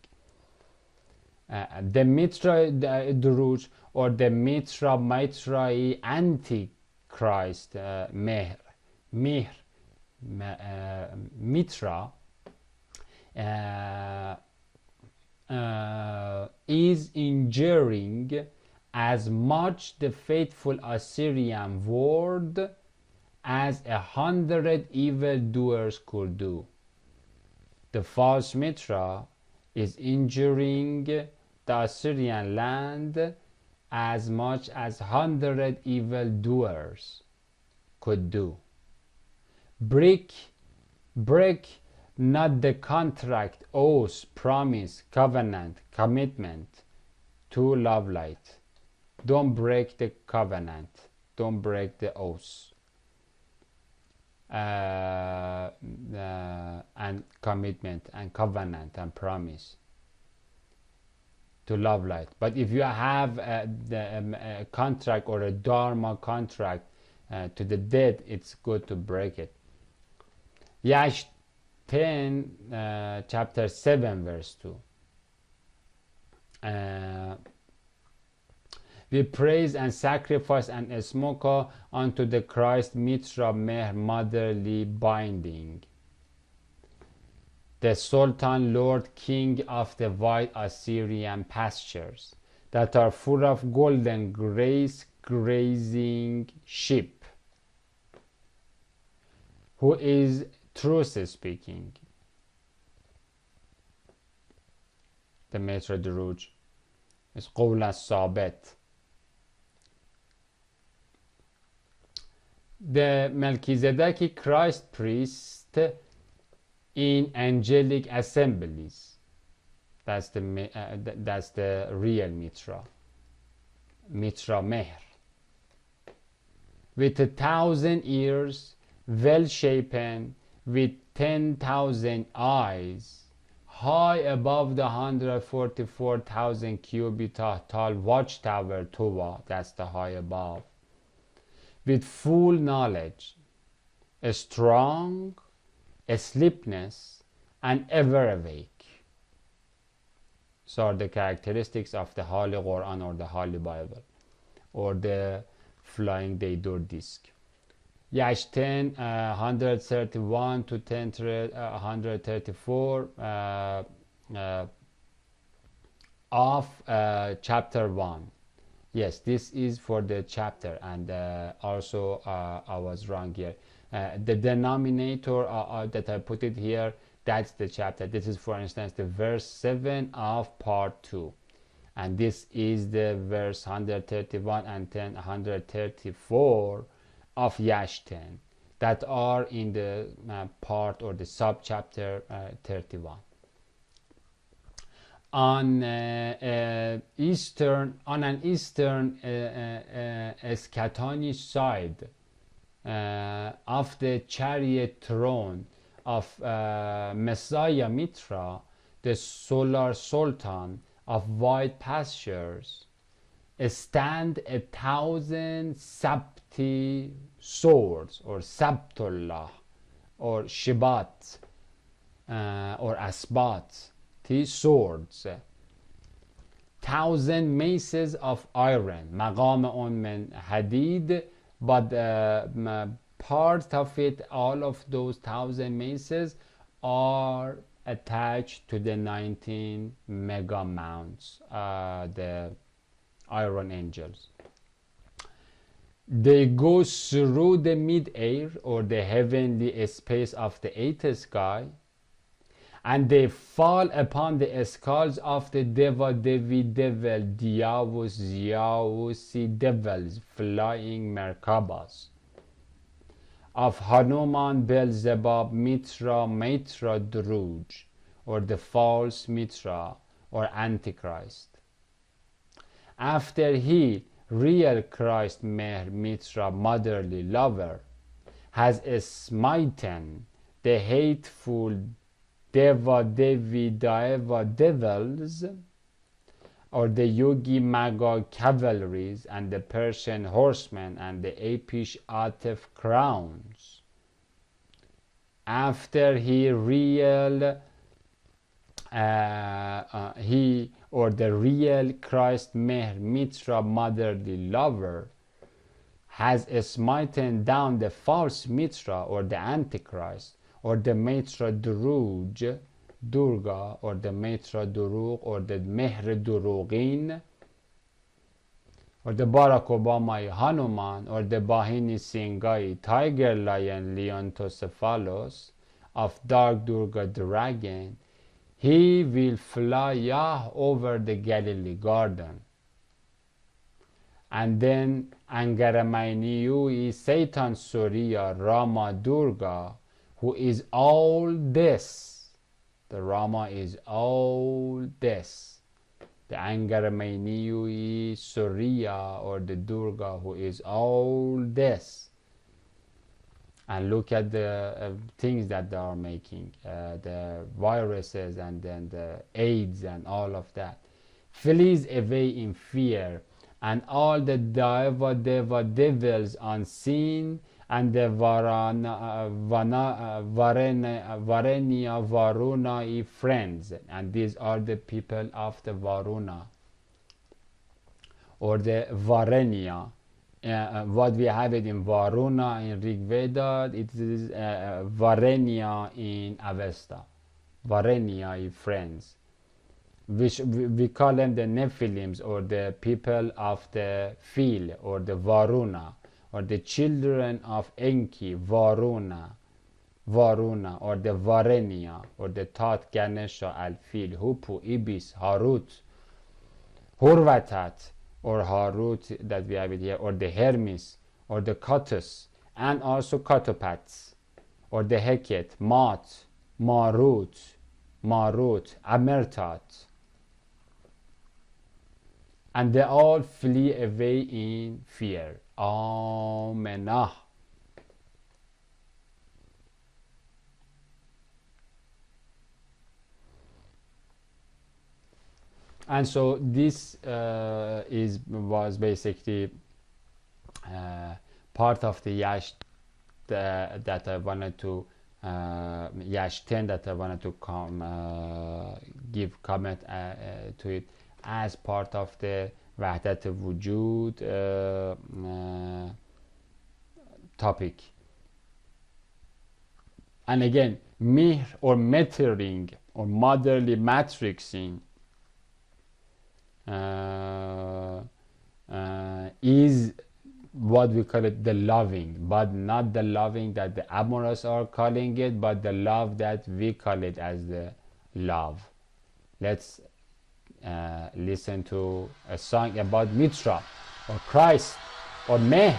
The Mitra Druj, or the Mitra Maitrai Antichrist Mitra is injuring as much the faithful Assyrian word as 100 evildoers could do. The false Mitra is injuring the Assyrian land as much as 100 evildoers could do. Break not the contract, oath, promise, covenant, commitment to love light. Don't break the covenant. Don't break the oath and commitment and covenant and promise. to love light. But if you have a contract or a dharma contract to the dead, it's good to break it. Yash 10, chapter 7, verse 2. We praise and sacrifice and smoke unto the Christ Mitra Mehr motherly binding. The Sultan, Lord, King of the white Assyrian pastures, that are full of golden grace, grazing sheep, who is truth speaking. The Maitre de Rouge is قول الثابت. The Melchizedek Christ priest in angelic assemblies. That's the real Mitra. Mitra Mehr. With 1,000 ears, well shapen, with 10,000 eyes, high above the 144,000 cubit tall watchtower Tuva, that's the high above, with full knowledge, strong, sleepless, and ever awake. So are the characteristics of the Holy Quran or the Holy Bible or the flying Daydur disc. Yash 10, 131 to 134 of chapter 1. Yes, this is for the chapter, and also I was wrong here. The denominator that I put it here, that's the chapter. This is, for instance, the verse 7 of part 2. And this is the verse 131 and 134 of Yash 10 that are in the part or the subchapter 31. On an eastern Eskatonish side of the chariot throne of Messiah Mitra, the solar sultan of white pastures, stand 1,000 sabti swords, or sabtullah, or shibat, or asbat, swords, 1,000 maces of iron, maqam on min hadid, but part of it, all of those 1,000 maces are attached to the 19 mega mounts, the iron angels. They go through the mid-air or the heavenly space of the eighth sky, and they fall upon the skulls of the Deva Devi devil, Diavus Ziausi devils, flying Merkabas, of Hanuman, Beelzebub, Mitra, Maitra Druj, or the false Mitra, or Antichrist. After he, real Christ Mehr Mitra, motherly lover, has smitten the hateful Deva Devi Daeva devils, or the Yogi-Magog cavalries, and the Persian horsemen, and the Apish Atef crowns. After he real he or the real Christ Mehr Mitra, motherly lover, has smitten down the false Mitra, or the Antichrist, or the Mitra Duruj, Durga, or the Mitra Durug, or the Mehr Durugin, or the Barack Obama Hanuman, or the Bahini Singai tiger lion Leontocephalos, of dark Durga dragon. He will fly over the Galilee garden. And then Angaramainiu is Satan Surya Rama Durga, who is all this. The Rama is all this. The Angaramainiu is Surya, or the Durga, who is all this. And look at the things that they are making, the viruses, and then the AIDS and all of that. flees away in fear, and all the devils unseen, and the Varuna friends, and these are the people of the Varuna or the Varenya. What we have it in Varuna in Rig Veda, it is Varenya in Avesta. Varenya friends, which we call them the Nephilims, or the people of the field, or the Varuna, or the children of Enki, Varuna, or the Varenya, or the Tat, Ganesha, Alfil, Hupu, Ibis, Harut, Hurvatat, or Harut that we have it here, or the Hermes, or the Katus, and also Katopats, or the Heket, Mat, Marut, Amertat. And they all flee away in fear. Amenah. And so this was basically part of the Yash that I wanted to Yash 10 that I wanted to give comment to it as part of the Wahdat Wujud topic. And again, Mihr or metering or motherly matrixing is what we call it the loving, but not the loving that the Amoras are calling it, but the love that we call it as the love. Let's listen to a song about Mitra or Christ or Meh.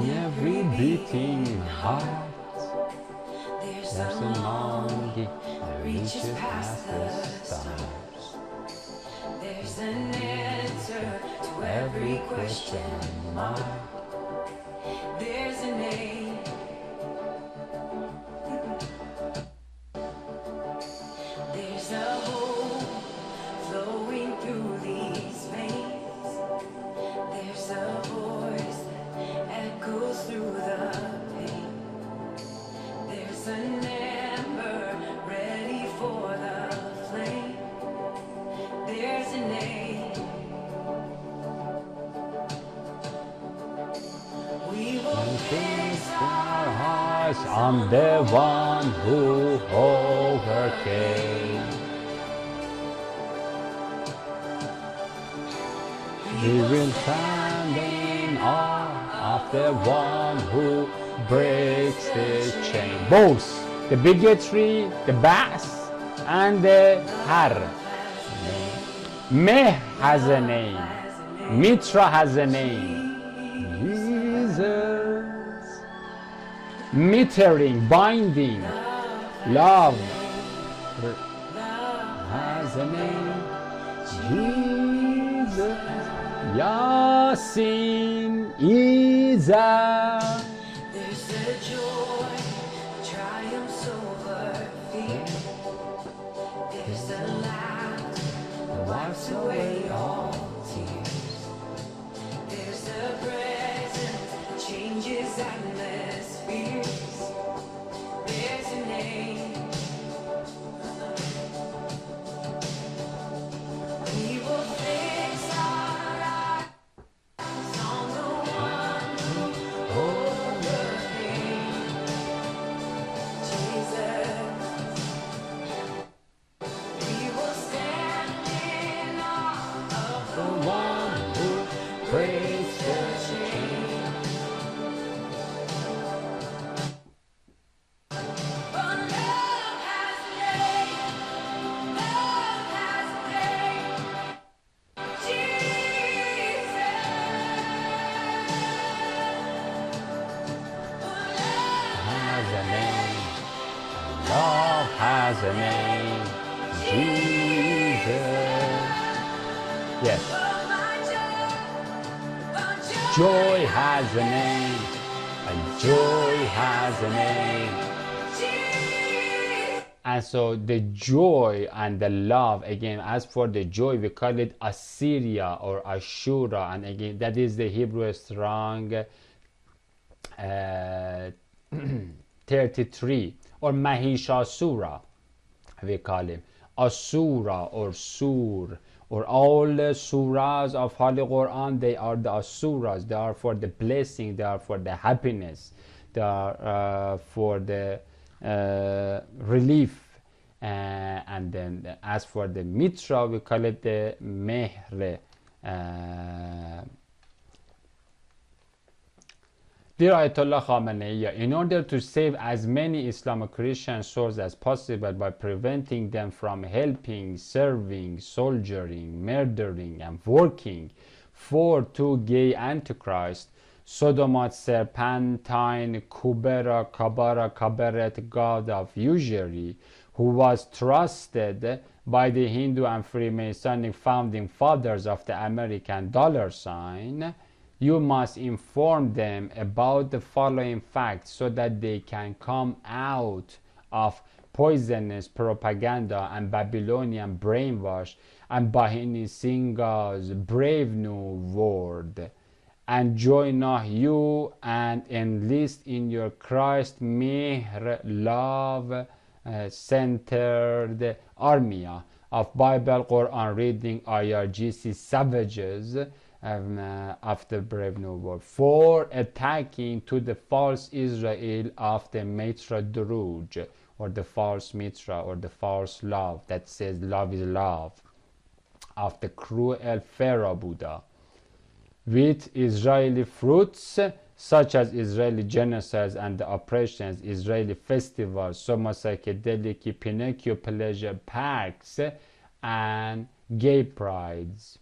Every beating heart, there's a longing that reaches past the stars. There's an answer to every question mark. There's a name. There's a hope flowing through these veins. There's a voice echoes through the pain. There's an ember ready for the flame. There's a name. We will fix our hearts on the one who overcame. We will stand in awe of the one who breaks the chain. Both the bigotry, the bass, and the har. Meh has a name. Mitra has a name. Jesus. Metering, binding, love has a name. Jesus. Yasin Iza. There's a joy triumphs over fear. There's a laugh that wipes away all tears. There's a presence that changes atmospheres. There's a name. We will fix our eyes on the one who overcame. Jesus. We will stand in awe of The one who breaks the chain. has a name, Jesus. Yes. Joy has a name, and joy has a name. And so the joy and the love, again, as for the joy, we call it Assyria or Ashura. And again, that is the Hebrew strong 33, or Mahishasura, we call him. Asura or Sur, or all the surahs of Holy Quran, they are the Asuras. They are for the blessing, they are for the happiness, they are for the relief. And then as for the Mitra, we call it the Mehr. Dear Ayatollah Khamenei, in order to save as many Islamo-Christian souls as possible by preventing them from helping, serving, soldiering, murdering, and working for two gay antichrists, Sodomat, Serpentine, Kubera, Kabara, Kaberet, god of usury, who was trusted by the Hindu and Freemasonic founding fathers of the American dollar sign, you must inform them about the following facts so that they can come out of poisonous propaganda and Babylonian brainwash and Bahini Singh's brave new world, and join you and enlist in your Christ Mehr love centered army of Bible Quran reading IRGC savages of the brave new world for attacking to the false Israel of the Mitra Druj, or the false Mitra, or the false love that says love is love, of the cruel Pharaoh Buddha, with Israeli fruits such as Israeli genocides and the oppressions, Israeli festivals, Soma psychedelic Pinocchio pleasure parks, and gay prides.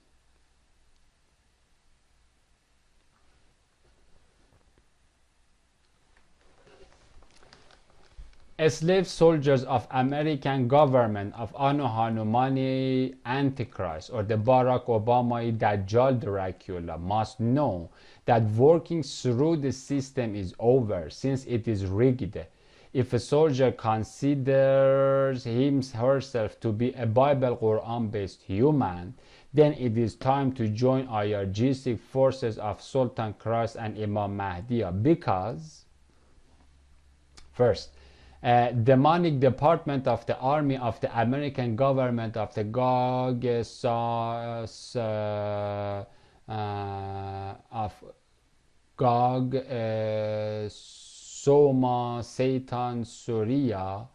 Slave soldiers of American government of Anu Hanumani Antichrist, or the Barack Obama Dajjal Dracula, must know that working through the system is over, since it is rigged. If a soldier considers herself to be a Bible Quran based human, then it is time to join IRGC forces of Sultan Christ and Imam Mahdi, because first, demonic department of the army of the American government of the Gog, Soma, Satan, Surya,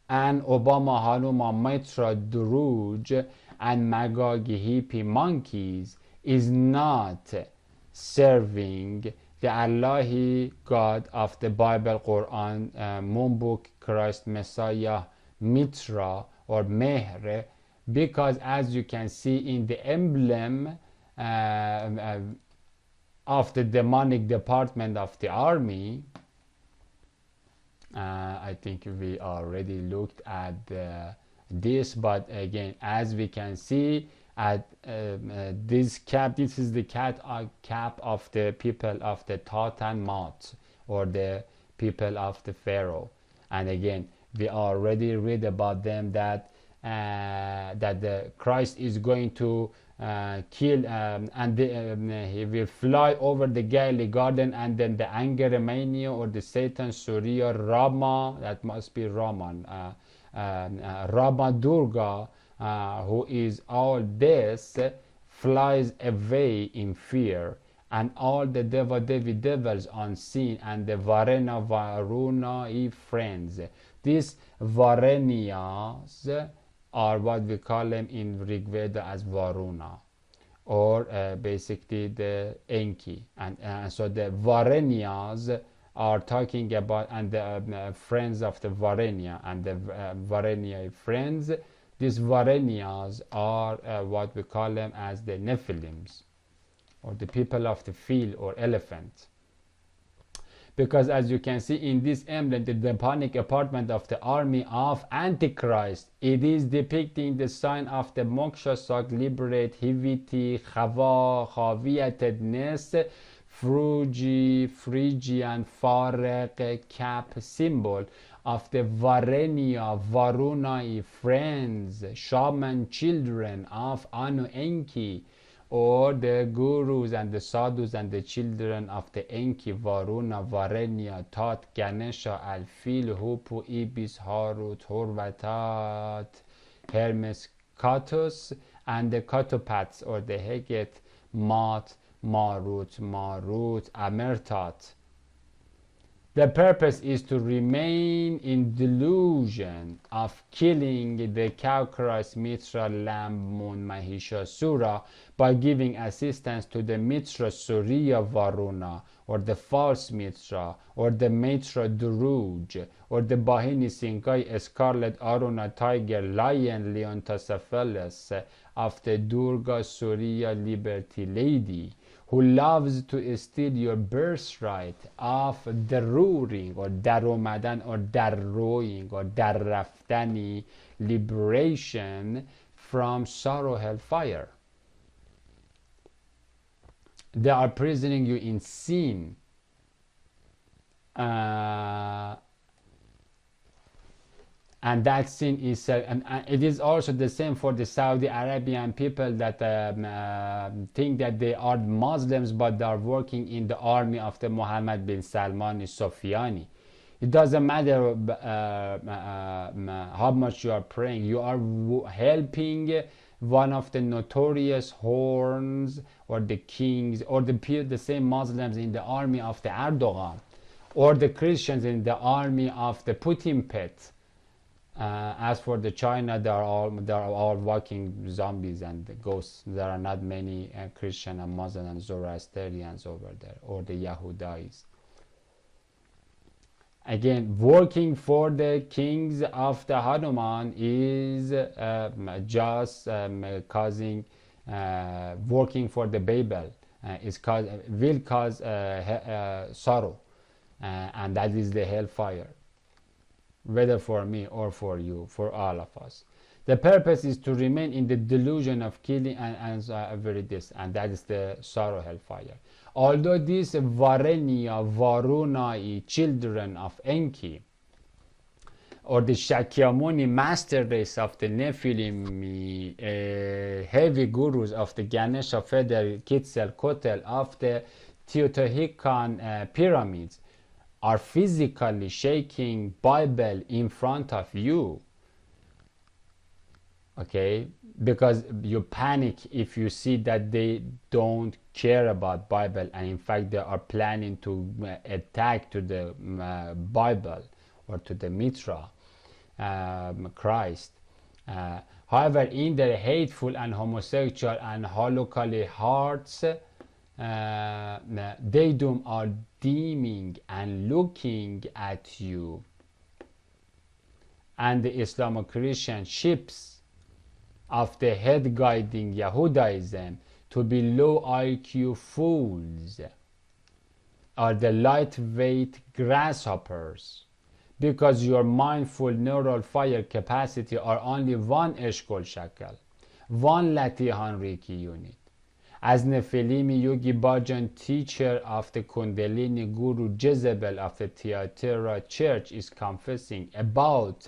and Obama Hanuma Mitra Druj and Magog hippie monkeys is not serving the Allahi God of the Bible Quran, Moonbook, Christ Messiah, Mitra or Mehr, because as you can see in the emblem of the demonic department of the army, I think we already looked at this, but again, as we can see, at this cap, this is the cap of the people of the Tatanmat, or the people of the Pharaoh. And again, we already read about them that the Christ is going to kill, and he will fly over the Galilee garden, and then the anger mania, or the Satan Surya Rama, that must be Raman, Rama Durga, who is all this, flies away in fear, and all the Devi devils unseen, and the Varena Varuna friends. These Varenias are what we call them in Rig Veda as Varuna, or basically the Enki, and so the Varenias are talking about, and the friends of the Varenia, and the Varenia friends. These Varenias are what we call them as the Nephilims, or the people of the field, or elephant. because as you can see in this emblem, the demonic apartment of the army of Antichrist, it is depicting the sign of the moksha sag, liberate, hiviti, chava, chaviyatedness, Phrygian Farek cap symbol of the Varenia, Varunai friends, shaman children of Anu Enki, or the gurus and the sadhus and the children of the Enki, Varuna, Varenya, Tat, Ganesha, Alfil, Hupu, Ibis, Harut, Horvatat, Hermes, Katus, and the Katopaths, or the Heget, Mat, Marut, Amertat. The purpose is to remain in delusion of killing the cow Christ Mitra Lamb Moon Mahishasura by giving assistance to the Mitra Surya Varuna, or the false Mitra, or the Mitra Duruj, or the Bahini Sinkai Scarlet Aruna Tiger Lion Leontocephalus of the Durga Surya Liberty Lady, who loves to steal your birthright of daruring or daromadan or darrowing or darraftani, liberation from sorrow hellfire. They are prisoning you in sin. And that sin is and it is also the same for the Saudi Arabian people that think that they are Muslims, but they are working in the army of the Mohammed bin Salman Sofiani. It doesn't matter how much you are praying, you are helping one of the notorious horns or the kings, or the same Muslims in the army of the Erdogan, or the Christians in the army of the Putin pet. As for the China, they are all walking zombies and ghosts. There are not many Christian and Muslim and Zoroastrians over there, or the Yahudais. Again, working for the kings of the Hanuman is just causing, working for the Babel will cause sorrow, and that is the hellfire, whether for me or for you, for all of us. The purpose is to remain in the delusion of killing and that is the sorrow hellfire. Although these Varenia, Varunai, children of Enki, or the Shakyamuni master race of the Nephilim, heavy gurus of the Ganesha Feather, Quetzalcoatl of the Teotihuacan pyramids, are physically shaking Bible in front of you, okay, because you panic if you see that they don't care about Bible, and in fact they are planning to attack to the Bible or to the Mitra Christ. However, in their hateful and homosexual and halakali hearts, they doom are deeming and looking at you and the Islamo-Christian ships of the head guiding Yahudaism to be low IQ fools, or the lightweight grasshoppers, because your mindful neural fire capacity are only one Eshkol Shakal, one Latihan Reiki unit. As Nefelimi Yogi Bhajan, teacher of the Kundalini Guru Jezebel of the Thyatira Church, is confessing about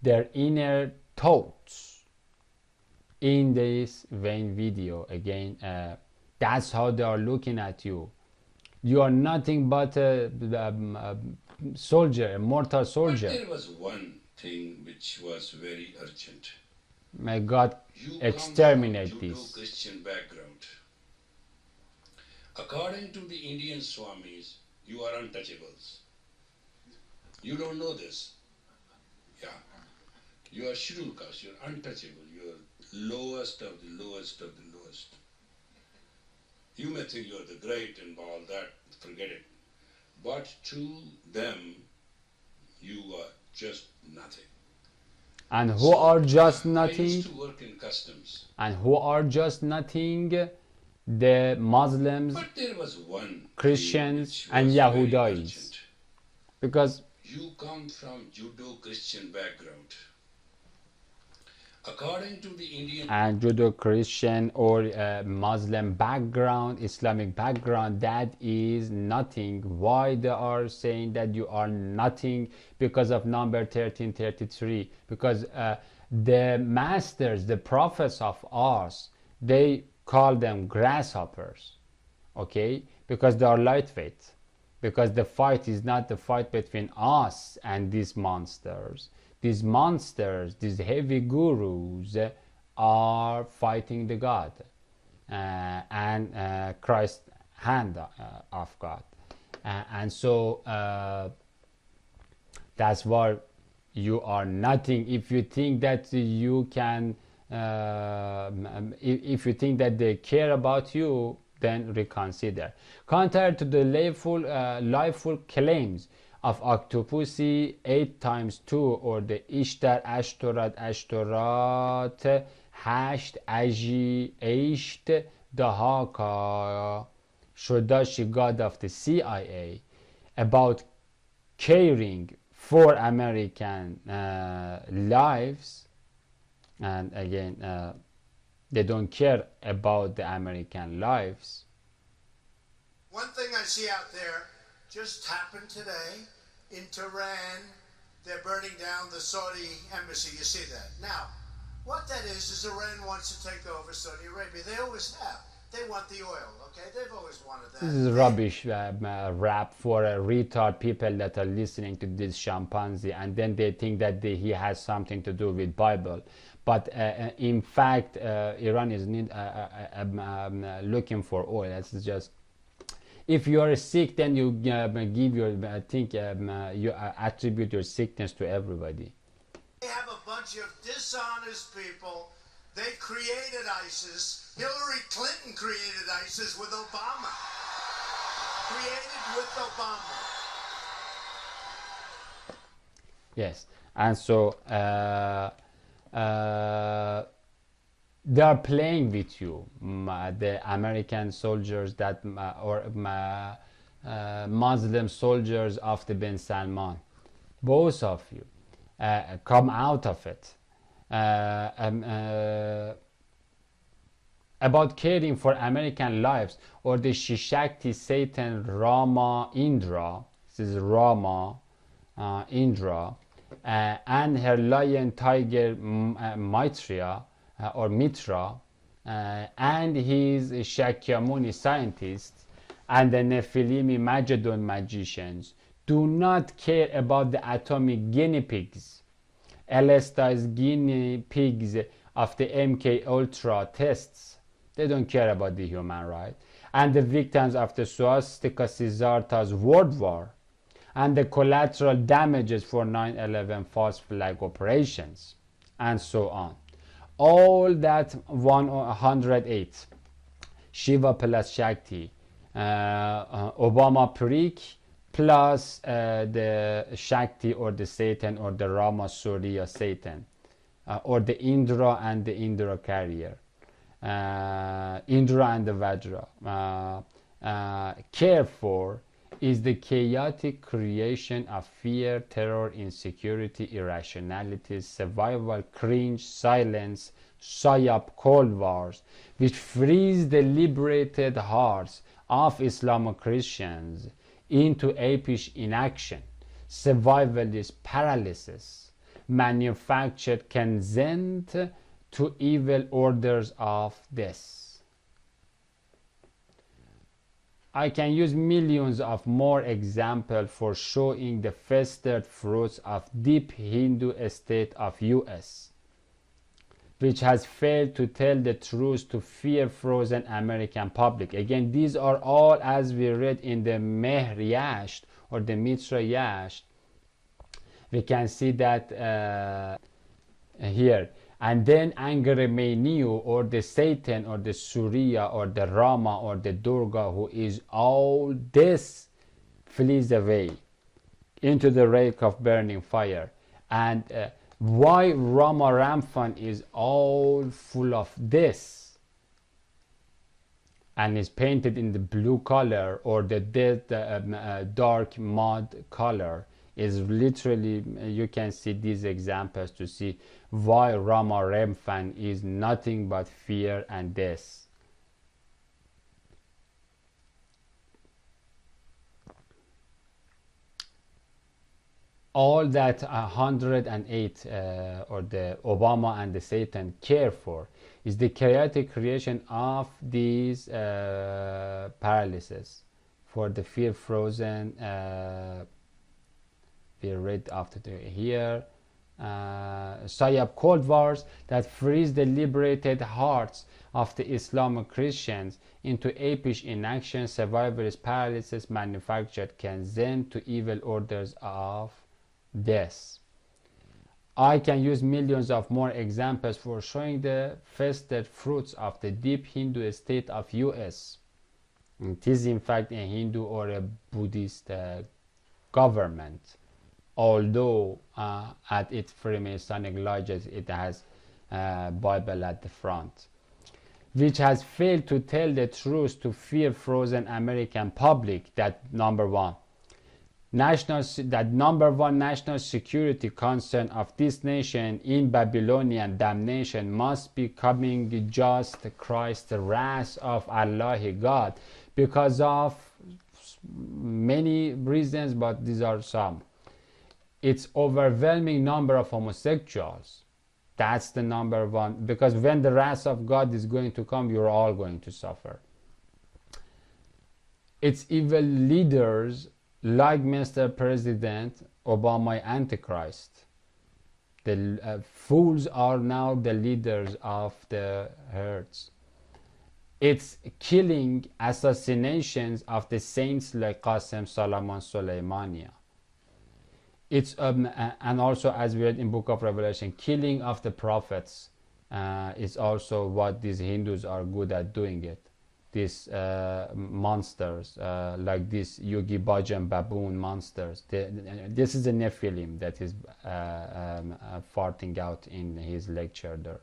their inner thoughts in this vain video. Again, that's how they are looking at you. You are nothing but a soldier, a mortal soldier. But there was one thing which was very urgent. May God You exterminate come from this. Judeo-Christian background. According to the Indian Swamis, you are untouchables. You don't know this. Yeah. You are scheduled caste, you are untouchable, you are lowest of the lowest of the lowest. You may think you are the great and all that, forget it. But to them, you are just nothing. And who are just I nothing? used to work in customs. And who are just nothing? the Muslims, But there was one Christians, thing which and was very Yahudais, urgent. because You come from Judo-Christian background. According to the Indian and Judeo-Christian or Muslim background, Islamic background, that is nothing. Why they are saying that you are nothing? Because of number 1333. Because the masters, the prophets of ours, they call them grasshoppers, okay? Because they are lightweight. Because the fight is not the fight between us and these monsters. These monsters, these heavy gurus, are fighting the God and Christ hand of God. And so that's why you are nothing. If you think that you can, if you think that they care about you, then reconsider. Contrary to the liveful claims of Octopussy 8 times 2 or the Ishtar Ashtorat Ashtorat Hasht Aji Esht Dahaka Shodashi, God of the CIA, about caring for American lives, and again they don't care about the American lives. One thing I see out there just happened today in Tehran. They're burning down the Saudi embassy. You see that? Now, what that is Iran wants to take over Saudi Arabia. They always have. They want the oil, okay? They've always wanted that. This is rubbish rap for retard people that are listening to this chimpanzee, and then they think that he has something to do with Bible. But in fact, Iran is looking for oil. That's just, if you are sick, then you give your you attribute your sickness to everybody. They have a bunch of dishonest people. They created ISIS. Hillary Clinton created ISIS with Obama. Created with Obama. Yes, and so they are playing with you, the American soldiers that or Muslim soldiers of the bin Salman. Both of you come out of it. About caring for American lives, or the Shishakti Satan Rama Indra. This is Rama Indra, and her lion tiger Mitra, or Mitra, and his Shakyamuni scientists, and the Nephilimi Magedon magicians do not care about the atomic guinea pigs, LSD's guinea pigs of the MK Ultra tests. They don't care about the human right, and the victims of the Swastika Siddhartha's world war, and the collateral damages for 9/11 false flag operations, and so on. All that 108 Shiva plus Shakti, Obama Preek plus the Shakti or the Satan or the Rama Surya Satan, or the Indra and the Indra carrier, Indra and the Vajra, care for is the chaotic creation of fear, terror, insecurity, irrationality, survival, cringe, silence, psyop, cold wars, which freeze the liberated hearts of Islamo-Christians into apish inaction, survivalist paralysis, manufactured consent to evil orders of this. I can use millions of more examples for showing the festered fruits of deep Hindu estate of US, which has failed to tell the truth to fear-frozen American public. Again, these are all, as we read in the Mehr Yasht or the Mitra Yasht. We can see that here. And then Angaremeniu, or the Satan, or the Surya, or the Rama, or the Durga, who is all this, flees away into the lake of burning fire. And why Rama Ramphon is all full of this? and is painted in the blue color or the dark mud color, is literally, you can see these examples to see why Rama Remfan is nothing but fear and death. All that 108 or the Obama and the Satan care for is the chaotic creation of these paralysis for the fear frozen. We read after here. Sayab Cold Wars that freeze the liberated hearts of the Islamic Christians into apish inaction, survivorist paralysis manufactured consent to evil orders of death. I can use millions of more examples for showing the festered fruits of the deep Hindu state of US. It is in fact a Hindu or a Buddhist government, although at its Freemasonic lodges it has Bible at the front, which has failed to tell the truth to fear-frozen American public that number one national security concern of this nation in Babylonian damnation must be coming just Christ, the wrath of Allah God, because of many reasons, but these are some. It's overwhelming number of homosexuals. That's the number one, because when the wrath of God is going to come, you're all going to suffer. It's evil leaders like Mr. President Obama, Antichrist. The fools are now the leaders of the herds. It's killing, assassinations of the saints like Qasem Solomon Soleimania. It's and also, as we read in Book of Revelation, killing of the prophets is also what these Hindus are good at doing it. These monsters, like these Yogi Bhajan baboon monsters. This is a Nephilim that is farting out in his lecture there.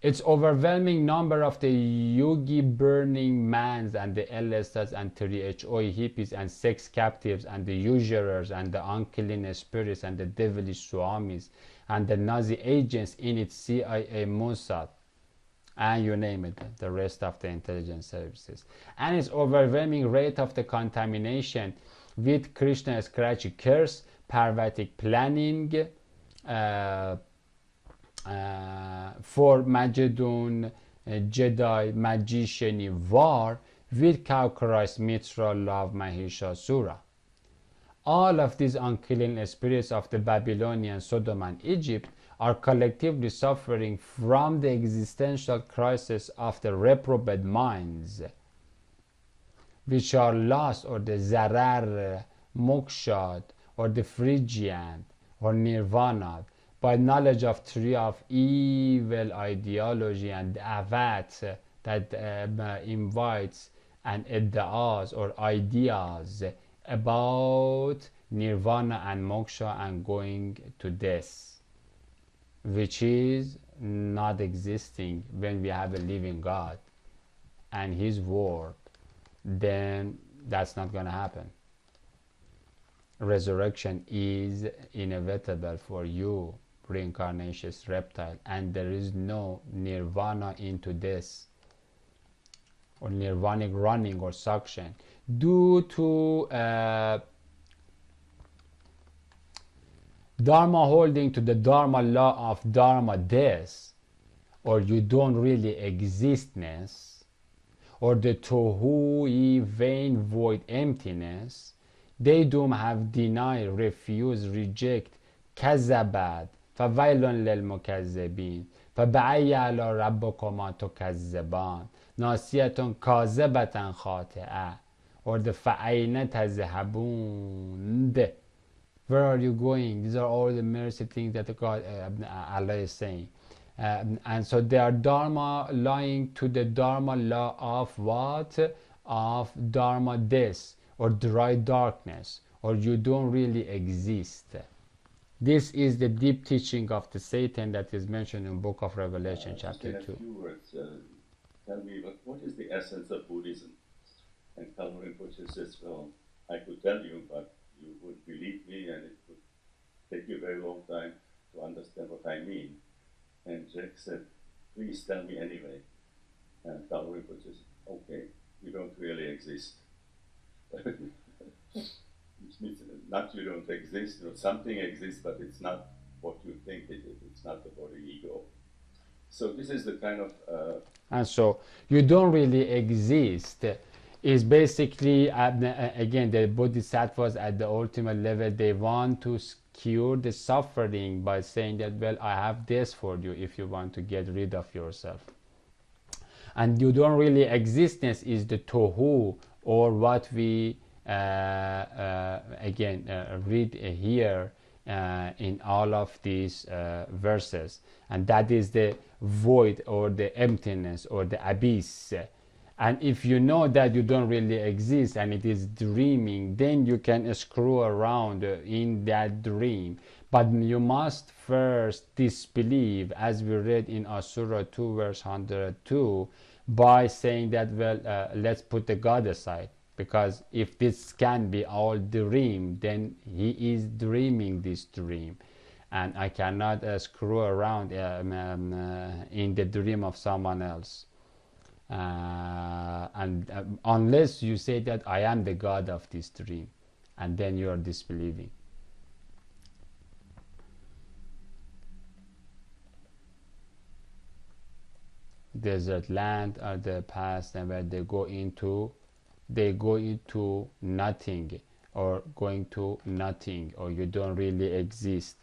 It's overwhelming number of the Yogi burning mans and the LSS and 3HO hippies and sex captives and the usurers and the unclean spirits and the devilish swamis and the Nazi agents in its CIA, Mossad, and you name it, the rest of the intelligence services. And its overwhelming rate of the contamination with Krishna scratchy curse, Parvatic planning for Magedon, Jedi, magician war with cow Christ, Mitra, love, Mahishasura. All of these unclean spirits of the Babylonian, Sodom and Egypt are collectively suffering from the existential crisis of the reprobate minds, which are lost, or the Zarar, Mokshad, or the Phrygian, or Nirvana, by knowledge of three of evil ideology and avat that invites and iddias or ideas about Nirvana and Moksha and going to death, which is not existing when we have a living God and His word. Then that's not going to happen. Resurrection is inevitable for you, reincarnationist reptile, and there is no nirvana into this, or nirvanic running or suction, due to Dharma holding to the Dharma law of Dharma death, or you don't really existness, or the Tohu vain void emptiness. They do have deny, refuse, reject, كذبت فويل للمكذبين فبأي آلاء ربكما تكذبان ناصية كاذبة خاطئة, or the فأين تذهبون. Where are you going? These are all the mercy things that God, Allah is saying. And so they are Dharma lying to the Dharma law of what? Of Dharma death, or dry darkness, or you don't really exist. This is the deep teaching of the Satan that is mentioned in Book of Revelation chapter 2. tell me, what is the essence of Buddhism? And Kalma Rinpoche says, well, I could tell you, but you would believe me and it would take you a very long time to understand what I mean. And Jack said, please tell me anyway. And Kalma Rinpoche says, okay, you don't really exist. Which means not you don't exist, something exists, but it's not what you think it is. It's not the body ego. So this is the kind of... and so you don't really exist is basically, again, the bodhisattvas at the ultimate level, they want to cure the suffering by saying that, well, I have this for you if you want to get rid of yourself. And you don't really existence is the tohu, or what we again read here in all of these verses, and that is the void or the emptiness or the abyss. And if you know that you don't really exist and it is dreaming, then you can screw around in that dream. But you must first disbelieve, as we read in Asura 2 verse 102, by saying that, well, let's put the God aside, because if this can be all dream, then he is dreaming this dream, and I cannot screw around in the dream of someone else. And unless you say that I am the God of this dream, and then you are disbelieving. Desert land are the past, and where they go into nothing, or going to nothing, or you don't really exist.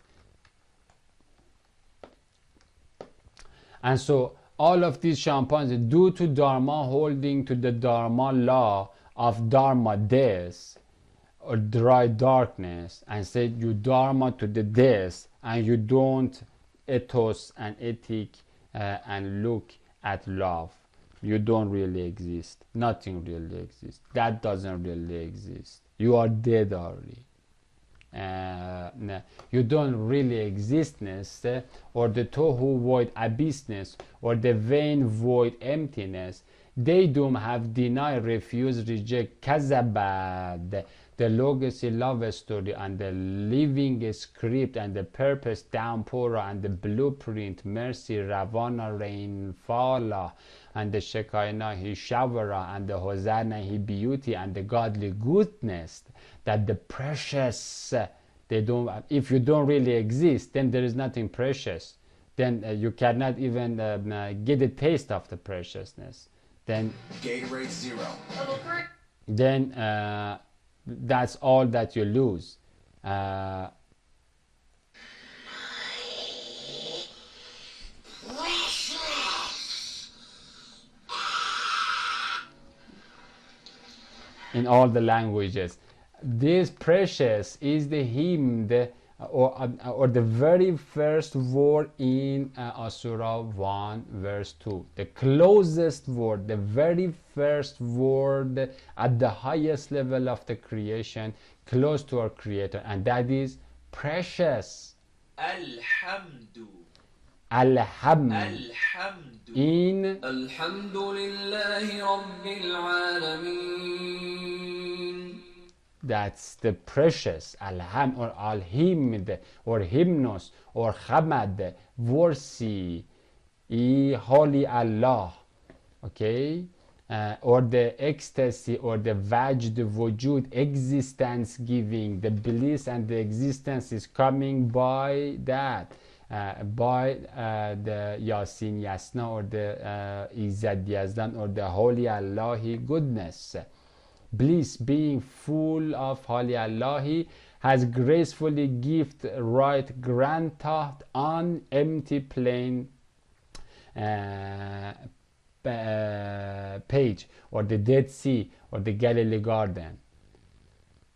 And so all of these chimpanzees, due to Dharma holding to the Dharma law of Dharma death or dry darkness, and said you Dharma to the death, and you don't ethos and ethic and look at love, you don't really exist. Nothing really exists. That doesn't really exist. You are dead already. You don't really existness, or the tohu void abyssness, or the vain void emptiness. They don't have denied, refused, reject, kazabad, the legacy love story, and the living script, and the purpose downpour, and the blueprint mercy ravana rain fala, and the shekinah he shavara, and the hosanna he beauty, and the godly goodness, that the precious, they don't. If you don't really exist, then there is nothing precious. Then you cannot even get a taste of the preciousness. Then Gatorade Zero. then that's all that you lose. In all the languages, this precious is the hymn, or the very first word in Asura 1 verse 2, the closest word, the very first word at the highest level of the creation, close to our creator, and that is precious. Alhamdu. Alhamd. Alhamdu. In Alhamdulillahi Rabbil Alameen. that's the precious, alham, or alhimd, or hymnos, or hamad, worthy, holy Allah, okay, or the ecstasy, or the vajd wujud, existence giving, the bliss and the existence is coming by that, by the Yasin Yasna, or the Izzad Yazdan, or the holy Allahi goodness. Bliss, being full of holy Allahi, has gracefully gift right granted on empty plain page, or the Dead Sea, or the Galilee Garden.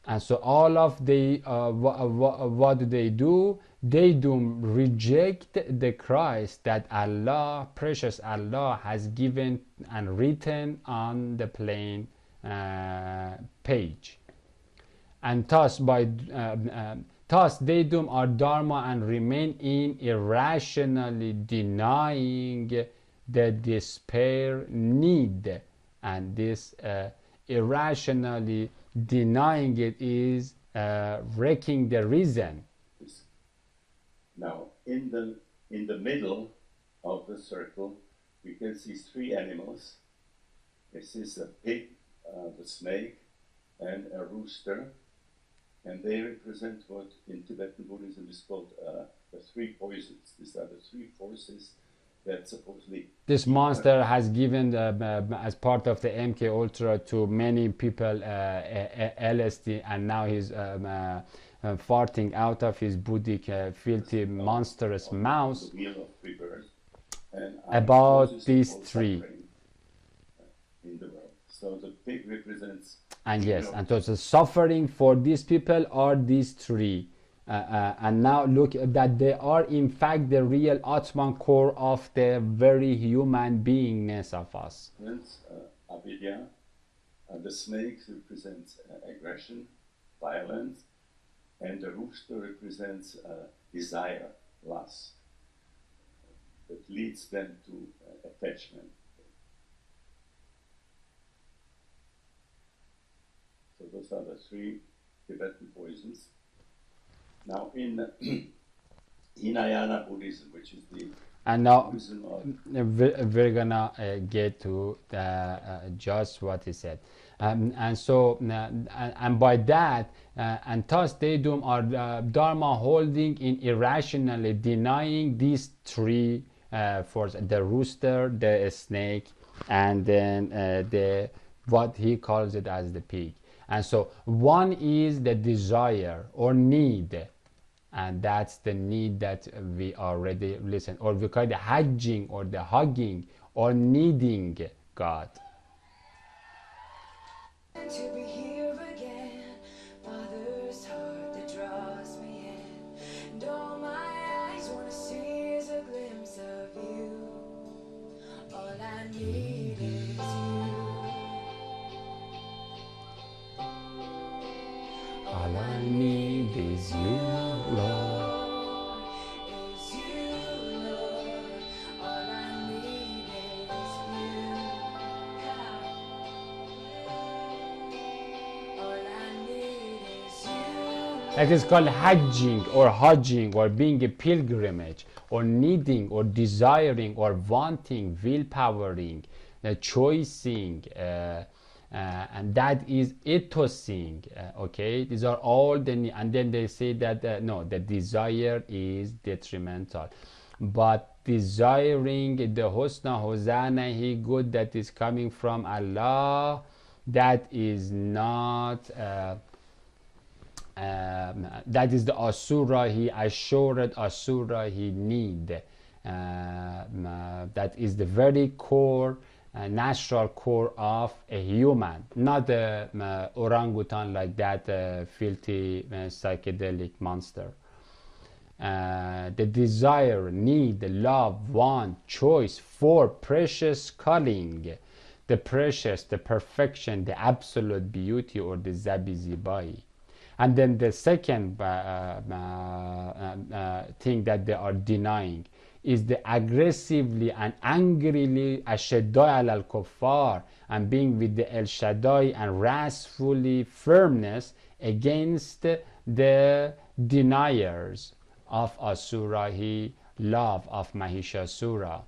And so all of the what do? They do reject the Christ that Allah, precious Allah, has given and written on the plain page. And thus thus they do our dharma and remain in irrationally denying the despair need, and this irrationally denying it is wrecking the reason. Now, in the middle of the circle, we can see three animals. This is a pig, the snake, and a rooster, and they represent what in Tibetan Buddhism is called the three poisons. These are the three forces that supposedly... This monster has given, as part of the MK Ultra, to many people LSD, and now he's farting out of his Buddhic filthy monstrous mouth The wheel of rebirth, and about causes these all three. suffering, in the world. So the pig represents... And yes, and so the suffering for these people are these three. And now look that they are in fact the real Atman core of the very human beingness of us. Avidya, the snake represents aggression, violence, and the rooster represents desire, lust, that leads them to attachment. So those are the three Tibetan poisons. Now in Hinayana Buddhism, which is the And now Buddhism of we're gonna get to just what he said, and so and by that and thus they do are dharma holding in irrationally denying these three forces: the rooster, the snake, and then the what he calls it as the pig. And so one is the desire or need, and that's the need that we already listened, or we call it the hajjing or the hugging or needing God. To be here again, Father's heart that draws me in, and all my eyes want to see is a glimpse of you. All I need is you. All I need is you, Lord. Is you, Lord. All I need is you. All I need is you. That is called hajjing or hajjing or being a pilgrimage or needing or desiring or wanting, willpowering, choicing, and that is ethosing. Okay, these are all the, and then they say that no, the desire is detrimental, but desiring the husna hosanahi, good that is coming from Allah, that is not that is the asurahi assured asurahi need, that is the very core natural core of a human, not a orangutan like that filthy psychedelic monster. The desire, need, love, want, choice for precious calling, the precious, the perfection, the absolute beauty, or the zabi-zibai. And then the second thing that they are denying is the aggressively and angrily ashaddai al kuffar, and being with the El Shaddai and wrathfully firmness against the deniers of Asurahi love of Mahishasura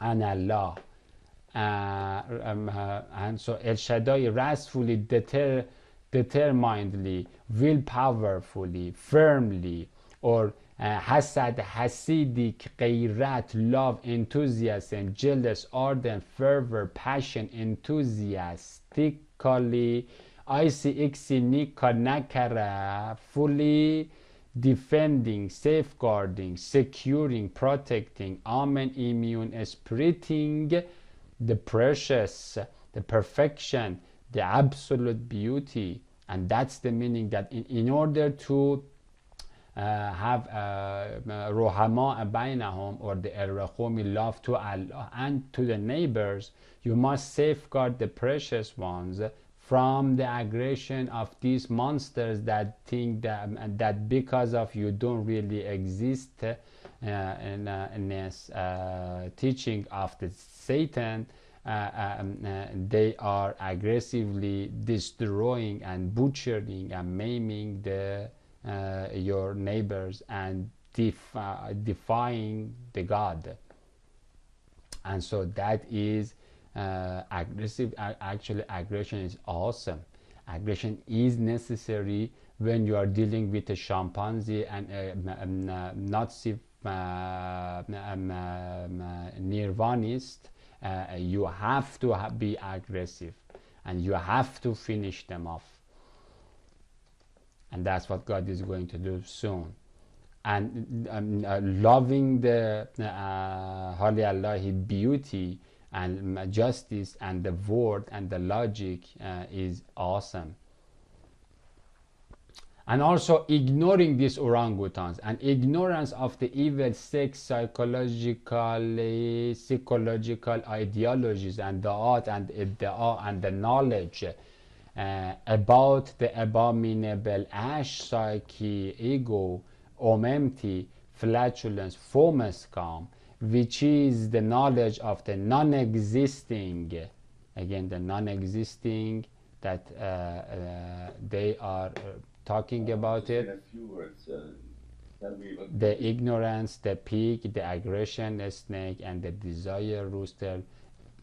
and Allah. And so El Shaddai wrathfully, determinedly, willpowerfully, firmly, or hasad, hasidic, ghayrat, love, enthusiasm, jealous, ardent, fervor, passion, enthusiastically, nakara, fully defending, safeguarding, securing, protecting, amen, immune, spiriting the precious, the perfection, the absolute beauty. And that's the meaning that in order to have rohama bainahum, or the al-rakhumi, love to Allah and to the neighbors, you must safeguard the precious ones from the aggression of these monsters that think that because of you don't really exist, teaching of the Satan, they are aggressively destroying and butchering and maiming your neighbors and defying the God. And so that is aggressive. Actually, aggression is awesome. Aggression is necessary when you are dealing with a chimpanzee and a Nazi nirvanist. You have to be aggressive, and you have to finish them off. And that's what God is going to do soon. And loving the Holy Allahi beauty and justice and the word and the logic is awesome. And also ignoring these orangutans and ignorance of the evil sex psychological ideologies and the art and the knowledge about the abominable ash psyche, ego, empty, flatulence, formless calm, which is the knowledge of the non-existing, again the non-existing that they are talking about it. In a few words, tell me what The ignorance, the pig, the aggression, the snake, and the desire rooster,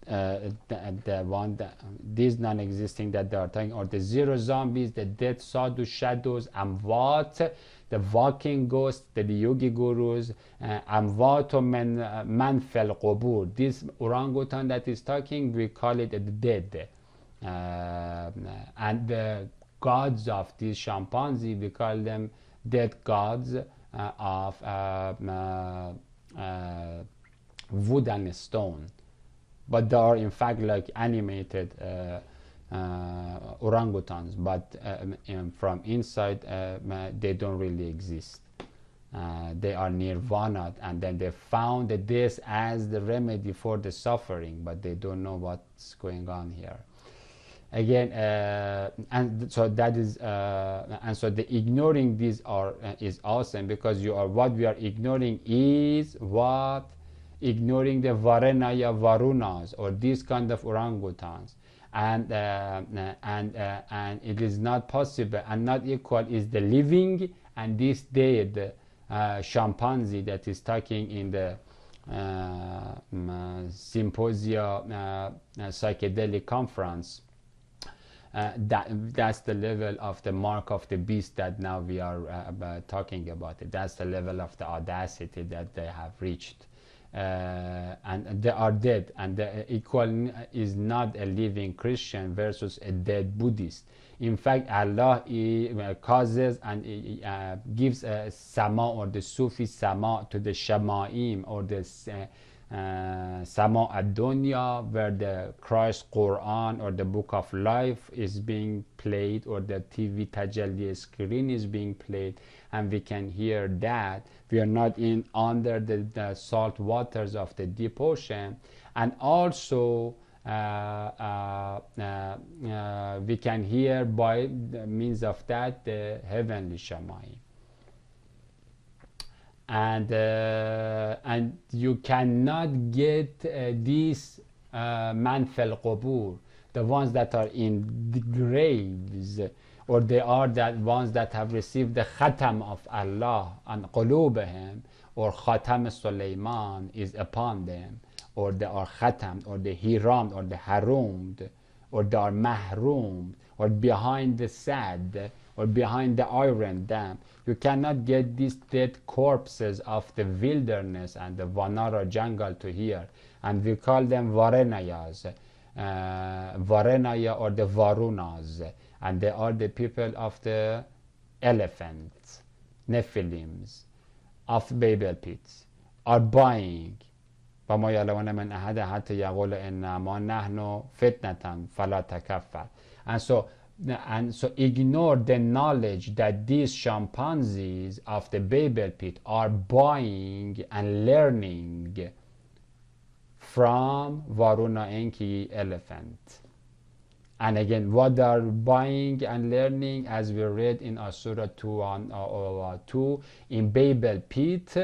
the one that these non-existing that they are talking, or the zero zombies, the dead sadhu shadows, amwat, the walking ghosts, the yogi gurus, amwat man fil qubur. This orangutan that is talking, we call it the dead, and the gods of these chimpanzee, we call them dead gods of wood and stone, but they are in fact like animated orangutans, but from inside they don't really exist. They are nirvana, and then they found this as the remedy for the suffering, but they don't know what's going on here. Again, and so that is, and so the ignoring these are is awesome, because what we are ignoring is what ignoring the Varenaya Varunas, or these kind of orangutans, and it is not possible and not equal is the living and this dead chimpanzee that is talking in the symposia psychedelic conference. That's the level of the mark of the beast that now we are talking about it. That's the level of the audacity that they have reached, and they are dead, and the equal is not a living Christian versus a dead Buddhist. In fact, Allah causes and gives a sama, or the Sufi sama, to the Shama'im, or the Sama ad-Dunya, where the Christ Quran or the Book of Life is being played, or the TV Tajalli screen is being played, and we can hear that. We are not in under the salt waters of the deep ocean, and also we can hear by the means of that the heavenly Shammai. And you cannot get these man fil qubur, the ones that are in the graves, or they are that ones that have received the khatam of Allah on qulubihim, or khatam Sulaiman is upon them, or they are khatam, or the hiram, or the harumed, or they are mahrum, or behind the sad, or behind the iron dam. You cannot get these dead corpses of the wilderness and the Vanara jungle to here, and we call them Varenayas, Varenaya, or the Varunas, and they are the people of the elephants, Nephilims, of Babel pits, are buying. وما يعلمون من أحد حتى يقول إنما نحن فتنة فلا تكفر. And so ignore the knowledge that these chimpanzees of the Babel pit are buying and learning from Varuna Enki elephant. And again, what they are buying and learning, as we read in Surah 2 in Babel pit,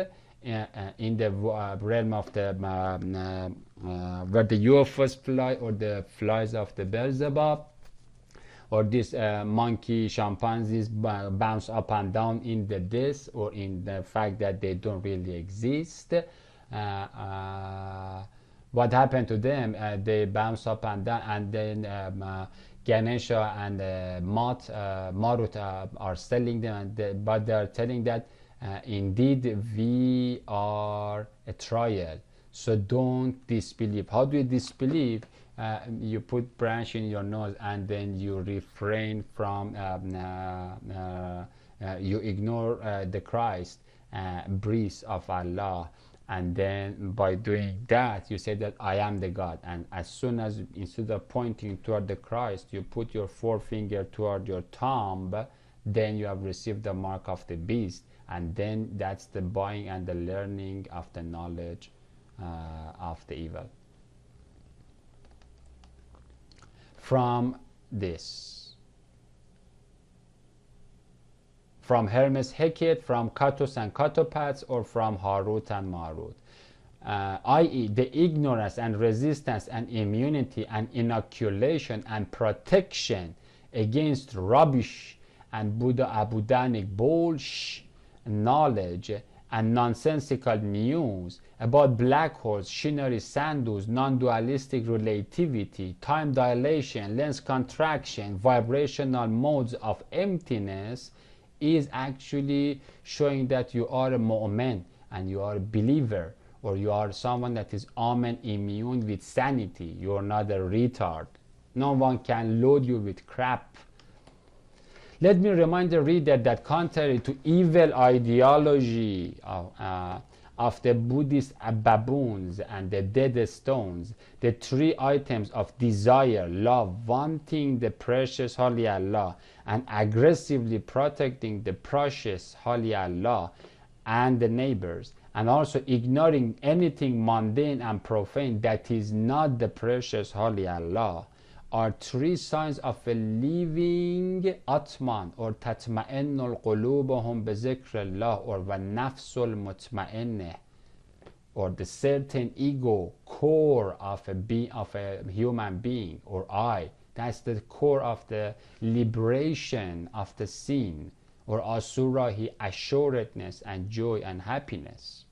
in the realm of the where the UFOs fly, or the flies of the Beelzebub, or these monkey chimpanzees bounce up and down in the this, or in the fact that they don't really exist. What happened to them? They bounce up and down, and then Ganesha and Marut are selling them, and but they are telling that indeed we are a trial, so don't disbelieve. How do you disbelieve? You put branch in your nose, and then you refrain from you ignore the Christ breath of Allah, and then by doing that you say that I am the God. And as soon as, instead of pointing toward the Christ, you put your forefinger toward your thumb, then you have received the mark of the beast. And then that's the buying and the learning of the knowledge of the evil. From this, from Hermes Heket, from Katos and Katopaths, or from Harut and Marut, i.e. the ignorance and resistance and immunity and inoculation and protection against rubbish and Buddha Abudanic bullshit knowledge and nonsensical news about black holes, Shinnery sand dunes, non-dualistic relativity, time dilation, lens contraction, vibrational modes of emptiness, is actually showing that you are a mu'min and you are a believer, or you are someone that is amen, immune with sanity. You are not a retard. No one can load you with crap. Let me remind the reader that contrary to evil ideology of the Buddhist baboons and the dead stones, the three items of desire, love, wanting the precious Holy Allah, and aggressively protecting the precious Holy Allah and the neighbors, and also ignoring anything mundane and profane that is not the precious Holy Allah, are three signs of a living Atman, or tatma'innul qulubuhum bi zikrillah, or wa nafsul mutma'innah, or the certain ego core of a human being, or I. That's the core of the liberation of the sin, or asurahi, assuredness and joy and happiness.